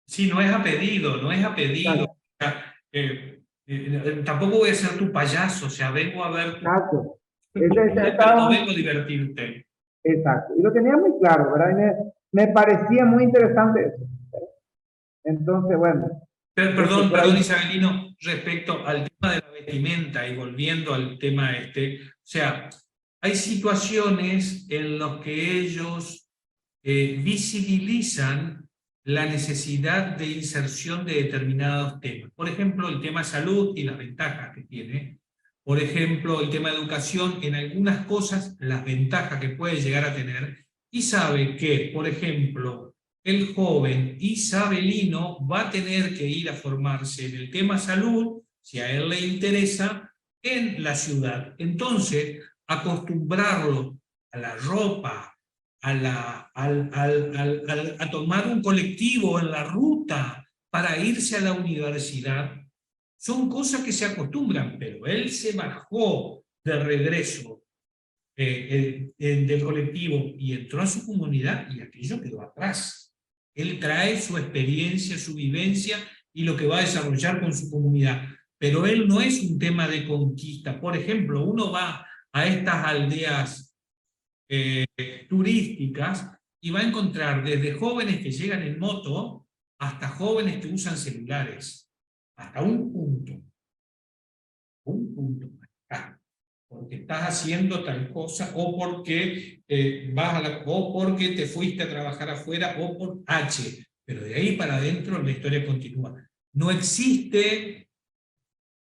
Sí, no es a pedido, no es a pedido. Exacto. O sea, tampoco voy a ser tu payaso, o sea, vengo a ver tu... Exacto. Pero no vengo a divertirte. Exacto. Y lo tenía muy claro, ¿verdad? Y me parecía muy interesante eso. Entonces, bueno. Perdón, Isabelino, respecto al tema de la vestimenta y volviendo al tema o sea, hay situaciones en las que ellos visibilizan la necesidad de inserción de determinados temas. Por ejemplo, el tema salud y las ventajas que tiene. Por ejemplo, el tema educación, en algunas cosas, las ventajas que puede llegar a tener. Y sabe que, por ejemplo, el joven isabelino va a tener que ir a formarse en el tema salud, si a él le interesa, en la ciudad. Entonces, acostumbrarlo a la ropa, a tomar un colectivo en la ruta para irse a la universidad, son cosas que se acostumbran, pero él se bajó de regreso del colectivo y entró a su comunidad y aquello quedó atrás. Él trae su experiencia, su vivencia y lo que va a desarrollar con su comunidad. Pero él no es un tema de conquista. Por ejemplo, uno va a estas aldeas turísticas y va a encontrar desde jóvenes que llegan en moto hasta jóvenes que usan celulares. Hasta un punto. Porque estás haciendo tal cosa, o porque o porque te fuiste a trabajar afuera, o por H. Pero de ahí para adentro la historia continúa. No existe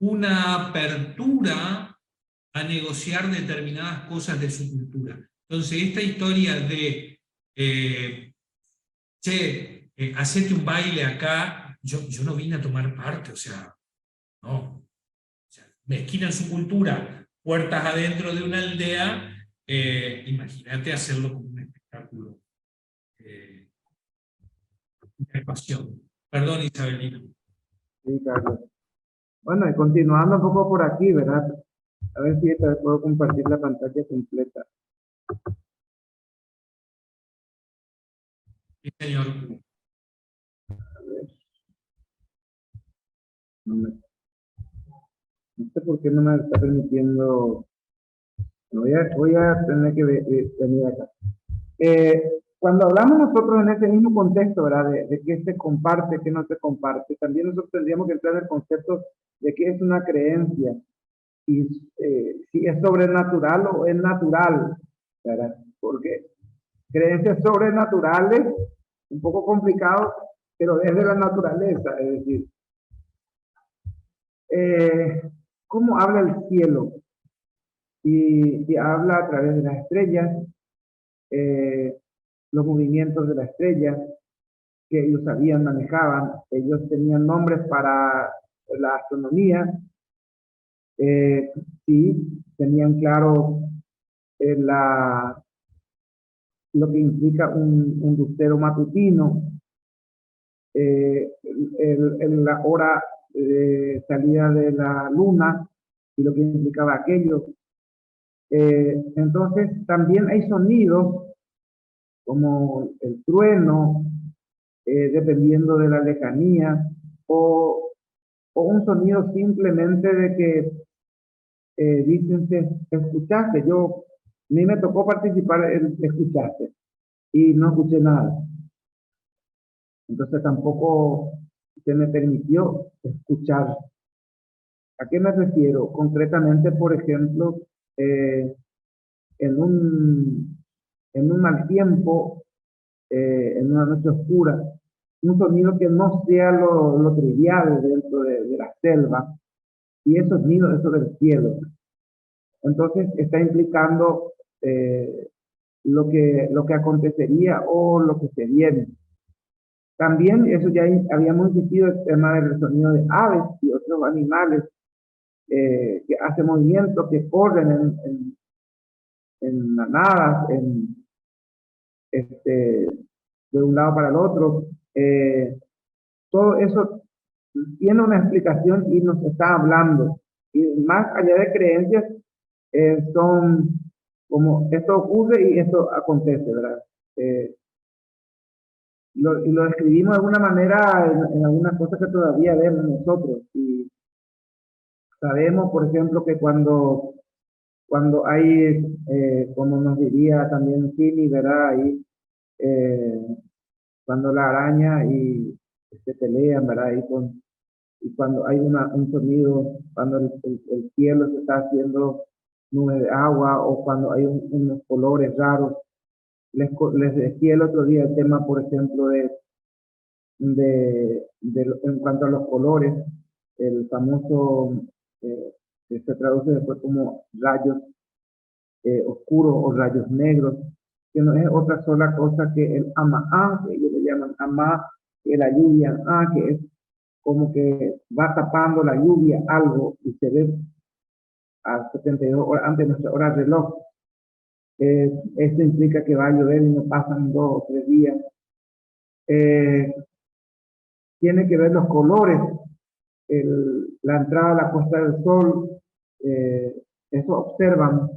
una apertura a negociar determinadas cosas de su cultura. Entonces, esta historia de hacete un baile acá, yo no vine a tomar parte, o sea, no. Mezquina en su cultura, puertas adentro de una aldea, imagínate hacerlo como un espectáculo de pasión. Perdón, Isabelino. Sí, Carlos. Bueno, y continuando un poco por aquí, ¿verdad? A ver si esta vez puedo compartir la pantalla completa. Sí, señor. A ver. No sé por qué no me está permitiendo. Voy a tener que venir acá. Cuando hablamos nosotros en ese mismo contexto, ¿verdad? De qué se comparte, qué no se comparte, también nosotros tendríamos que entrar en el concepto de qué es una creencia y si es sobrenatural o es natural, ¿verdad? Porque creencias sobrenaturales, un poco complicado, pero es de la naturaleza, es decir, ¿cómo habla el cielo? Y habla a través de las estrellas, los movimientos de las estrellas que ellos sabían, manejaban, ellos tenían nombres para la astronomía, sí, tenían claro lo que implica un lustero matutino, la hora de salida de la luna y lo que implicaba aquello. Entonces también hay sonidos como el trueno, dependiendo de la lejanía, o o un sonido simplemente de que dicen que escuchaste. A mí me tocó participar en escuchaste y no escuché nada. Entonces tampoco se me permitió escuchar. ¿A qué me refiero? Concretamente, por ejemplo, en un mal tiempo, en una noche oscura, un sonido que no sea lo trivial dentro de la selva, y esos sonidos, eso del cielo. Entonces está implicando lo que acontecería o lo que se viene. También, eso ya habíamos insistido, el tema del sonido de aves y otros animales que hacen movimientos, que corren en manadas, de un lado para el otro. Todo eso tiene una explicación y nos está hablando. Y más allá de creencias, son como esto ocurre y esto acontece, ¿verdad? Lo describimos de alguna manera en algunas cosas que todavía vemos nosotros. Y sabemos, por ejemplo, que cuando hay, como nos diría también Simi, ¿verdad? Ahí, cuando la araña y se pelean, ¿verdad? Y cuando hay un sonido, cuando el cielo se está haciendo nube de agua, o cuando hay unos colores raros. Les decía el otro día el tema, por ejemplo, en cuanto a los colores, el famoso, que se traduce después como rayos oscuros o rayos negros, que no es otra sola cosa que el amá, que ellos le llaman amá, que la lluvia, que es como que va tapando la lluvia algo y se ve a 72 horas antes de nuestra hora de reloj. Esto implica que va a llover y no pasan 2 o 3 días. Tiene que ver los colores, la entrada, la puesta del sol, eso observan.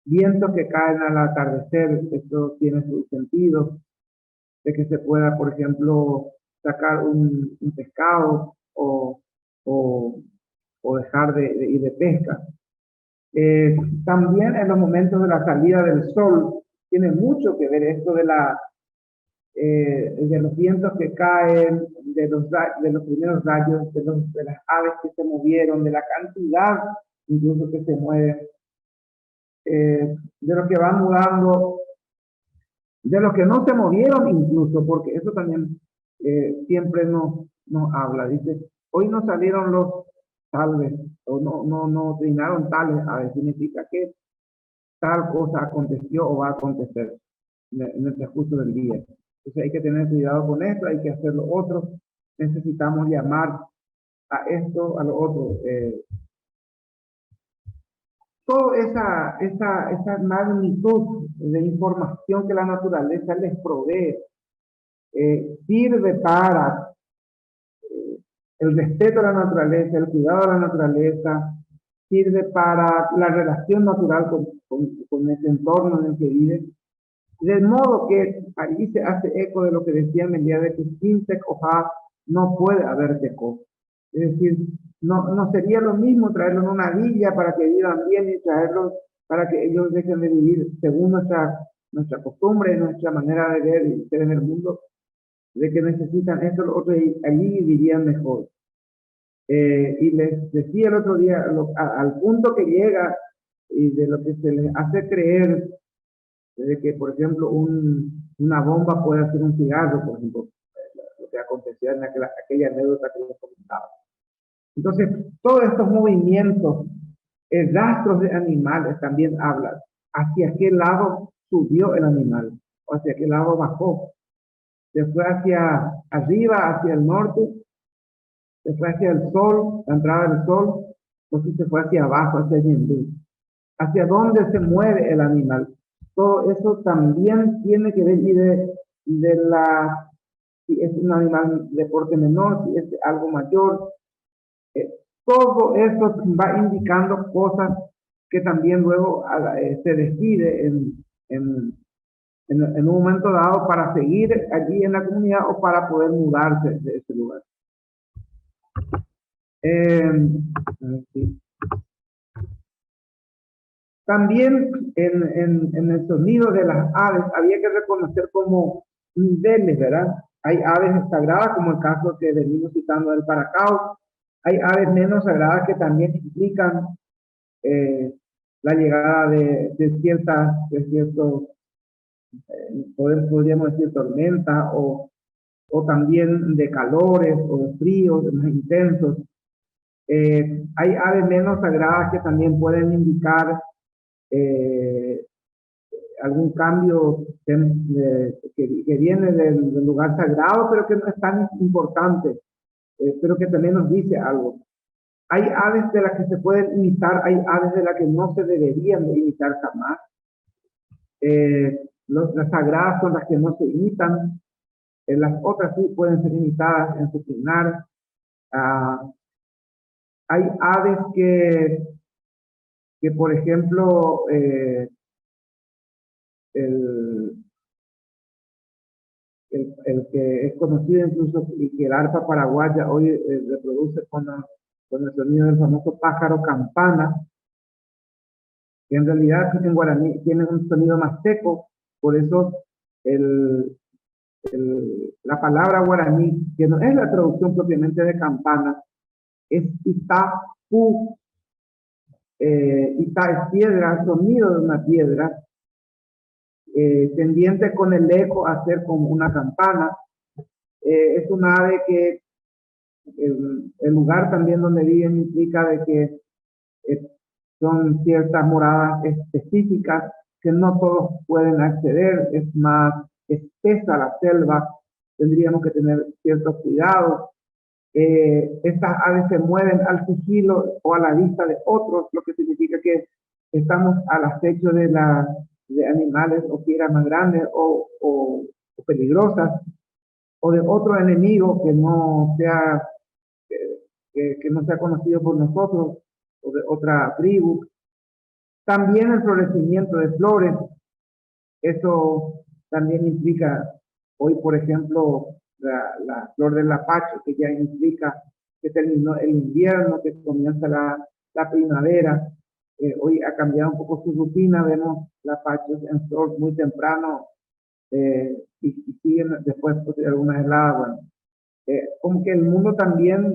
Vientos que caen al atardecer, esto tiene su sentido, de que se pueda, por ejemplo, sacar un pescado o dejar de ir de pesca. También en los momentos de la salida del sol, tiene mucho que ver esto de los vientos que caen, de los primeros rayos, de las aves que se movieron, de la cantidad incluso que se mueven, de los que van mudando, de los que no se movieron incluso, porque eso también siempre nos habla. Dice, hoy no salieron los tales, o no trinaron tales aves, significa que tal cosa aconteció o va a acontecer en el transcurso del día. Entonces hay que tener cuidado con esto, hay que hacer lo otro, necesitamos llamar a esto, a lo otro. Toda esa magnitud de información que la naturaleza les provee sirve para el respeto a la naturaleza, el cuidado de la naturaleza, sirve para la relación natural con ese entorno en el que vive. De modo que allí se hace eco de lo que decían el día de que sin Tecoja no puede haber Teco. Es decir, no sería lo mismo traerlos en una villa para que vivan bien y traerlos para que ellos dejen de vivir según nuestra costumbre, nuestra manera de ver y ser en el mundo, de que necesitan esto, lo otro, y allí vivirían mejor. Y les decía el otro día, al punto que llega y de lo que se les hace creer, de que, por ejemplo, una bomba puede hacer un cigarro, por ejemplo, lo que aconteció en aquella anécdota que les comentaba. Entonces, todos estos movimientos, rastros de animales también hablan. ¿Hacia qué lado subió el animal? ¿O hacia qué lado bajó? ¿Se fue hacia arriba, hacia el norte? ¿Se fue hacia el sol, la entrada del sol? ¿O si se fue hacia abajo, hacia el Yendú? ¿Hacia dónde se mueve el animal? Todo eso también tiene que ver si es un animal de porte menor, si es algo mayor. Todo eso va indicando cosas que también luego se decide en un momento dado para seguir allí en la comunidad o para poder mudarse de ese lugar. Sí. También en el sonido de las aves había que reconocer como niveles, ¿verdad? Hay aves sagradas, como el caso que venimos citando del Paracao. Hay aves menos sagradas que también implican la llegada de ciertos, podríamos decir, tormentas o también de calores o de fríos más intensos. Hay aves menos sagradas que también pueden indicar eh, algún cambio que viene del lugar sagrado, pero que no es tan importante, pero que también nos dice algo. Hay aves de las que se pueden imitar, hay aves de las que no se deberían de imitar jamás. Las sagradas son las que no se imitan, las otras sí pueden ser imitadas en su final. Hay aves que por ejemplo, el, el que es conocido incluso y que el arpa paraguaya hoy reproduce con el sonido del famoso pájaro campana, que en realidad en guaraní tiene un sonido más seco, por eso el, la palabra guaraní, que no es la traducción propiamente de campana, es itapu. Ita es piedra, sonido de una piedra, tendiente con el eco a ser como una campana. Es un ave que el lugar también donde viven implica de que son ciertas moradas específicas que no todos pueden acceder, es más espesa la selva, tendríamos que tener ciertos cuidados. Estas aves se mueven al sigilo o a la vista de otros, lo que significa que estamos al acecho de animales o fieras más grandes o peligrosas, o de otro enemigo que no sea, que no sea conocido por nosotros, o de otra tribu. También el florecimiento de flores, eso también implica, hoy por ejemplo, la flor del lapacho, que ya implica que terminó el invierno, que comienza la primavera. Hoy ha cambiado un poco su rutina, vemos lapachos en flor muy temprano y siguen después pues, de algunas heladas. Bueno, como que el mundo también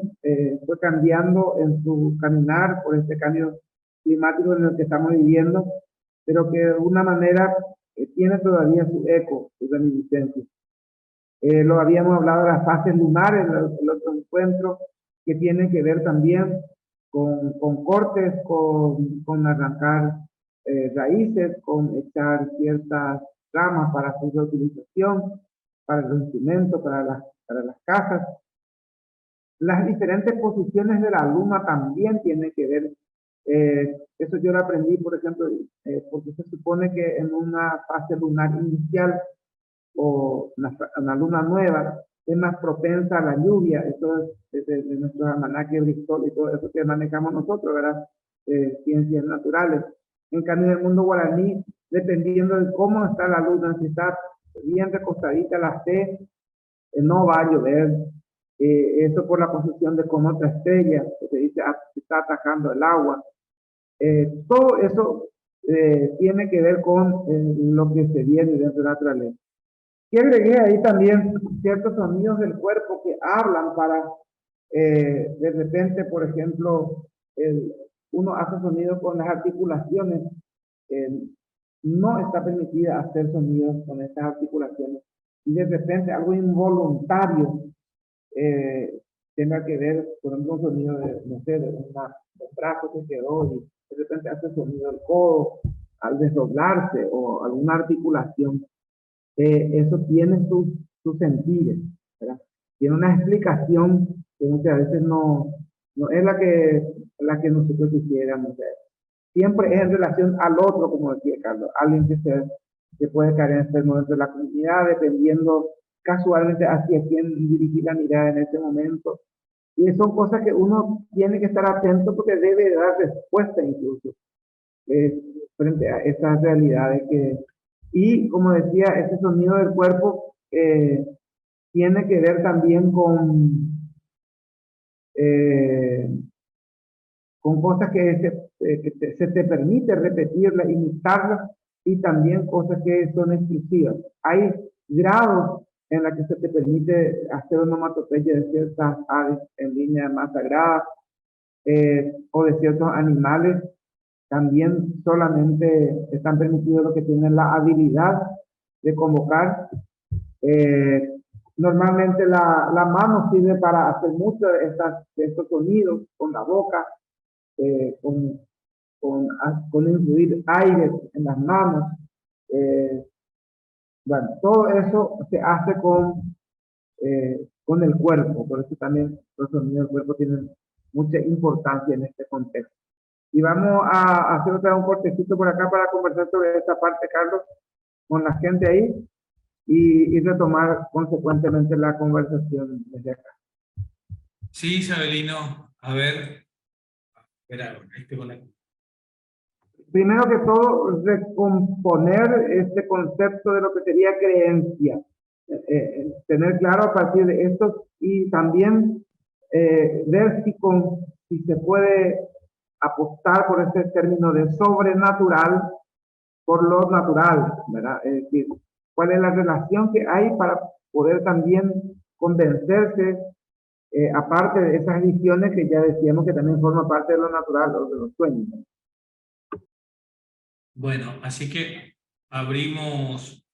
fue cambiando en su caminar por este cambio climático en el que estamos viviendo, pero que de alguna manera tiene todavía su eco, su reminiscencia. Lo habíamos hablado de las fases lunares, el otro encuentro, que tiene que ver también con cortes, con arrancar raíces, con echar ciertas ramas para su reutilización, para los instrumentos, para las casas. Las diferentes posiciones de la luna también tienen que ver. Eso yo lo aprendí, por ejemplo, porque se supone que en una fase lunar inicial o una luna nueva es más propensa a la lluvia. Eso es de nuestros almanaques Bristol y todo eso que manejamos nosotros, ¿verdad? Ciencias naturales. En cambio, en el mundo guaraní, dependiendo de cómo está la luna, si está bien recostadita la C, no va a llover. Eso por la posición de con otra estrella, que se dice está atacando el agua. Todo eso tiene que ver con lo que se viene dentro de la naturaleza. Y agregué ahí también ciertos sonidos del cuerpo que hablan para, de repente, por ejemplo, uno hace sonidos con las articulaciones. No está permitida hacer sonidos con estas articulaciones. Y de repente algo involuntario tenga que ver, por ejemplo, un sonido de, no sé, de un brazo que quedó y de repente hace el sonido del codo al desdoblarse o alguna articulación. Eso tiene sus sentidos, ¿verdad? Tiene una explicación que muchas veces no es la que nosotros quisiéramos ver. Siempre es en relación al otro, como decía Carlos, alguien que puede caer enfermo dentro de la comunidad, dependiendo casualmente hacia quién dirigir la mirada en ese momento. Y son cosas que uno tiene que estar atento porque debe dar respuesta incluso frente a esas realidades y como decía, ese sonido del cuerpo tiene que ver también con cosas que se te permite repetirlas, imitarlas, y también cosas que son exclusivas. Hay grados en la que se te permite hacer onomatopeya de ciertas aves en línea más sagrada, o de ciertos animales. También solamente están permitidos los que tienen la habilidad de convocar. Normalmente la mano sirve para hacer muchos de estos sonidos con la boca, con incluir aire en las manos. Bueno, todo eso se hace con el cuerpo, por eso también los sonidos del cuerpo tienen mucha importancia en este contexto. Y vamos a hacer un cortecito por acá para conversar sobre esta parte, Carlos, con la gente ahí, y retomar consecuentemente la conversación desde acá. Sí, Isabelino, a ver. Espera, ahí te conecto. Primero que todo, recomponer este concepto de lo que sería creencia. Tener claro a partir de esto, y también ver si se puede apostar por ese término de sobrenatural por lo natural, ¿verdad? Es decir, cuál es la relación que hay para poder también convencerse, aparte de esas visiones que ya decíamos que también forman parte de lo natural o de los sueños. Bueno, así que abrimos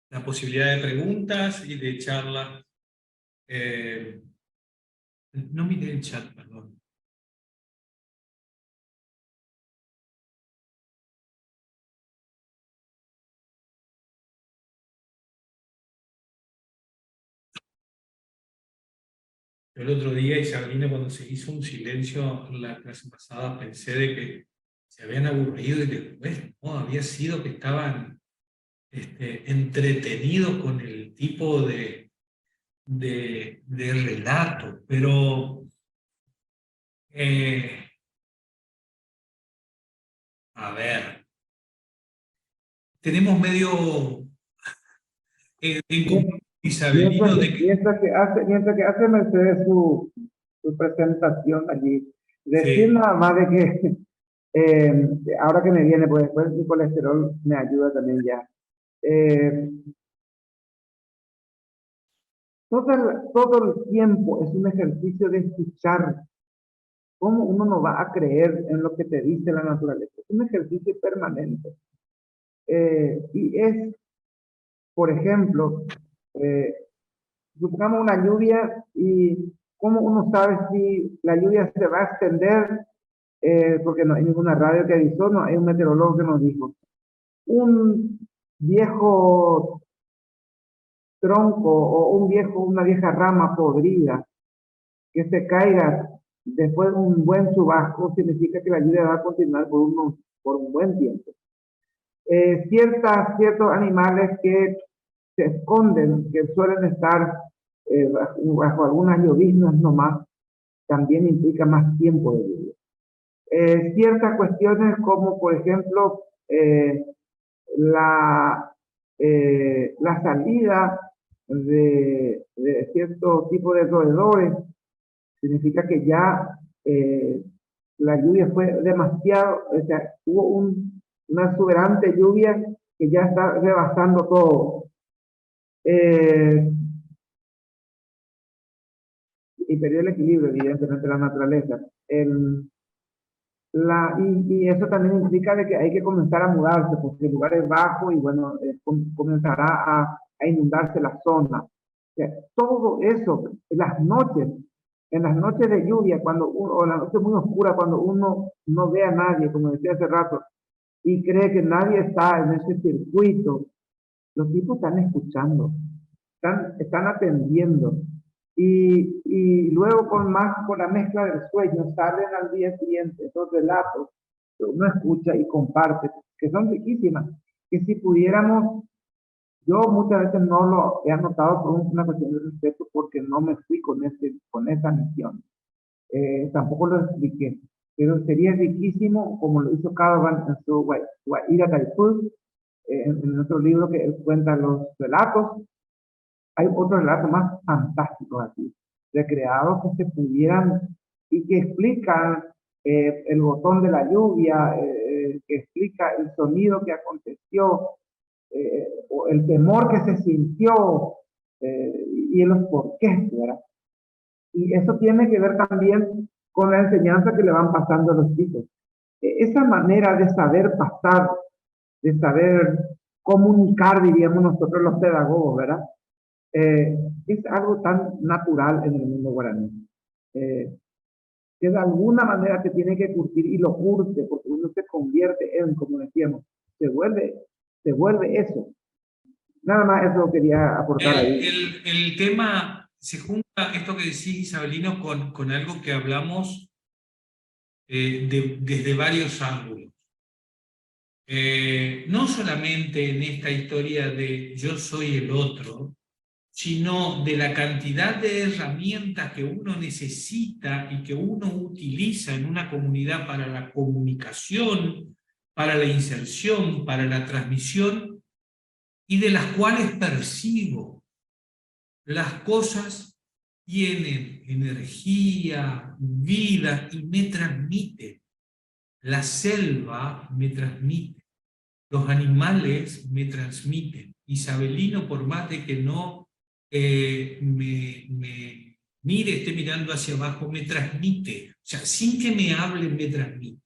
la posibilidad de preguntas y de charlas. No miré el chat, perdón. El otro día, Isabelina, cuando se hizo un silencio en la clase pasada, pensé de que se habían aburrido y después no, había sido que estaban entretenidos con el tipo de relato, pero a ver, tenemos medio en común, Isabelino, de que... Mientras que hace Mercedes su presentación allí, decir Sí. nada más de que ahora que me viene, pues después mi colesterol me ayuda también ya. Todo el tiempo es un ejercicio de escuchar. ¿Cómo uno no va a creer en lo que te dice la naturaleza? Es un ejercicio permanente. Y es, por ejemplo, supongamos una lluvia, y cómo uno sabe si la lluvia se va a extender, porque no hay ninguna radio que avisó, no hay un meteorólogo que nos dijo. Un viejo tronco o una vieja rama podrida que se caiga después de un buen chubasco significa que la lluvia va a continuar por un buen tiempo. Ciertos animales que se esconden, que suelen estar bajo algunas lloviznas nomás, también implica más tiempo de lluvia. Ciertas cuestiones como, por ejemplo, la salida de cierto tipo de roedores, significa que ya la lluvia fue demasiado, o sea, hubo una exuberante lluvia que ya está rebasando todo. Y perdió el equilibrio, evidentemente, la naturaleza. Y eso también implica de que hay que comenzar a mudarse, porque el lugar es bajo y bueno, comenzará a inundarse la zona. O sea, todo eso, en las noches de lluvia, o en la noche muy oscura, cuando uno no ve a nadie, como decía hace rato, y cree que nadie está en ese circuito, los tipos están escuchando, están atendiendo. Y luego con la mezcla del sueño salen al día siguiente esos relatos que uno escucha y comparte, que son riquísimas, que si pudiéramos, yo muchas veces no lo he anotado por una cuestión de respeto, porque no me fui con esa misión. Tampoco lo expliqué, pero sería riquísimo, como lo hizo Cadavan en su Guaira Taipú, en otro libro que él cuenta los relatos. Hay otro relato más fantástico aquí, recreados que se pudieran y que explican el botón de la lluvia, que explica el sonido que aconteció, o el temor que se sintió, y los porqués, ¿verdad? Y eso tiene que ver también con la enseñanza que le van pasando a los chicos. Esa manera de saber pasar, de saber comunicar, diríamos nosotros los pedagogos, ¿verdad? Es algo tan natural en el mundo guaraní. Que de alguna manera te tiene que curtir y lo curte, porque uno se convierte en, como decíamos, se vuelve eso. Nada más eso quería aportar ahí. El tema, se junta esto que decís, Isabelino, con algo que hablamos desde varios ángulos. No solamente en esta historia de yo soy el otro, sino de la cantidad de herramientas que uno necesita y que uno utiliza en una comunidad para la comunicación, para la inserción, para la transmisión, y de las cuales percibo. Las cosas tienen energía, vida y me transmiten. La selva me transmite, los animales me transmiten. Isabelino, por más de que no me mire, esté mirando hacia abajo, me transmite. O sea, sin que me hable, me transmite.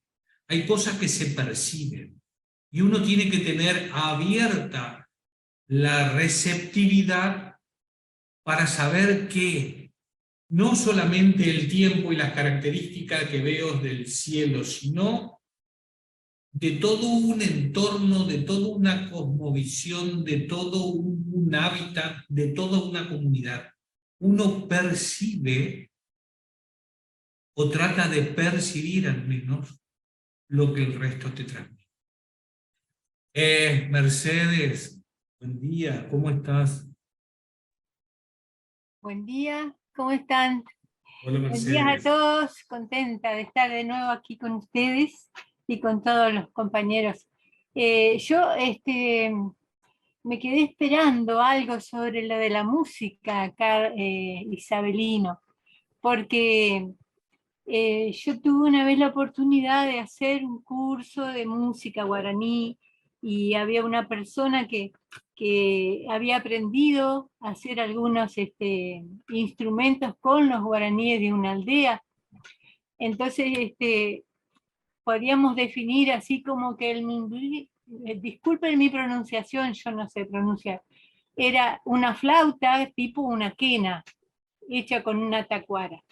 Hay cosas que se perciben y uno tiene que tener abierta la receptividad para saber que no solamente el tiempo y las características que veo del cielo, sino de todo un entorno, de toda una cosmovisión, de todo un hábitat, de toda una comunidad. Uno percibe o trata de percibir al menos lo que el resto te transmite. Mercedes, buen día, ¿cómo estás? Buen día, ¿cómo están? Hola, Buen día a Mercedes. todos, contenta de estar de nuevo aquí con ustedes y con todos los compañeros. Yo me quedé esperando algo sobre lo de la música acá, Isabelino, porque yo tuve una vez la oportunidad de hacer un curso de música guaraní y había una persona que había aprendido a hacer algunos instrumentos con los guaraníes de una aldea. Entonces, podríamos definir así como que disculpen mi pronunciación, yo no sé pronunciar, era una flauta tipo una quena, hecha con una tacuara.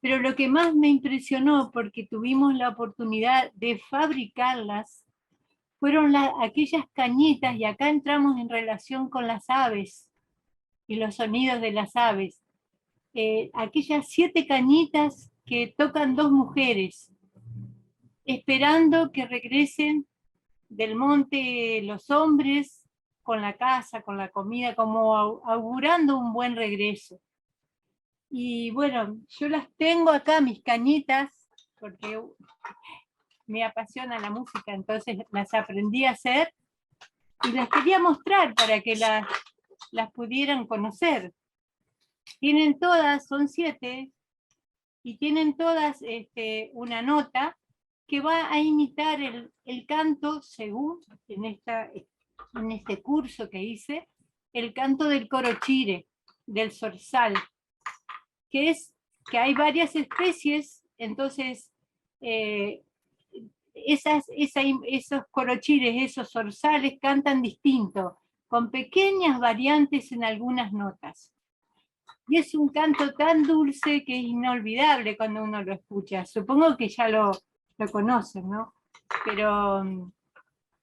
Pero lo que más me impresionó, porque tuvimos la oportunidad de fabricarlas, fueron aquellas cañitas, y acá entramos en relación con las aves y los sonidos de las aves. Aquellas 7 cañitas que tocan 2 mujeres, esperando que regresen del monte los hombres con la casa, con la comida, como augurando un buen regreso. Y bueno, yo las tengo acá, mis cañitas, porque me apasiona la música, entonces las aprendí a hacer y las quería mostrar para que las pudieran conocer. Tienen todas, son 7, y tienen todas una nota que va a imitar el canto, según en este curso que hice, el canto del corochire, del zorzal, que hay varias especies, entonces esos corochires, esos zorzales cantan distinto, con pequeñas variantes en algunas notas. Y es un canto tan dulce que es inolvidable cuando uno lo escucha. Supongo que ya lo conocen, ¿no? Pero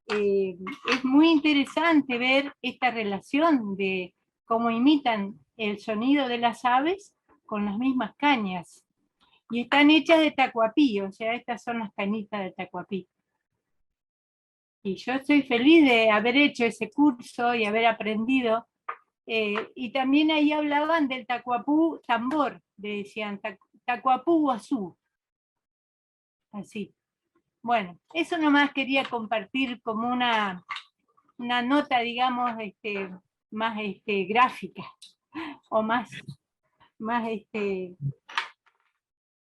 es muy interesante ver esta relación de cómo imitan el sonido de las aves con las mismas cañas. Y están hechas de tacuapí, o sea, estas son las cañitas de tacuapí. Y yo estoy feliz de haber hecho ese curso y haber aprendido. Y también ahí hablaban del tacuapú tambor, decían tacuapú guazú. Así. Bueno, eso nomás quería compartir como una nota, digamos, más gráfica o más más,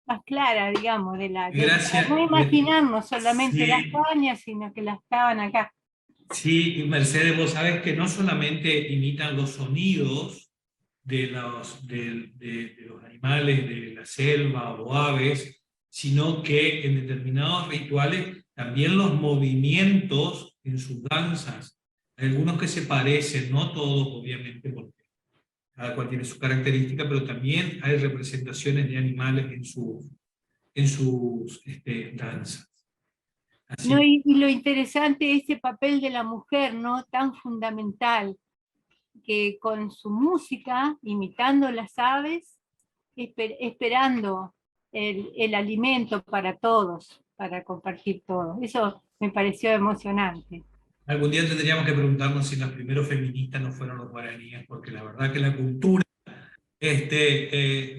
más clara, digamos, Gracias. no imaginarnos solamente las cañas, sino que las estaban acá. Sí, Mercedes, vos sabés que no solamente imitan los sonidos de los animales de la selva o aves, sino que en determinados rituales también los movimientos en sus danzas, hay algunos que se parecen, no todos obviamente, porque cada cual tiene su característica, pero también hay representaciones de animales en sus danzas. Así. No, y lo interesante es ese papel de la mujer, ¿no? Tan fundamental, que con su música, imitando las aves, esperando el alimento para todos, para compartir todo. Eso me pareció emocionante. Algún día tendríamos que preguntarnos si los primeros feministas no fueron los guaraníes, porque la verdad que la cultura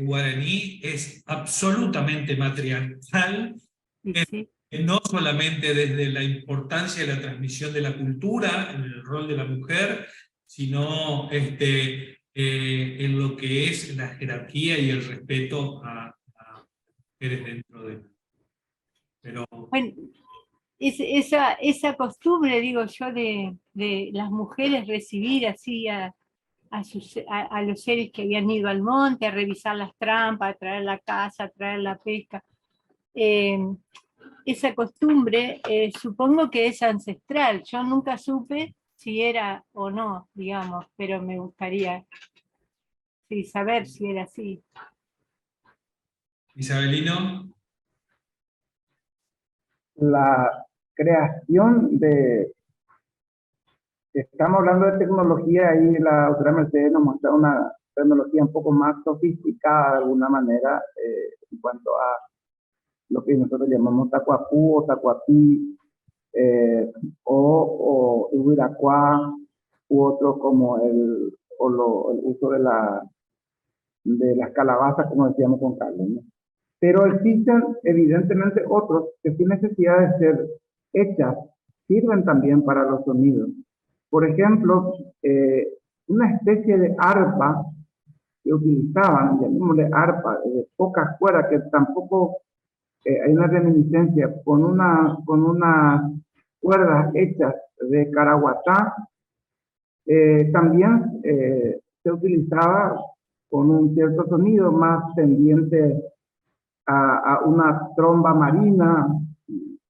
guaraní es absolutamente matriarcal, Sí. no solamente desde la importancia de la transmisión de la cultura, en el rol de la mujer, sino en lo que es la jerarquía y el respeto a mujeres dentro de... Pero... Bueno, esa costumbre, digo yo, de las mujeres recibir así a los seres que habían ido al monte, a revisar las trampas, a traer la caza, a traer la pesca. Esa costumbre supongo que es ancestral. Yo nunca supe si era o no, digamos, pero me gustaría saber si era así. Isabelino. La creación de... Estamos hablando de tecnología y la doctora Mercedes nos muestra una tecnología un poco más sofisticada de alguna manera en cuanto a lo que nosotros llamamos tacuapú o tacuapí o huiracuá u otro como el uso de las calabazas, como decíamos con Carlos, ¿no? Pero existen evidentemente otros que sin necesidad de ser hechas sirven también para los sonidos. Por ejemplo, una especie de arpa que utilizaban, llamémosle arpa, de pocas cuerdas, que tampoco hay una reminiscencia, con unas cuerdas hechas de caraguatá, también se utilizaba con un cierto sonido más tendiente a una tromba marina,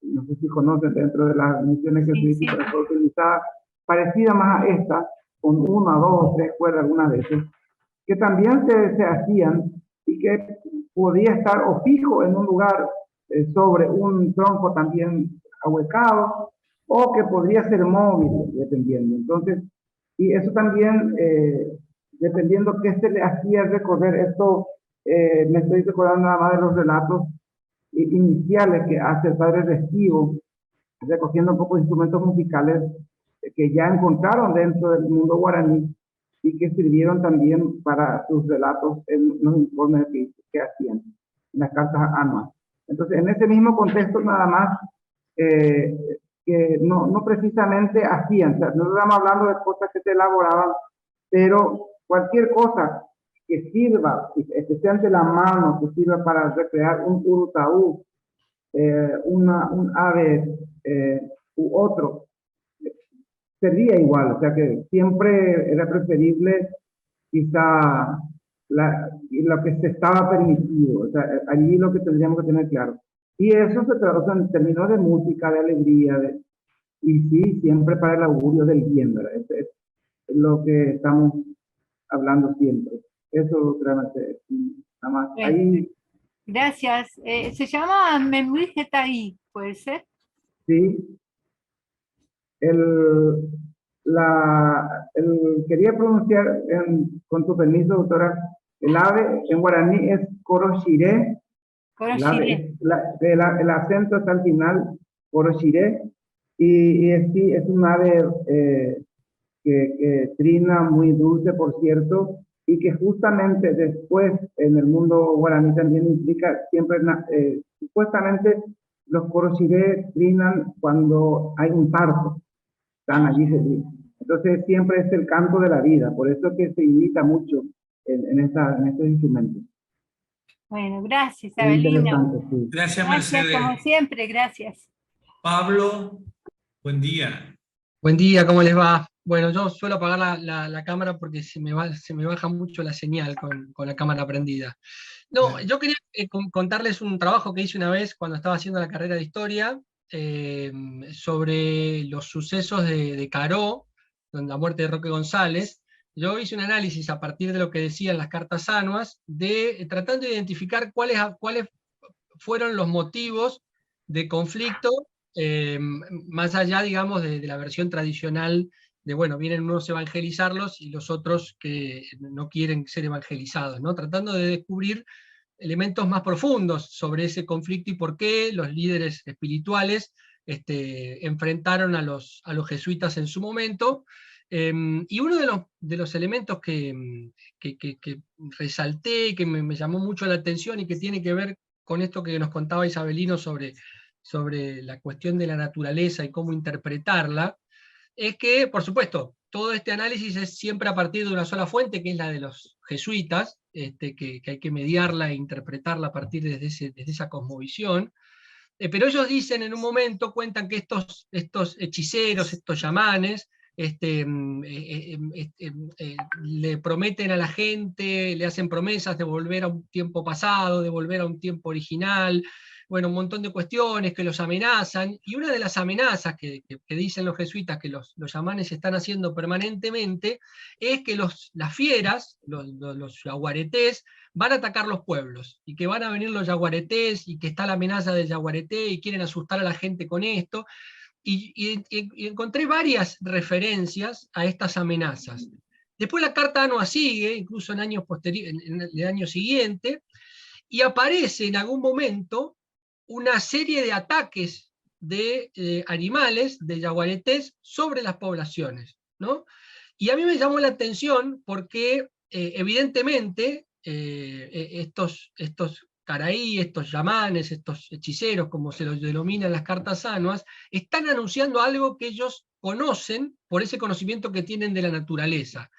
no sé si conocen, dentro de las misiones que Sí. fue utilizada, parecida más a esta, con una, dos o tres cuerdas algunas veces, que también se hacían y que podía estar o fijo en un lugar sobre un tronco también ahuecado, o que podría ser móvil, dependiendo. Entonces, y eso también, dependiendo qué se le hacía recorrer, esto me estoy recordando nada más de los relatos iniciales que hace el padre Restivo, recogiendo un poco de instrumentos musicales que ya encontraron dentro del mundo guaraní y que sirvieron también para sus relatos en los informes que hacían, en las cartas anuales. Entonces, en ese mismo contexto nada más, que no precisamente hacían, o sea, no estamos hablando de cosas que se elaboraban, pero cualquier cosa que sirva, especialmente la mano, que sirva para recrear un urutaú, un ave u otro, sería igual, o sea que siempre era preferible quizá lo que se estaba permitido, o sea, allí lo que tendríamos que tener claro. Y eso se traduce en términos de música, de alegría, y sí, siempre para el augurio del bien, ¿verdad? Es lo que estamos hablando siempre. Eso realmente, nada más. Ahí, Gracias. Se llama Memui Getaí, ¿puede ser? sí. Quería pronunciar, con tu permiso, doctora, el ave en guaraní es coroshiré. El acento está al final, coroshiré, y sí, es un ave que trina muy dulce, por cierto, y que justamente después en el mundo guaraní también implica siempre, supuestamente los coroshiré trinan cuando hay un parto, están allí. Entonces siempre es el canto de la vida, por eso que se imita mucho en estos instrumentos. Bueno, gracias, Es Abelino. interesante, sí. Gracias, Gracias, Mercedes. como siempre, gracias. Pablo, buen día. Buen día, ¿cómo les va? Bueno, yo suelo apagar la cámara porque se me baja mucho la señal con la cámara prendida. No, yo quería contarles un trabajo que hice una vez cuando estaba haciendo la carrera de historia sobre los sucesos de Caró, la muerte de Roque González. Yo hice un análisis a partir de lo que decían las cartas anuas, tratando de identificar cuáles fueron los motivos de conflicto, más allá, digamos, de la versión tradicional de, bueno, vienen unos a evangelizarlos y los otros que no quieren ser evangelizados, ¿no? Tratando de descubrir elementos más profundos sobre ese conflicto y por qué los líderes espirituales enfrentaron a los jesuitas en su momento. Y uno de los elementos que resalté, que me llamó mucho la atención y que tiene que ver con esto que nos contaba Isabelino sobre la cuestión de la naturaleza y cómo interpretarla, es que, por supuesto, todo este análisis es siempre a partir de una sola fuente, que es la de los jesuitas, que hay que mediarla e interpretarla a partir de esa cosmovisión. Pero ellos dicen en un momento, cuentan que estos hechiceros, estos chamanes, le prometen a la gente, le hacen promesas de volver a un tiempo pasado, de volver a un tiempo original, bueno, un montón de cuestiones que los amenazan, y una de las amenazas que dicen los jesuitas que los chamanes están haciendo permanentemente es que las fieras, los yaguaretés, van a atacar los pueblos, y que van a venir los yaguaretés, y que está la amenaza del yaguareté, y quieren asustar a la gente con esto, y encontré varias referencias a estas amenazas. Después la carta anua sigue, incluso en años posteriores, en el año siguiente, y aparece en algún momento una serie de ataques de animales, de yaguaretés, sobre las poblaciones, ¿no? Y a mí me llamó la atención porque evidentemente estos caraí, estos yamanes, estos hechiceros, como se los denominan las cartas anuas, están anunciando algo que ellos conocen por ese conocimiento que tienen de la naturaleza.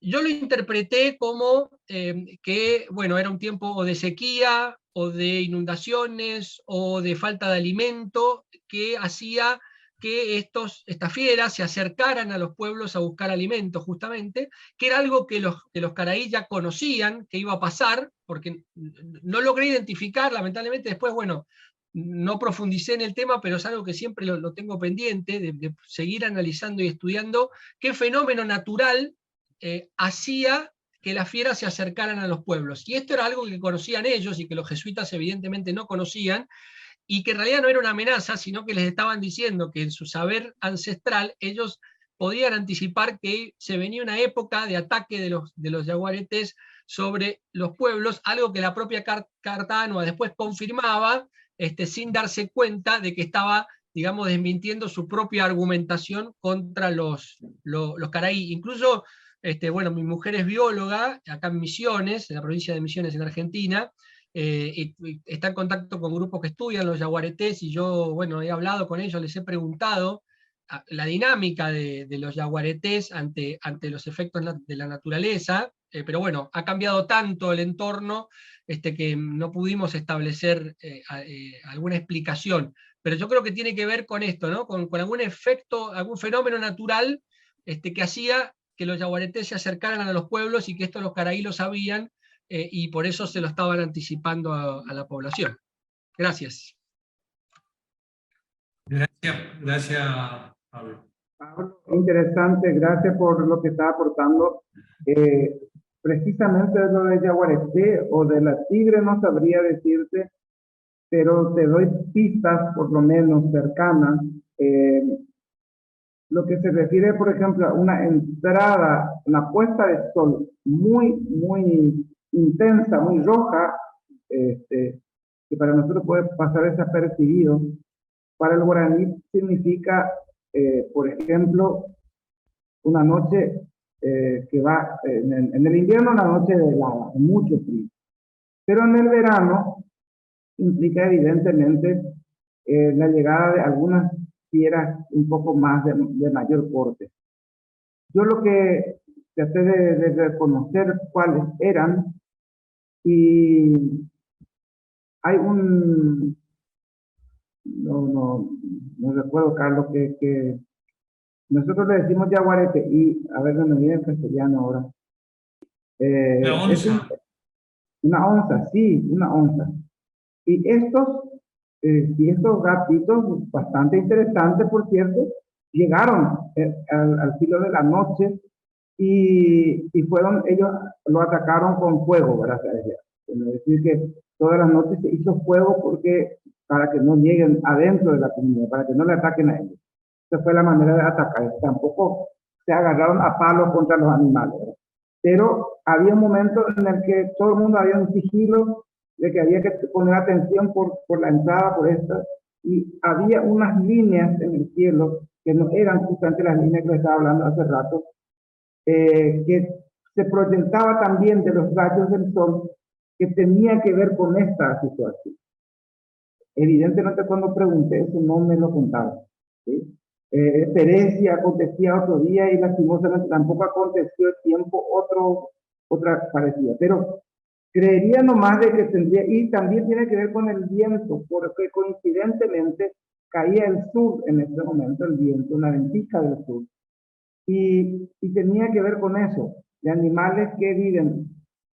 Yo lo interpreté como que, bueno, era un tiempo o de sequía, o de inundaciones, o de falta de alimento, que hacía que estas fieras se acercaran a los pueblos a buscar alimento, justamente, que era algo que los caraí ya conocían que iba a pasar, porque no logré identificar, lamentablemente, después, bueno, no profundicé en el tema, pero es algo que siempre lo tengo pendiente, de seguir analizando y estudiando qué fenómeno natural hacía que las fieras se acercaran a los pueblos. Y esto era algo que conocían ellos y que los jesuitas evidentemente no conocían, y que en realidad no era una amenaza, sino que les estaban diciendo que en su saber ancestral ellos podían anticipar que se venía una época de ataque de los yaguaretés sobre los pueblos, algo que la propia carta anua después confirmaba, sin darse cuenta de que estaba, digamos, desmintiendo su propia argumentación contra los caraí. Incluso, bueno, mi mujer es bióloga, acá en Misiones, en la provincia de Misiones, en Argentina, y está en contacto con grupos que estudian los yaguaretés, y yo, bueno, he hablado con ellos, les he preguntado la dinámica de los yaguaretés ante los efectos de la naturaleza, pero bueno, ha cambiado tanto el entorno que no pudimos establecer alguna explicación. Pero yo creo que tiene que ver con esto, ¿no? Con algún efecto, algún fenómeno natural que hacía que los yaguaretés se acercaran a los pueblos, y que esto los caraí lo sabían, y por eso se lo estaban anticipando a la población. Gracias. Gracias, Pablo. Pablo, interesante, gracias por lo que está aportando. Precisamente lo de yaguareté o de la tigre no sabría decirte, pero te doy pistas por lo menos cercanas. Lo que se refiere, por ejemplo, a una entrada, una puesta de sol muy, muy intensa, muy roja, que para nosotros puede pasar desapercibido, para el guaraní significa, por ejemplo, una noche que va, en el invierno una noche helada, mucho frío, pero en el verano implica evidentemente la llegada de algunas fieras un poco más de mayor porte. Yo lo que traté de reconocer cuáles eran, y hay no recuerdo, Carlos, que nosotros le decimos yaguarete, y a ver, no me viene en castellano ahora. La Es onza. una onza, sí, una onza. Y estos gatitos, bastante interesantes, por cierto, llegaron al filo de la noche, y fueron, ellos lo atacaron con fuego, ¿verdad? Es decir, que todas las noches se hizo fuego para que no lleguen adentro de la comunidad, para que no le ataquen a ellos. Esa fue la manera de atacar. Tampoco se agarraron a palos contra los animales, ¿verdad? Pero había un momento en el que todo el mundo había un sigilo de que había que poner atención por la entrada, por esta, y había unas líneas en el cielo que no eran justamente las líneas que les estaba hablando hace rato, que se proyectaba también de los rayos del sol, que tenía que ver con esta situación. Evidentemente, cuando pregunté eso, no me lo contaron, ¿sí? Teresia acontecía otro día, y lastimosamente tampoco aconteció el tiempo otra parecida. Pero creería nomás de que tendría, y también tiene que ver con el viento, porque coincidentemente caía el sur en ese momento, el viento, una ventisca del sur. Y tenía que ver con eso, de animales que viven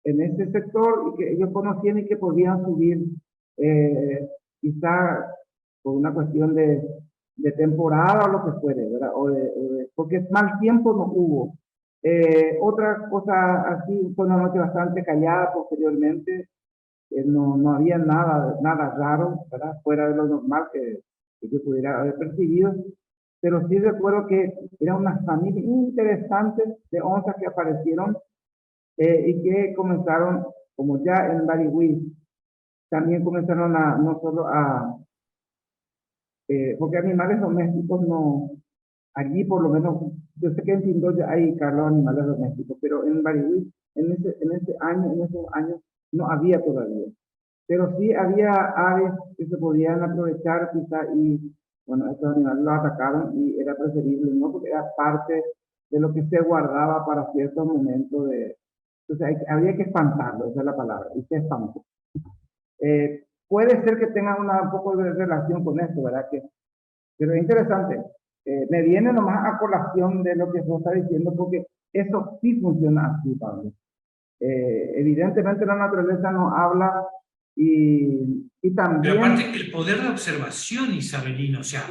en ese sector y que ellos conocían y que podían subir, quizá por una cuestión de temporada o lo que fuere, ¿verdad? Porque mal tiempo no hubo. Otra cosa así, fue una noche bastante callada posteriormente, no había nada raro, ¿verdad? Fuera de lo normal que yo pudiera haber percibido. Pero sí recuerdo que eran unas familias interesantes de onzas que aparecieron, y que comenzaron, como ya en Barihui, también comenzaron no solo porque animales domésticos no, allí por lo menos, yo sé que en Pindoya hay, Carlos, animales domésticos, pero en Barihui, en esos años, no había todavía. Pero sí había aves que se podían aprovechar quizá, y bueno, estos animales los atacaron y era preferible, ¿no? Porque era parte de lo que se guardaba para ciertos momentos entonces había que espantarlo, esa es la palabra, y se espantó. Puede ser que tenga un poco de relación con esto, ¿verdad? Pero es interesante. Me viene nomás a colación de lo que vos estás diciendo, porque eso sí funciona así, Pablo. Evidentemente la naturaleza nos habla, y también... Pero aparte, el poder de observación, Isabelino, o sea,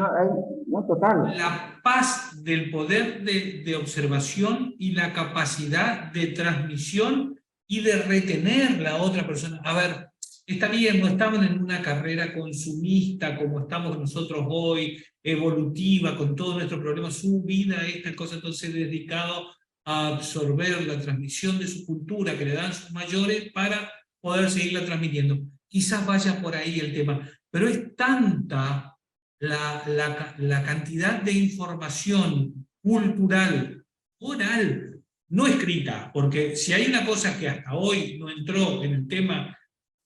no, total. la paz del poder de observación y la capacidad de transmisión y de retener la otra persona. A ver, está bien, no estamos en una carrera consumista como estamos nosotros hoy, evolutiva, con todos nuestros problemas, su vida, esta cosa, entonces dedicado a absorber la transmisión de su cultura que le dan sus mayores para poder seguirla transmitiendo. Quizás vaya por ahí el tema, pero es tanta la cantidad de información cultural, oral, no escrita, porque si hay una cosa que hasta hoy no entró en el tema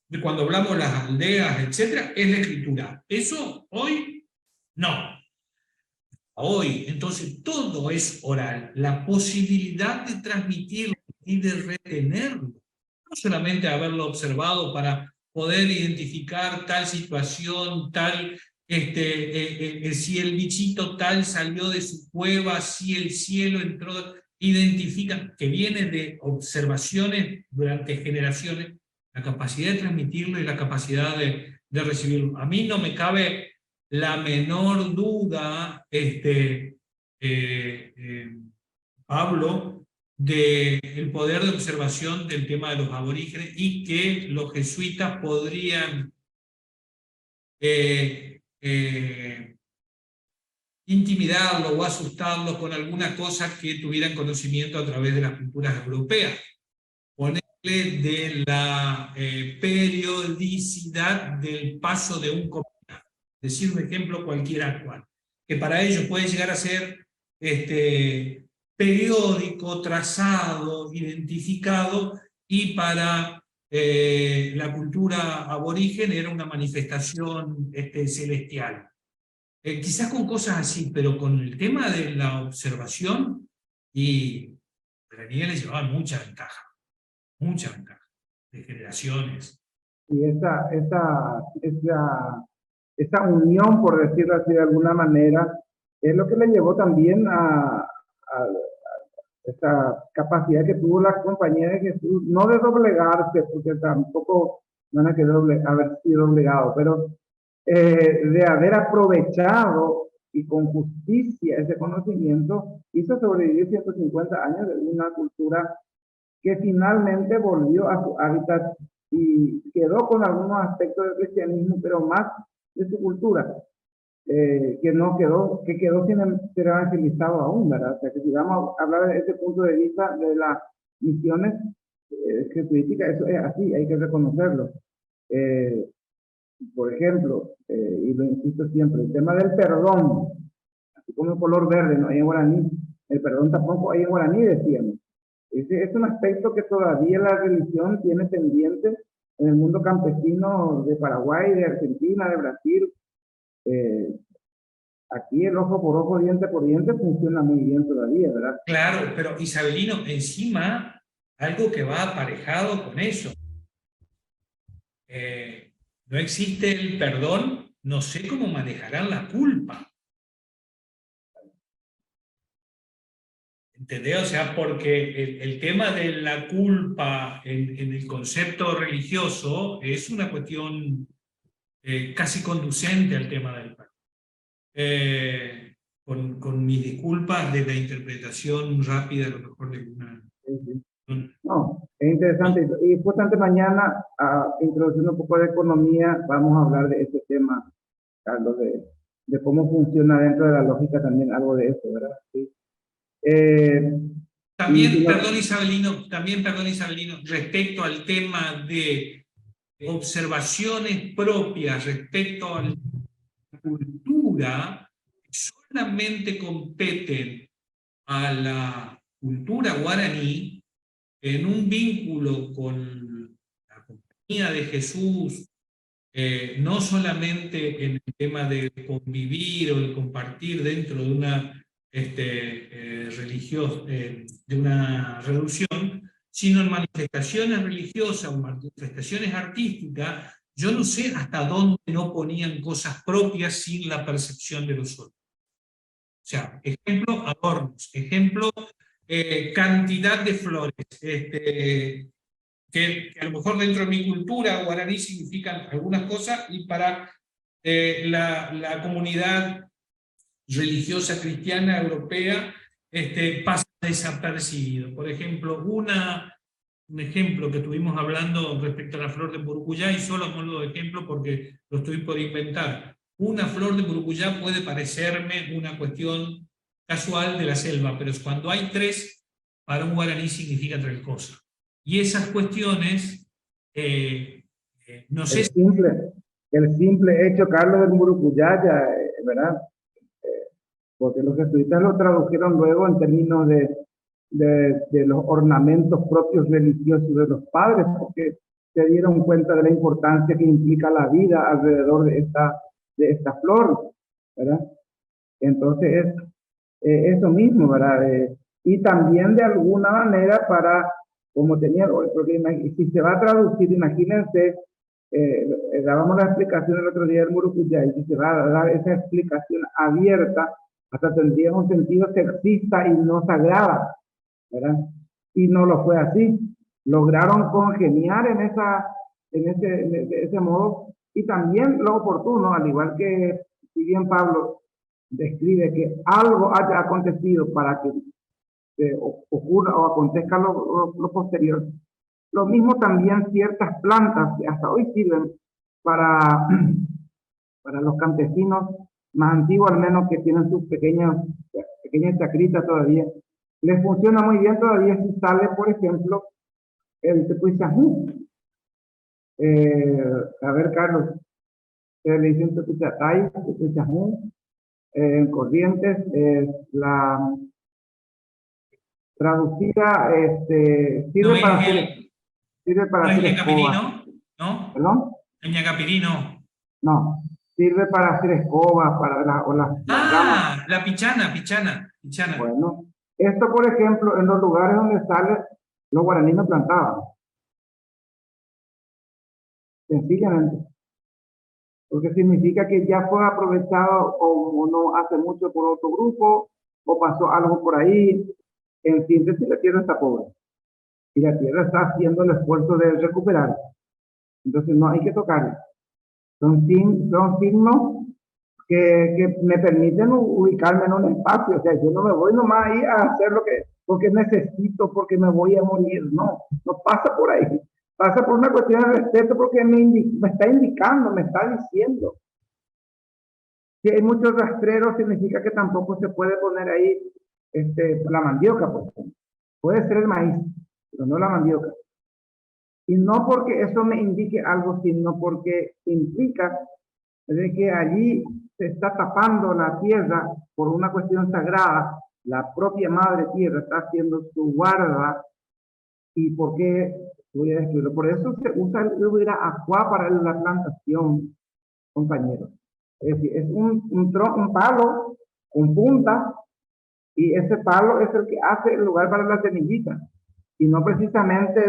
de cuando hablamos de las aldeas, etcétera, es la escritura. Eso hoy no. Hoy, entonces, todo es oral. La posibilidad de transmitirlo y de retenerlo, no solamente haberlo observado para poder identificar tal situación, si el bichito tal salió de su cueva, si el cielo entró, identifica, que viene de observaciones durante generaciones, la capacidad de transmitirlo y la capacidad de recibirlo. A mí no me cabe la menor duda, Pablo, del poder de observación del tema de los aborígenes, y que los jesuitas podrían intimidarlo o asustarlo con alguna cosa que tuvieran conocimiento a través de las culturas europeas. Ponerle de la periodicidad del paso de un cometa. Decir un ejemplo cualquiera actual, que para ellos puede llegar a ser periódico, trazado, identificado, y para la cultura aborigen era una manifestación celestial. Quizás con cosas así, pero con el tema de la observación, y guaraníes le llevaban mucha ventaja de generaciones. Y esa unión, por decirlo así de alguna manera, es lo que le llevó también a esa capacidad que tuvo la Compañía de Jesús, no de doblegarse, porque tampoco van a querer haber sido obligados, pero de haber aprovechado y con justicia ese conocimiento, hizo sobrevivir 150 años de una cultura que finalmente volvió a su hábitat y quedó con algunos aspectos del cristianismo, pero más de su cultura, que quedó sin ser evangelizado aún, ¿verdad? O sea, que si vamos a hablar desde ese punto de vista de las misiones jesuíticas, eso es así, hay que reconocerlo. Por ejemplo, y lo insisto siempre, el tema del perdón, así como el color verde no hay en guaraní, el perdón tampoco hay en guaraní, decíamos. Ese es un aspecto que todavía la religión tiene pendiente en el mundo campesino de Paraguay, de Argentina, de Brasil. Aquí el ojo por ojo, diente por diente funciona muy bien todavía, ¿verdad? Claro, pero Isabelino, encima, algo que va aparejado con eso. No existe el perdón, no sé cómo manejarán la culpa. ¿Entendés? O sea, porque el tema de la culpa en el concepto religioso es una cuestión casi conducente al tema del perdón. Con mis disculpas de la interpretación rápida, a lo mejor de una... No, es interesante. Y justamente mañana, introduciendo un poco de economía, vamos a hablar de ese tema, Carlos, de cómo funciona dentro de la lógica también algo de eso, ¿verdad? Sí. También, perdón Isabelino, respecto al tema de observaciones propias respecto a la cultura, solamente competen a la cultura guaraní en un vínculo con la Compañía de Jesús, no solamente en el tema de convivir o de compartir dentro de una de una reducción, sino en manifestaciones religiosas o manifestaciones artísticas. Yo no sé hasta dónde no ponían cosas propias sin la percepción de los otros. O sea, ejemplo, adornos, ejemplo, cantidad de flores, que a lo mejor dentro de mi cultura guaraní significan algunas cosas y para la comunidad religiosa cristiana europea pasa desapercibido. Por ejemplo, un ejemplo que estuvimos hablando respecto a la flor de Murucuyá, y solo a modo de ejemplo porque lo estoy por inventar. Una flor de Murucuyá puede parecerme una cuestión casual de la selva, pero cuando hay tres, para un guaraní significa tres cosas. Y esas cuestiones, no sé si... El simple hecho, Carlos, del Murucuyá, ¿verdad? Porque los jesuitas lo tradujeron luego en términos de los ornamentos propios religiosos de los padres, porque se dieron cuenta de la importancia que implica la vida alrededor de esta flor, ¿verdad? Entonces, eso mismo, ¿verdad? Y también de alguna manera como tenía, porque si se va a traducir, imagínense, dábamos la explicación el otro día del Murucuyá, y si se va a dar esa explicación abierta, hasta tendría un sentido sexista y no sagrada, ¿verdad? Y no lo fue así. Lograron congeniar de ese modo, y también lo oportuno, al igual que si bien Pablo describe que algo haya acontecido para que ocurra o acontezca lo posterior, lo mismo también ciertas plantas que hasta hoy sirven para los campesinos más antiguos, al menos, que tienen sus pequeñas chacritas todavía, les funciona muy bien todavía si sale, por ejemplo, el tepuichajú. A ver, Carlos, le dicen tepuichatay, tepuichajú, en Corrientes, la traducida, sirve para hacer escoba. ¿No? ¿Perdón? El ñacapirino. No, sirve para hacer escobas, para las ramas. La pichana. Bueno, Esto, por ejemplo, en los lugares donde sale, los guaraníes no plantaban, sencillamente, porque significa que ya fue aprovechado o no hace mucho por otro grupo, o pasó algo por ahí. En síntesis, la tierra está pobre, y la tierra está haciendo el esfuerzo de recuperar. Entonces no hay que tocarla. Son signos que me permiten ubicarme en un espacio. O sea, yo no me voy nomás ahí a hacer lo que, porque necesito, porque me voy a morir. No, no pasa por ahí. Pasa por una cuestión de respeto porque me está indicando, me está diciendo. Si hay muchos rastreros, significa que tampoco se puede poner ahí la mandioca, por ejemplo. Puede ser el maíz, pero no la mandioca. Y no porque eso me indique algo, sino porque implica de que allí se está tapando la tierra por una cuestión sagrada. La propia madre tierra está haciendo su guarda. ¿Y por qué voy a destruirlo? Por eso se usa el aqua para la plantación, compañeros. Es decir, es un palo con punta, y ese palo es el que hace el lugar para la semillita, y no precisamente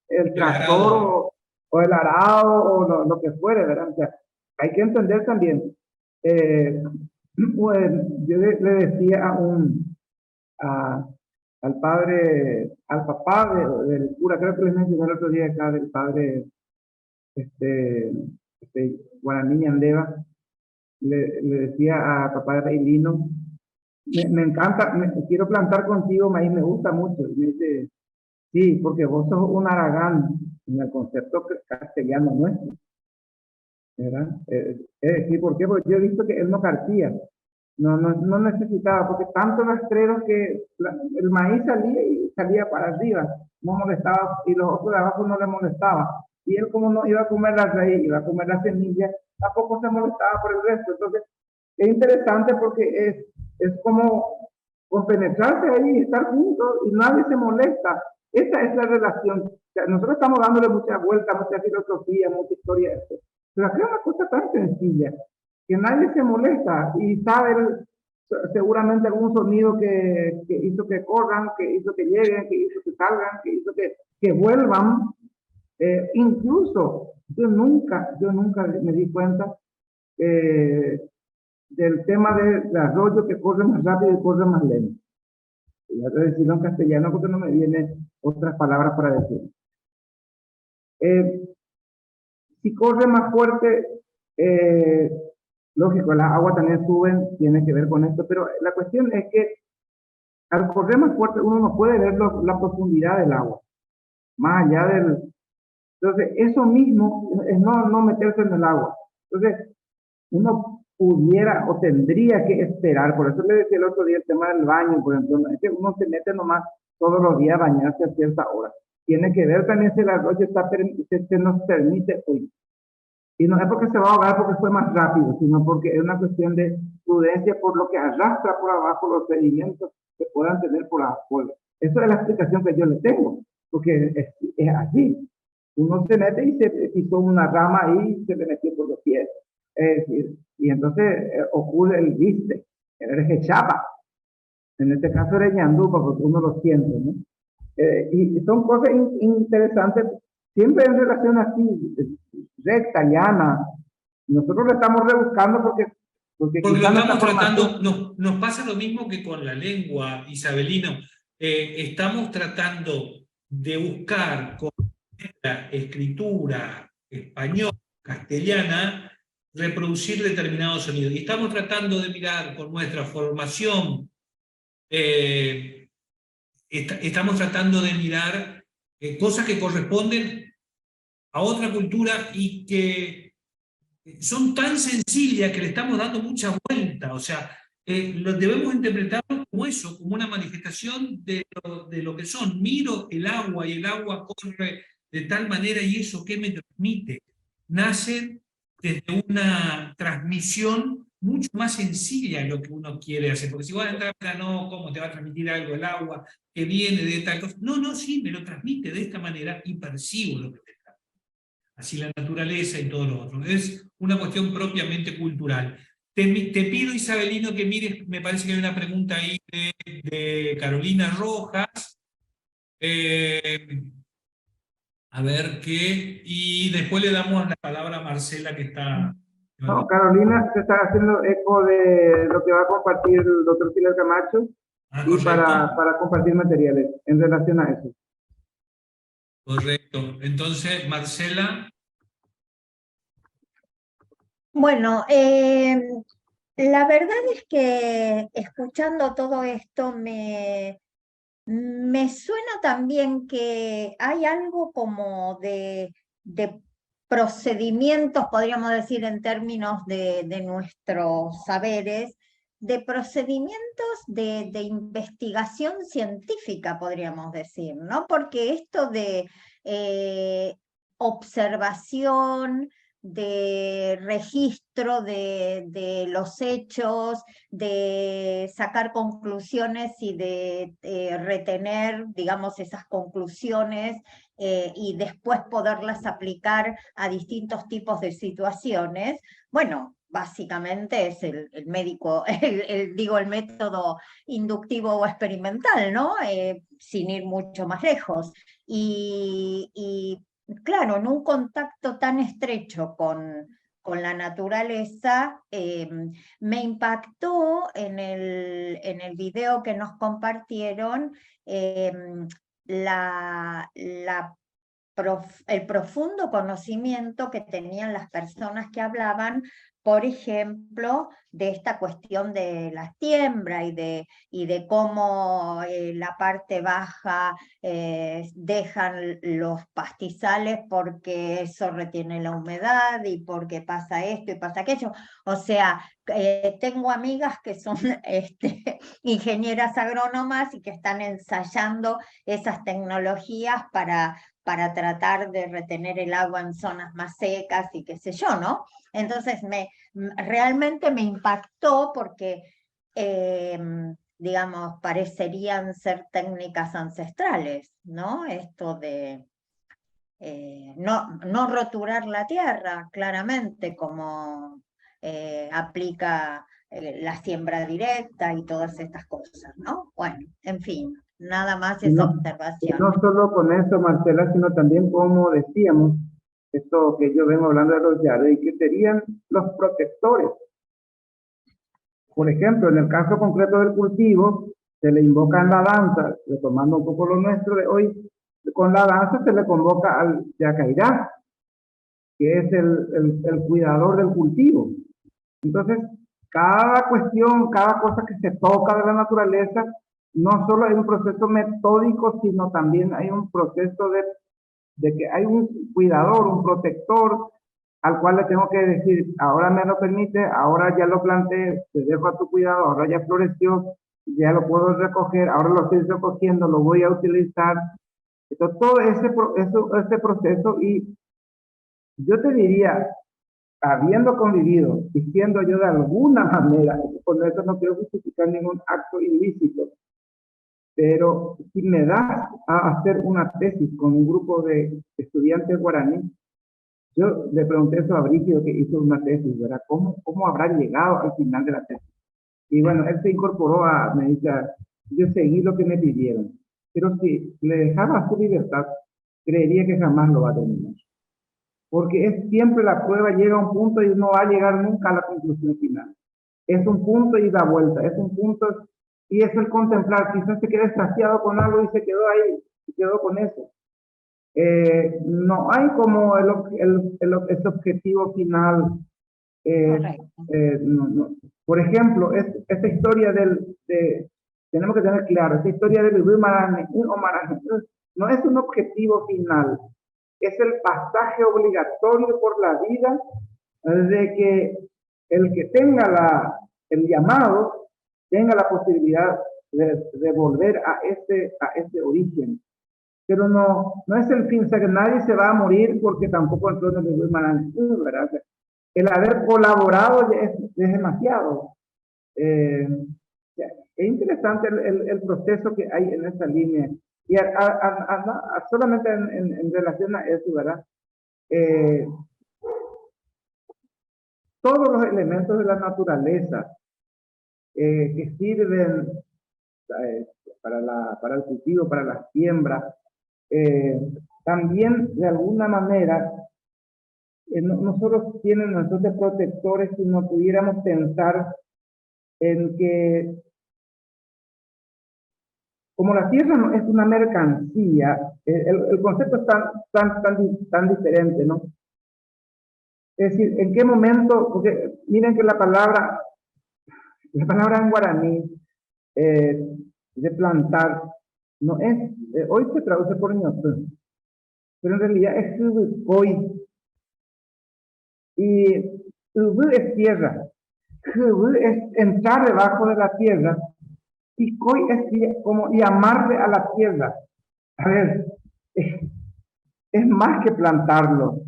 el tractor o el arado o lo que fuere, ¿verdad? O sea, hay que entender también. Pues, yo le decía al padre, al papá del cura, creo que les mencioné el otro día acá, del padre Guaraní Ñandeva, le decía a papá de Reilino, me encanta, quiero plantar contigo maíz, me gusta mucho. Y me dice, sí, porque vos sos un Aragán en el concepto castellano nuestro, ¿verdad? Sí, ¿por qué? Porque yo he visto que él no cartía, no necesitaba, porque tantos rastreros que el maíz salía y salía para arriba, no molestaba, y los otros de abajo no le molestaba. Y él, como no iba a comer la raíz, iba a comer la semilla, tampoco se molestaba por el resto. Entonces, es interesante porque es como compenetrarse ahí y estar juntos y nadie se molesta. Esa es la relación. O sea, nosotros estamos dándole mucha vuelta, mucha filosofía, mucha historia. Pero acá es una cosa tan sencilla, que nadie se molesta y sabe seguramente algún sonido que hizo que corran, que hizo que lleguen, que hizo que salgan, que hizo que vuelvan. Incluso yo nunca me di cuenta del tema del arroyo que corre más rápido y corre más lento. Voy a decirlo en castellano porque no me vienen otras palabras para decir. Si corre más fuerte, lógico, las aguas también suben, tiene que ver con esto, pero la cuestión es que al correr más fuerte uno no puede ver la profundidad del agua, más allá del... Entonces, eso mismo es no meterse en el agua. Entonces, uno pudiera o tendría que esperar, por eso le decía el otro día el tema del baño, por ejemplo, es que uno se mete nomás todos los días a bañarse a cierta hora. Tiene que ver también si el arroyo se nos permite hoy. Y no es porque se va a ahogar porque fue más rápido, sino porque es una cuestión de prudencia por lo que arrastra por abajo los sedimentos que puedan tener por abajo. Esa es la explicación que yo le tengo, porque es así. Uno se mete y se pisó una rama ahí y se le metió por los pies. Y entonces ocurre el viste, el chapa. En este caso era ñandupa porque uno lo siente, ¿no? Y son cosas interesantes, siempre en relación así, recta, llana. Nosotros lo estamos rebuscando porque lo estamos tratando, nos pasa lo mismo que con la lengua, Isabelino. Estamos tratando de buscar con la escritura española, castellana, reproducir determinados sonidos. Y estamos tratando de mirar con nuestra formación, estamos tratando de mirar cosas que corresponden a otra cultura y que son tan sencillas que le estamos dando mucha vuelta. O sea, lo debemos interpretar como eso, como una manifestación de lo que son. Miro el agua y el agua corre de tal manera, y eso ¿qué me transmite? Nace desde una transmisión mucho más sencilla de lo que uno quiere hacer. Porque si vas a entrar, no, ¿cómo te va a transmitir algo el agua que viene de tal cosa? No, sí, me lo transmite de esta manera y percibo lo que te transmite. Así la naturaleza y todo lo otro. Es una cuestión propiamente cultural. te pido, Isabelino, que mires, me parece que hay una pregunta ahí de Carolina Rojas. A ver qué, y después le damos la palabra a Marcela, que está... No, Carolina se está haciendo eco de lo que va a compartir el doctor Pilar Camacho Ah, y correcto. para compartir materiales en relación a eso. Correcto. Entonces, Marcela. Bueno, la verdad es que escuchando todo esto me suena también que hay algo como de procedimientos, podríamos decir en términos de nuestros saberes, de procedimientos de investigación científica, podríamos decir, ¿no? Porque esto de observación, de registro de los hechos, de sacar conclusiones y de retener, digamos, esas conclusiones y después poderlas aplicar a distintos tipos de situaciones, bueno, básicamente es el médico, digo, el método inductivo o experimental, ¿no? Sin ir mucho más lejos. Y claro, en un contacto tan estrecho con la naturaleza, me impactó en el video que nos compartieron el profundo conocimiento que tenían las personas que hablaban, por ejemplo, de esta cuestión de la siembra y de cómo la parte baja dejan los pastizales porque eso retiene la humedad y porque pasa esto y pasa aquello. O sea, tengo amigas que son ingenieras agrónomas y que están ensayando esas tecnologías para tratar de retener el agua en zonas más secas y qué sé yo, ¿no? Entonces realmente me impactó porque, digamos, parecerían ser técnicas ancestrales, ¿no? Esto de no roturar la tierra, claramente, como aplica la siembra directa y todas estas cosas, ¿no? Bueno, en fin, nada más Y esa no, y observación. no solo con eso, Marcela, sino también, como decíamos, esto que yo vengo hablando de los Yarey, que serían los protectores. Por ejemplo, en el caso concreto del cultivo, se le invoca en la danza, retomando un poco lo nuestro de hoy, con la danza se le convoca al Yacairá, que es el cuidador del cultivo. Entonces, cada cuestión, cada cosa que se toca de la naturaleza, no solo hay un proceso metódico, sino también hay un proceso de que hay un cuidador, un protector, al cual le tengo que decir, ahora me lo permite, ahora ya lo planté, te dejo a tu cuidado, ahora ya floreció, ya lo puedo recoger, ahora lo estoy recogiendo, lo voy a utilizar. Entonces, todo ese proceso, y yo te diría, habiendo convivido, diciendo yo de alguna manera, con eso no quiero justificar ningún acto ilícito, pero si me das a hacer una tesis con un grupo de estudiantes guaraní, yo le pregunté eso a Brígido, que hizo una tesis, ¿verdad? ¿Cómo habrá llegado al final de la tesis? Y bueno, él se incorporó me dice, yo seguí lo que me pidieron, pero si le dejaba su libertad, creería que jamás lo va a terminar. Porque es siempre la prueba, llega a un punto y no va a llegar nunca a la conclusión final. Es un punto y da vuelta, es un punto y es el contemplar. Quizás se quede extasiado con algo y se quedó ahí, se quedó con eso. No hay como ese objetivo final. No. Por ejemplo, esta historia tenemos que tener claro, esta historia del río Marañón no es un objetivo final, es el pasaje obligatorio por la vida de que el que tenga el llamado tenga la posibilidad de volver a ese origen. Pero no es el fin, o sea que nadie se va a morir porque tampoco entró en el río Marañón, ¿verdad? O sea, el haber colaborado es demasiado. Es interesante el proceso que hay en esa línea. Y solamente en relación a eso, ¿verdad? todos los elementos de la naturaleza que sirven para el cultivo, para la siembra, también de alguna manera no solo tienen nosotros protectores, sino pudiéramos pensar en que como la tierra no es una mercancía, el concepto es tan diferente, ¿no? Es decir, ¿en qué momento? Porque miren que la palabra en guaraní de plantar no es, hoy se traduce por ñotún, pero en realidad es hoy. Y es tierra, es entrar debajo de la tierra, y koi es como llamarle a la tierra. A ver, es más que plantarlo,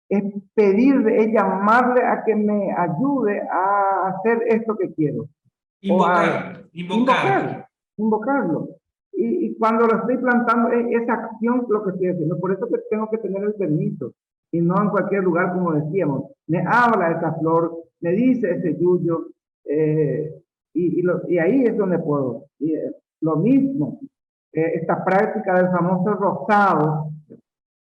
es pedirle, es llamarle a que me ayude a hacer esto que quiero. Invocarlo. Y cuando lo estoy plantando, es esa acción lo que estoy haciendo. Por eso que tengo que tener el permiso. Y no en cualquier lugar, como decíamos. Me habla esa flor, me dice ese yuyo. Y ahí es donde puedo. Y, lo mismo, esta práctica del famoso rosado,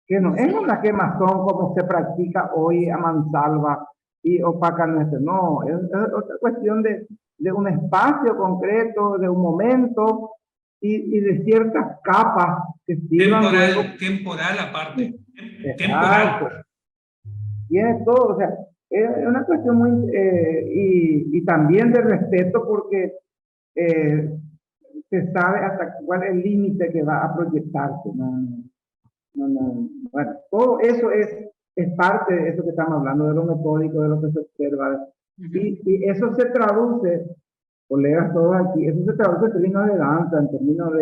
que no es una quemazón como se practica hoy a mansalva y opaca nuestro. No, es otra cuestión de un espacio concreto, de un momento y de ciertas capas que sirvan. Temporal aparte. Temporal. Tiene todo, o sea, es una cuestión muy, y también de respeto porque se sabe hasta cuál es el límite que va a proyectarse. Bueno, todo eso es parte de eso que estamos hablando, de lo metódico, de lo que se observa. Y eso se traduce, colegas todos aquí, eso se traduce en términos de danza, en términos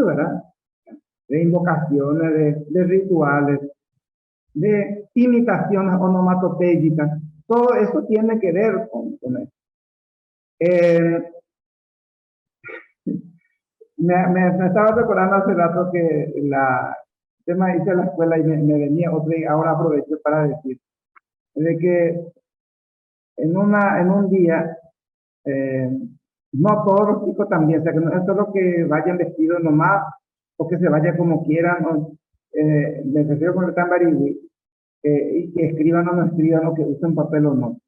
¿verdad? De invocaciones, de rituales, de imitaciones onomatopéyicas. Todo eso tiene que ver con eso. Me estaba recordando hace rato que tema hice la escuela y me venía otra y ahora aprovecho para decir de que en un día no todos los chicos también, o sea que no es solo que vayan vestidos nomás o que se vayan como quieran, me refiero con el tambarigui, y que escriban o no escriban o que usen papel o no.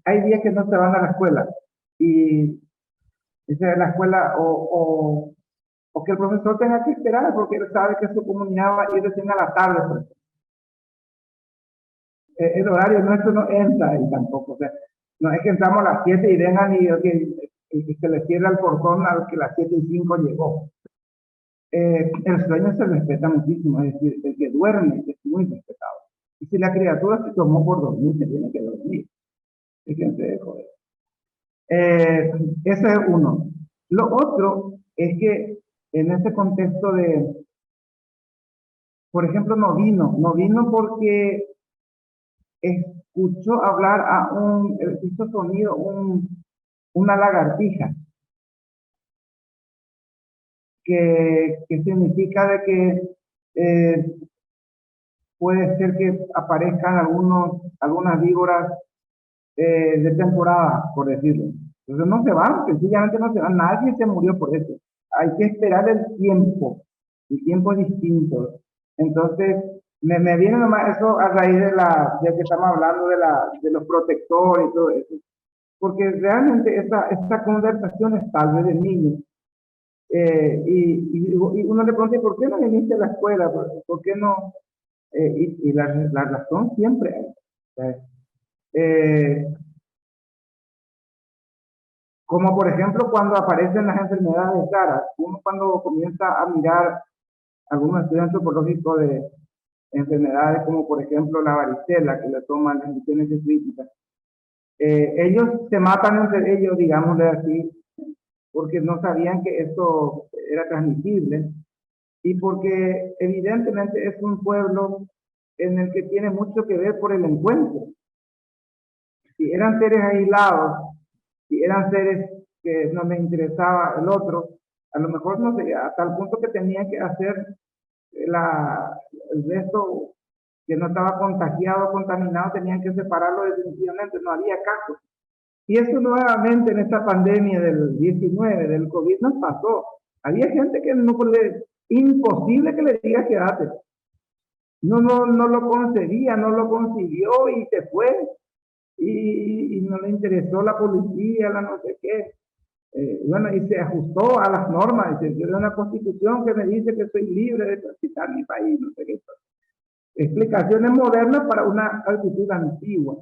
Hay días que no se van a la escuela y esa es la escuela o que el profesor tenga que esperar porque él sabe que su comunidad va a ir recién a la tarde. Pues. El horario nuestro no entra ahí tampoco. O sea, no es que entramos a las 7 y vengan y se le cierra el portón a los que las 7:05 llegó. El sueño se respeta muchísimo, es decir, el que duerme es muy respetado. Y si la criatura se tomó por dormir, se tiene que dormir. Fíjense de joder. Ese es uno. Lo otro es que en ese contexto por ejemplo, no vino porque escuchó hablar hizo sonido una lagartija, que significa de que puede ser que aparezcan algunas víboras de temporada, por decirlo. Entonces no se van, sencillamente no se van, nadie se murió por eso. Hay que esperar el tiempo es distinto. Entonces, me viene nomás eso a raíz de que estamos hablando de los protectores y todo eso. Porque realmente esta conversación es tal vez de niños. Y uno le pregunta, ¿por qué no viniste a la escuela? ¿Por qué no? Y la razón siempre es. Como por ejemplo cuando aparecen las enfermedades raras, uno cuando comienza a mirar algunos estudios antropológicos de enfermedades como por ejemplo la varicela, que le toman las infecciones críticas, ellos se matan entre ellos, digámosle así, porque no sabían que esto era transmisible y porque evidentemente es un pueblo en el que tiene mucho que ver por el encuentro. Si eran seres aislados, si eran seres que no les interesaba el otro, a lo mejor no sé, hasta el punto que tenían que hacer el resto que no estaba contagiado, contaminado, tenían que separarlo definitivamente, no había casos. Y eso nuevamente en esta pandemia del 19, del COVID, nos pasó. Había gente que no imposible que le diga quédate. No lo concebía, no lo consiguió y se fue. Y no le interesó la policía, la no sé qué. Bueno, y se ajustó a las normas. Dice, yo de una constitución que me dice que soy libre de transitar mi país, no sé qué. Explicaciones modernas para una actitud antigua.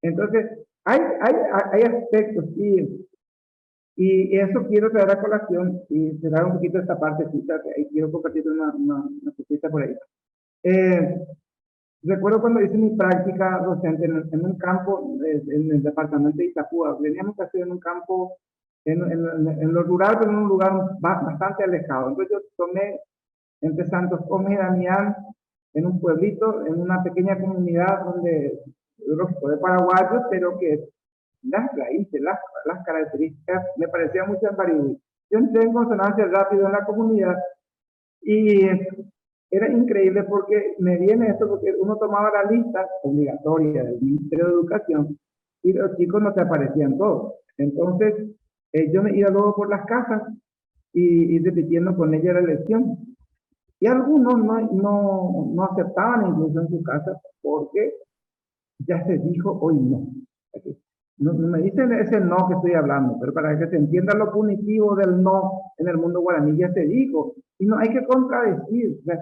Entonces, hay aspectos, sí, y eso quiero traer a colación y cerrar un poquito esta partecita, que ahí quiero compartir una cosita por ahí. Recuerdo cuando hice mi práctica docente en un campo, en el departamento de Itapúa, veníamos a hacer en un campo, en lo rural, pero en un lugar bastante alejado. Entonces yo tomé entre Santos Tomás y Damián, en un pueblito, en una pequeña comunidad donde, lógico, de paraguayos, pero que las raíces, las características, me parecía mucho en Barihui. Yo entré en consonancia rápido en la comunidad y era increíble porque me viene esto, porque uno tomaba la lista obligatoria del Ministerio de Educación y los chicos no te aparecían todos. Entonces, yo me iba luego por las casas y repitiendo con ella la lección. Y algunos no aceptaban incluso en su casa porque ya se dijo hoy no. No me dicen ese no que estoy hablando, pero para que se entienda lo punitivo del no en el mundo guaraní ya se dijo. Y no hay que contradecir. O sea,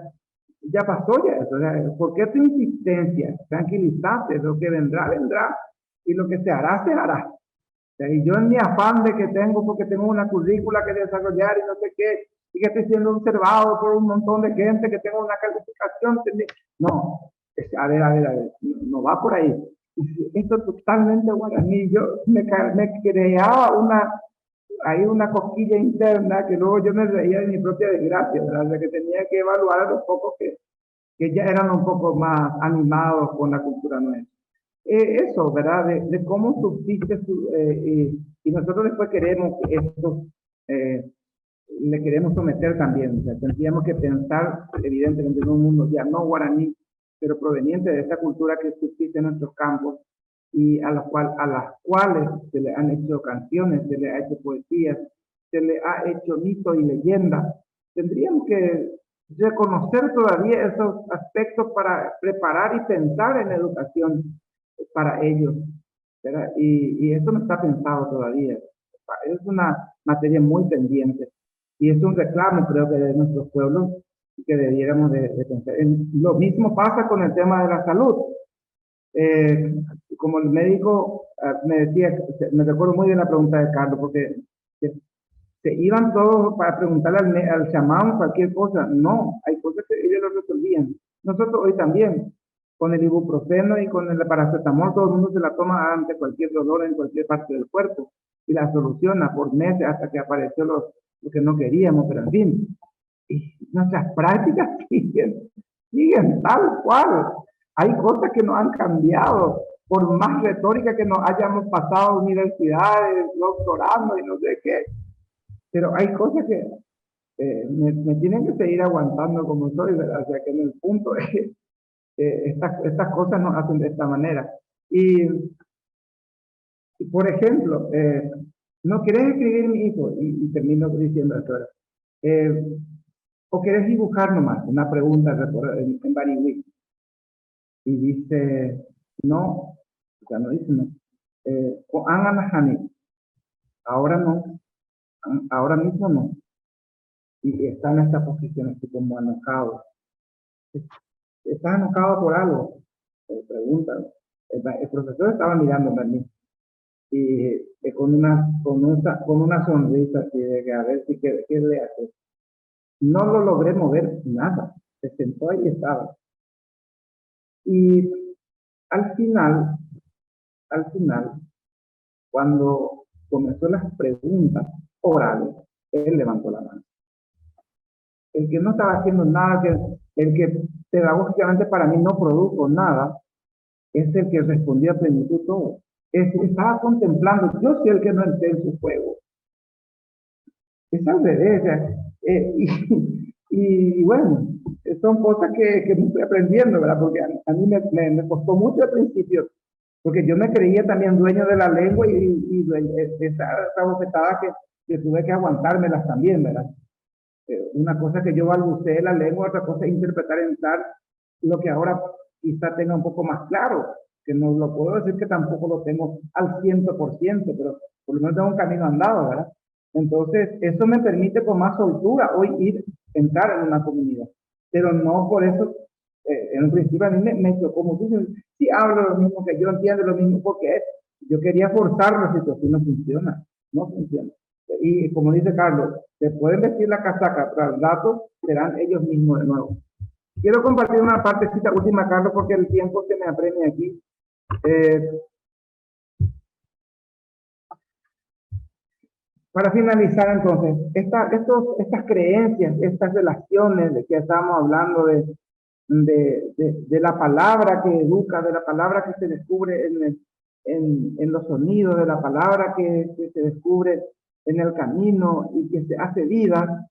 ya pasó ya eso. O sea, ¿por qué tu insistencia? Tranquilízate, lo que vendrá, vendrá. Y lo que se hará, se hará. O sea, y yo en mi afán de que tengo, porque tengo una currícula que desarrollar y no sé qué, y que estoy siendo observado por un montón de gente, que tengo una calificación. No, a ver, no va por ahí. Esto es totalmente guaraní. Yo me creaba una cosquilla interna que luego yo me reía de mi propia desgracia, ¿verdad? O sea, que tenía que evaluar a los pocos que ya eran un poco más animados con la cultura nuestra. Eso, ¿verdad? De cómo subsiste y nosotros después queremos que esto le queremos someter también. O sea, tendríamos que pensar, evidentemente, en un mundo ya no guaraní, pero proveniente de esta cultura que subsiste en nuestros campos y a las cuales se le han hecho canciones, se le ha hecho poesías, se le ha hecho mito y leyenda. Tendríamos que reconocer todavía esos aspectos para preparar y pensar en educación para ellos, ¿verdad? Y eso no está pensado todavía. Es una materia muy pendiente y es un reclamo, creo que, de nuestros pueblos que debiéramos de pensar. Lo mismo pasa con el tema de la salud. Como el médico me decía, me recuerdo muy bien la pregunta de Carlos, porque se iban todos para preguntarle al chamán cualquier cosa. No, hay cosas que ellos lo resolvían. Nosotros hoy también, con el ibuprofeno y con el paracetamol, todo el mundo se la toma ante cualquier dolor en cualquier parte del cuerpo y la soluciona por meses hasta que apareció lo que no queríamos, pero en fin. Y nuestras prácticas siguen tal cual. Hay cosas que no han cambiado, por más retórica que nos hayamos pasado universidades, doctorando y no sé qué. Pero hay cosas que me tienen que seguir aguantando como soy, ¿verdad? O sea, que en el punto es que estas cosas nos hacen de esta manera. Y por ejemplo, no querés escribir mi hijo, y termino diciendo esto, o querés dibujar nomás, una pregunta en Barihui. Y dice, no, o sea, no dice no. Ahora no, ahora mismo no. Y está en esta posición así como enojado. ¿Estás enojado por algo? Pregúntalo. El profesor estaba mirándome a mí. Y con una sonrisa así de que a ver si qué le hace. No lo logré mover nada. Se sentó ahí y estaba. Y al final, cuando comenzó las preguntas orales, él levantó la mano. El que no estaba haciendo nada, el que pedagógicamente para mí no produjo nada, es el que respondió a plenitud todo. Estaba contemplando, yo soy el que no entré en su juego. Es al revés. Y bueno, son cosas que estoy aprendiendo, ¿verdad? Porque a mí me costó mucho al principio, porque yo me creía también dueño de la lengua y esa bofetada que tuve que aguantármelas también, ¿verdad? Una cosa que yo balbuceé la lengua, otra cosa es interpretar en tal lo que ahora quizá tenga un poco más claro, que no lo puedo decir que tampoco lo tengo al 100%, pero por lo menos tengo un camino andado, ¿verdad? Entonces, eso me permite con más soltura hoy entrar en una comunidad, pero no por eso, en un principio a mí me chocó muchísimo. Si hablo lo mismo que yo, entiendo lo mismo, porque yo quería forzar la situación, no funciona, no funciona. Y como dice Carlos, se pueden vestir la casaca, pero al rato serán ellos mismos de nuevo. Quiero compartir una partecita última, Carlos, porque el tiempo se me apremia aquí. Para finalizar, entonces, estas creencias, estas relaciones de que estamos hablando de la palabra que educa, de la palabra que se descubre en los sonidos, de la palabra que se descubre en el camino y que se hace vida,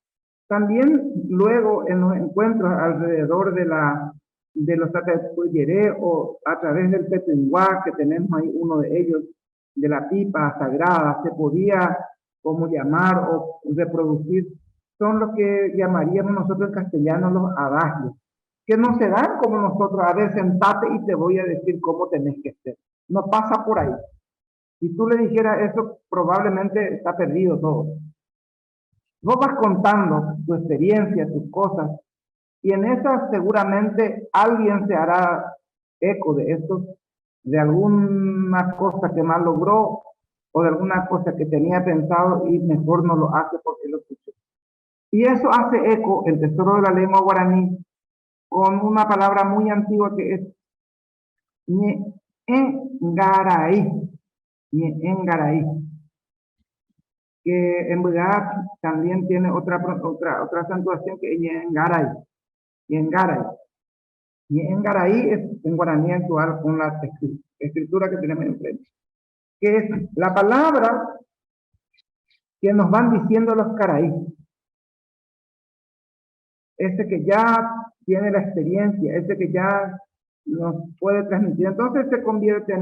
también luego en los encuentros alrededor de los Tatepuyeré o a través del Tetuinguá, que tenemos ahí uno de ellos, de la pipa sagrada, se podía como llamar o reproducir, son lo que llamaríamos nosotros en castellano los adagios, que no se dan como nosotros, a ver, sentate y te voy a decir cómo tenés que ser. No pasa por ahí. Si tú le dijeras eso, probablemente está perdido todo. Vos vas contando tu experiencia, tus cosas, y en esas seguramente alguien se hará eco de esto, de alguna cosa que mal logró, o de alguna cosa que tenía pensado y mejor no lo hace porque lo escuchó. Y eso hace eco, el tesoro de la lengua guaraní, con una palabra muy antigua que es ñeengaraí, ñeengaraí, que en verdad también tiene otra acentuación que es ñengaray, ñengaray. Ñengaray es en guaraní actual con la escritura que tenemos enfrente, que es la palabra que nos van diciendo los caraí. Ese que ya tiene la experiencia, ese que ya nos puede transmitir. Entonces se convierte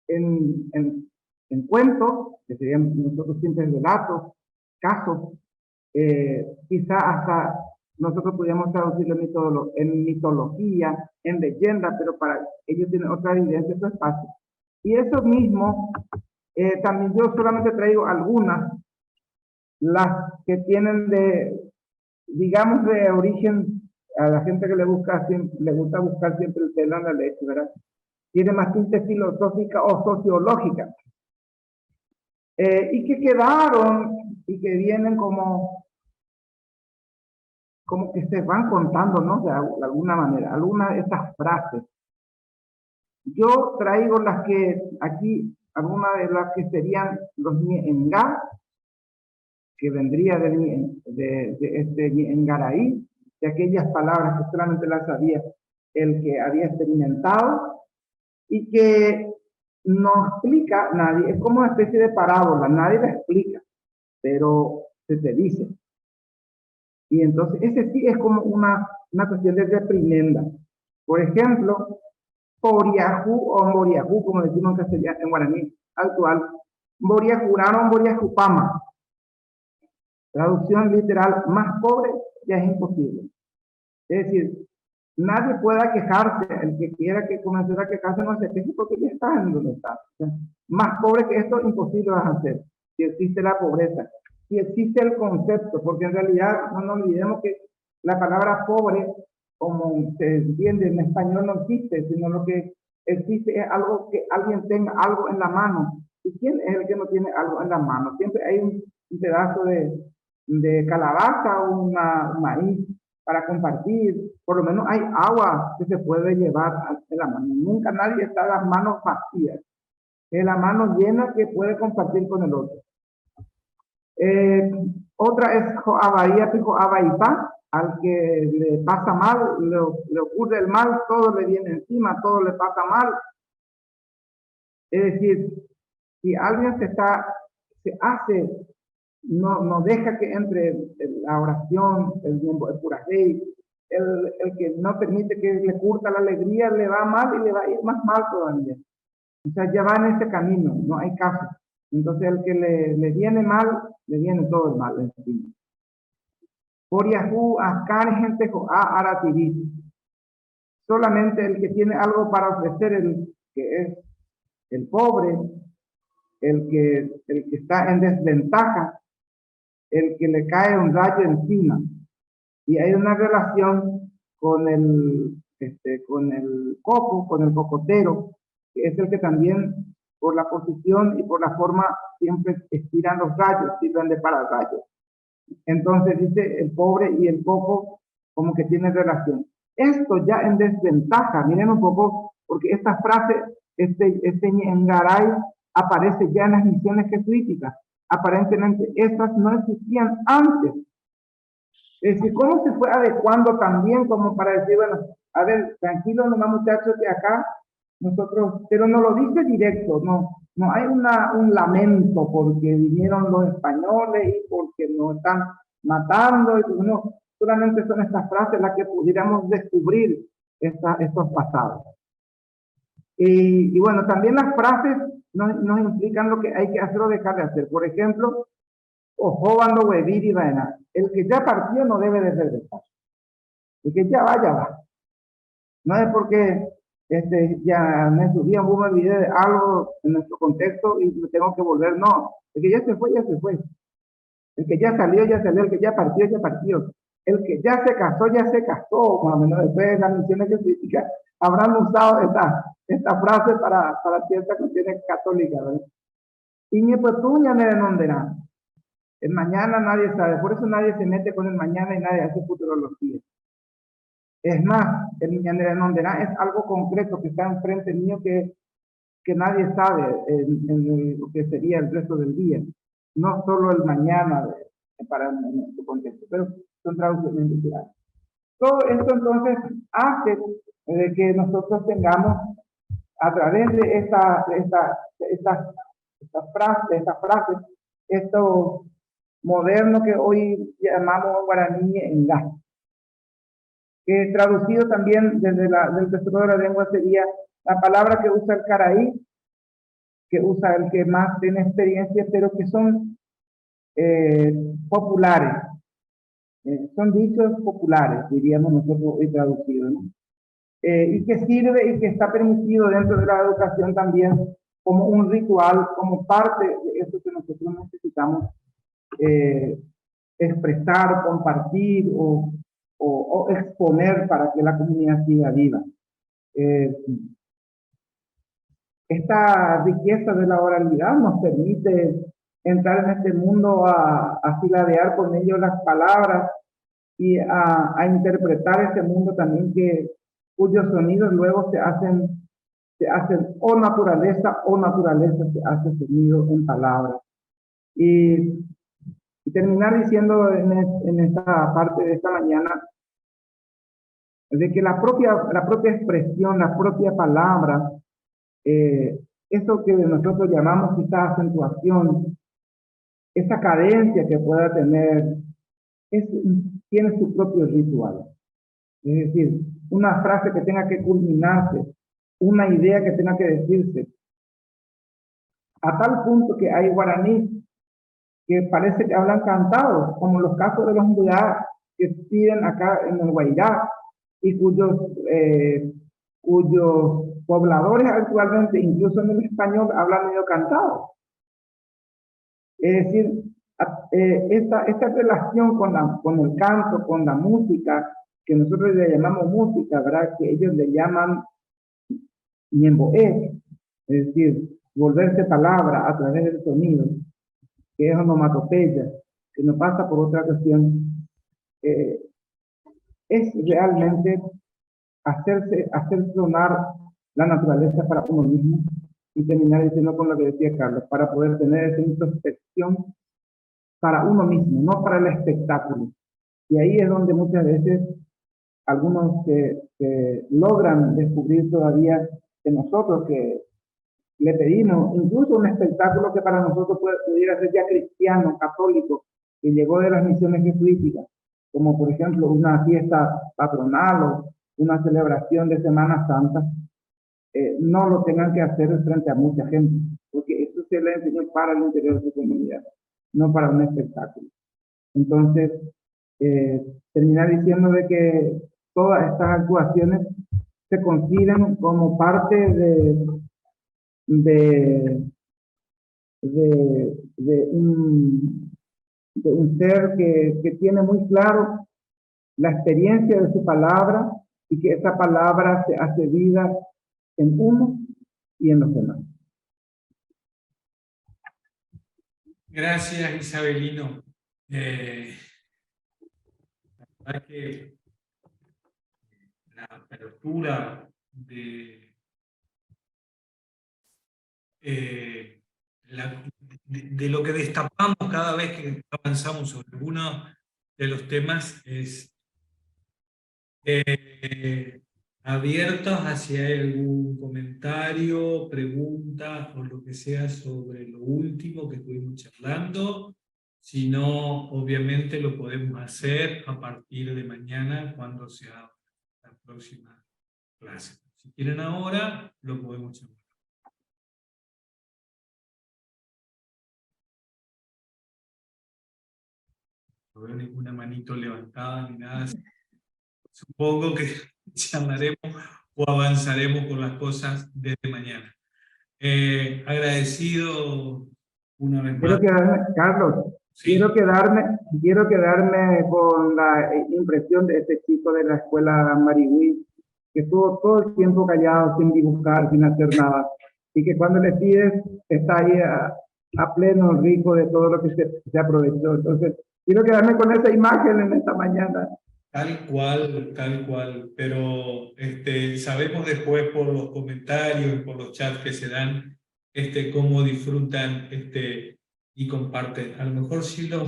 en cuentos, que serían nosotros siempre relatos, casos, quizá hasta nosotros podríamos traducirlo en mitología, en leyenda, pero para ellos tienen otra evidencia, otro espacio. Y eso mismo, también yo solamente traigo algunas, las que tienen digamos, de origen, a la gente que le gusta buscar siempre el pelo en la leche, ¿verdad? Tiene más tinte filosófica o sociológica. Y que quedaron y que vienen como que se van contando, ¿no? De alguna manera, algunas de estas frases. Yo traigo las que aquí, algunas de las que serían los ñenga, que vendría de este ñengaraí, de aquellas palabras que solamente las sabía el que había experimentado y que no explica nadie, es como una especie de parábola, nadie la explica, pero se te dice. Y entonces ese sí es como una cuestión de reprimenda. Por ejemplo, Boriajú o Moriajú, como decimos en castellano, en guaraní actual, Boriajuraron Boriajupama. Traducción literal, más pobre ya es imposible. Es decir, nadie pueda quejarse, el que quiera que comenzara a quejarse no se queje porque ya está en donde está. O sea, más pobre que esto, imposible vas a hacer, si existe la pobreza, si existe el concepto, porque en realidad no nos olvidemos que la palabra pobre, como se entiende en español, no existe, sino lo que existe es algo que alguien tenga algo en la mano. ¿Y quién es el que no tiene algo en la mano? Siempre hay un pedazo de calabaza o un maíz para compartir, por lo menos hay agua que se puede llevar en la mano. Nunca nadie está las manos vacías, es la mano llena que puede compartir con el otro. Otra es Joabaía, Joabaipá, al que le pasa mal, le ocurre el mal, todo le viene encima, todo le pasa mal. Es decir, si alguien se hace no deja que entre la oración, el purajei, el que no permite que le curta la alegría, le va mal y le va a ir más mal todavía. O sea, ya va en ese camino, no hay caso. Entonces, el que le viene mal, le viene todo el mal encima. Por Yahoo, Ascar, gente a Aratirí. Solamente el que tiene algo para ofrecer, el que es el pobre, el que está en desventaja, el que le cae un rayo encima. Y hay una relación con el coco, con el cocotero, que es el que también, por la posición y por la forma, siempre estiran los rayos, sirven de pararrayos. Entonces dice el pobre y el coco como que tienen relación. Esto ya en desventaja, miren un poco, porque esta frase, este Ngaray, aparece ya en las misiones jesuíticas. Aparentemente estas no existían antes. Es decir, ¿cómo se fue adecuando también como para decir, bueno, a ver, tranquilo nomás muchachos, que acá nosotros, pero no lo dice directo, no hay un lamento porque vinieron los españoles y porque nos están matando, y no, solamente son estas frases las que pudiéramos descubrir estos pasados. Y bueno, también las frases nos implican lo que hay que hacer o dejar de hacer. Por ejemplo, Ojobando Huevir y Vaina. El que ya partió no debe de regresar. El que ya va. No es porque ya en su día hubo olvidé de algo en nuestro contexto y me tengo que volver. No, el que ya se fue, ya se fue. El que ya salió, ya salió. El que ya partió, ya partió. El que ya se casó, ya se casó. Más o menos después de las misiones jesuíticas habrán usado esta frase para ciertas cuestiones católicas, ¿verdad? Y ni pues tú ya me denonderán. El mañana nadie sabe, por eso nadie se mete con el mañana y nadie hace futurología. Es más, el denonderán es algo concreto que está enfrente mío que nadie sabe en lo que sería el resto del día. No solo el mañana para nuestro contexto, pero son traducciones literarias. Todo esto entonces hace que nosotros tengamos a través de esta frase, esto moderno que hoy llamamos guaraní en gas, que traducido también desde del Tesoro de la Lengua sería la palabra que usa el caraí, que usa el que más tiene experiencia, pero que son populares, son dichos populares, diríamos nosotros hoy traducidos, ¿no? Y que sirve y que está permitido dentro de la educación también como un ritual, como parte de eso que nosotros necesitamos expresar, compartir o exponer para que la comunidad siga viva. Esta riqueza de la oralidad nos permite entrar en este mundo a silabear con ello las palabras y a interpretar este mundo también cuyos sonidos luego se hacen o naturaleza se hace sonido en palabras. Y terminar diciendo en esta parte de esta mañana de que la propia expresión, la propia palabra, eso que nosotros llamamos quizás acentuación, esa cadencia que pueda tener, tiene su propio ritual. Es decir, una frase que tenga que culminarse, una idea que tenga que decirse, a tal punto que hay guaraní que parece que hablan cantados, como los casos de los Mbuyá que piden acá en el Guairá, y cuyos pobladores actualmente, incluso en el español, hablan medio cantado. Es decir, esta relación con el canto, con la música, que nosotros le llamamos música, ¿verdad? Que ellos le llaman ñemboé, es decir, volverse palabra a través del sonido, que es onomatopeya, que no pasa por otra cuestión, es realmente hacer sonar la naturaleza para uno mismo, y terminar diciendo con lo que decía Carlos, para poder tener esa introspección para uno mismo, no para el espectáculo. Y ahí es donde muchas veces algunos que logran descubrir todavía de nosotros que le pedimos incluso un espectáculo que para nosotros pudiera ser ya cristiano, católico, que llegó de las misiones jesuíticas, como por ejemplo una fiesta patronal o una celebración de Semana Santa, no lo tengan que hacer frente a mucha gente, porque eso se le enseñó para el interior de su comunidad, no para un espectáculo. Entonces, terminar diciendo de que todas estas actuaciones se consideran como parte de un ser que tiene muy claro la experiencia de su palabra y que esa palabra se hace vida en uno y en los demás. Gracias, Isabelino. La verdad que la apertura de lo que destapamos cada vez que avanzamos sobre alguno de los temas es abiertos hacia algún comentario, pregunta o lo que sea sobre lo último que estuvimos charlando. Si no, obviamente lo podemos hacer a partir de mañana cuando sea la próxima clase. Si quieren ahora, lo podemos charlar. No veo ninguna manito levantada ni nada. Supongo que charlaremos o avanzaremos con las cosas desde mañana. Agradecido una vez más. Carlos, Sí. quiero quedarme con la impresión de este chico de la escuela Marihuí, que estuvo todo el tiempo callado, sin dibujar, sin hacer nada, y que cuando le pides está ahí a pleno rico de todo lo que se aprovechó. Entonces, quiero quedarme con esa imagen en esta mañana. Tal cual, pero sabemos después por los comentarios, por los chats que se dan, cómo disfrutan y comparten. A lo mejor sí lo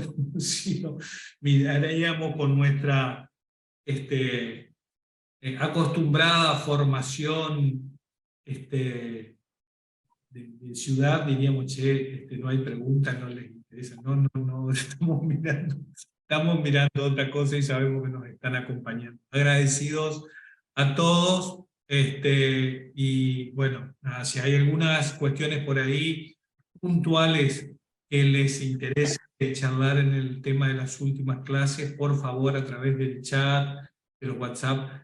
miraríamos con nuestra acostumbrada formación de ciudad, diríamos, che, no hay preguntas, no les interesa, no, estamos mirando otra cosa y sabemos que nos están acompañando. Agradecidos a todos, y bueno, nada, si hay algunas cuestiones por ahí puntuales que les interese charlar en el tema de las últimas clases, por favor, a través del chat, de los WhatsApp,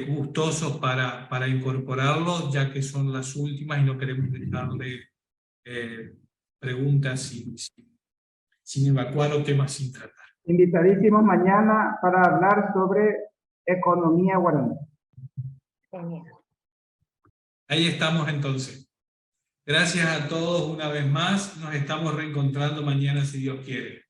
gustosos para incorporarlos, ya que son las últimas y no queremos dejarle preguntas sin evacuar o temas sin tratar. Invitadísimos mañana para hablar sobre economía guaraní. Ahí estamos entonces. Gracias a todos una vez más. Nos estamos reencontrando mañana si Dios quiere.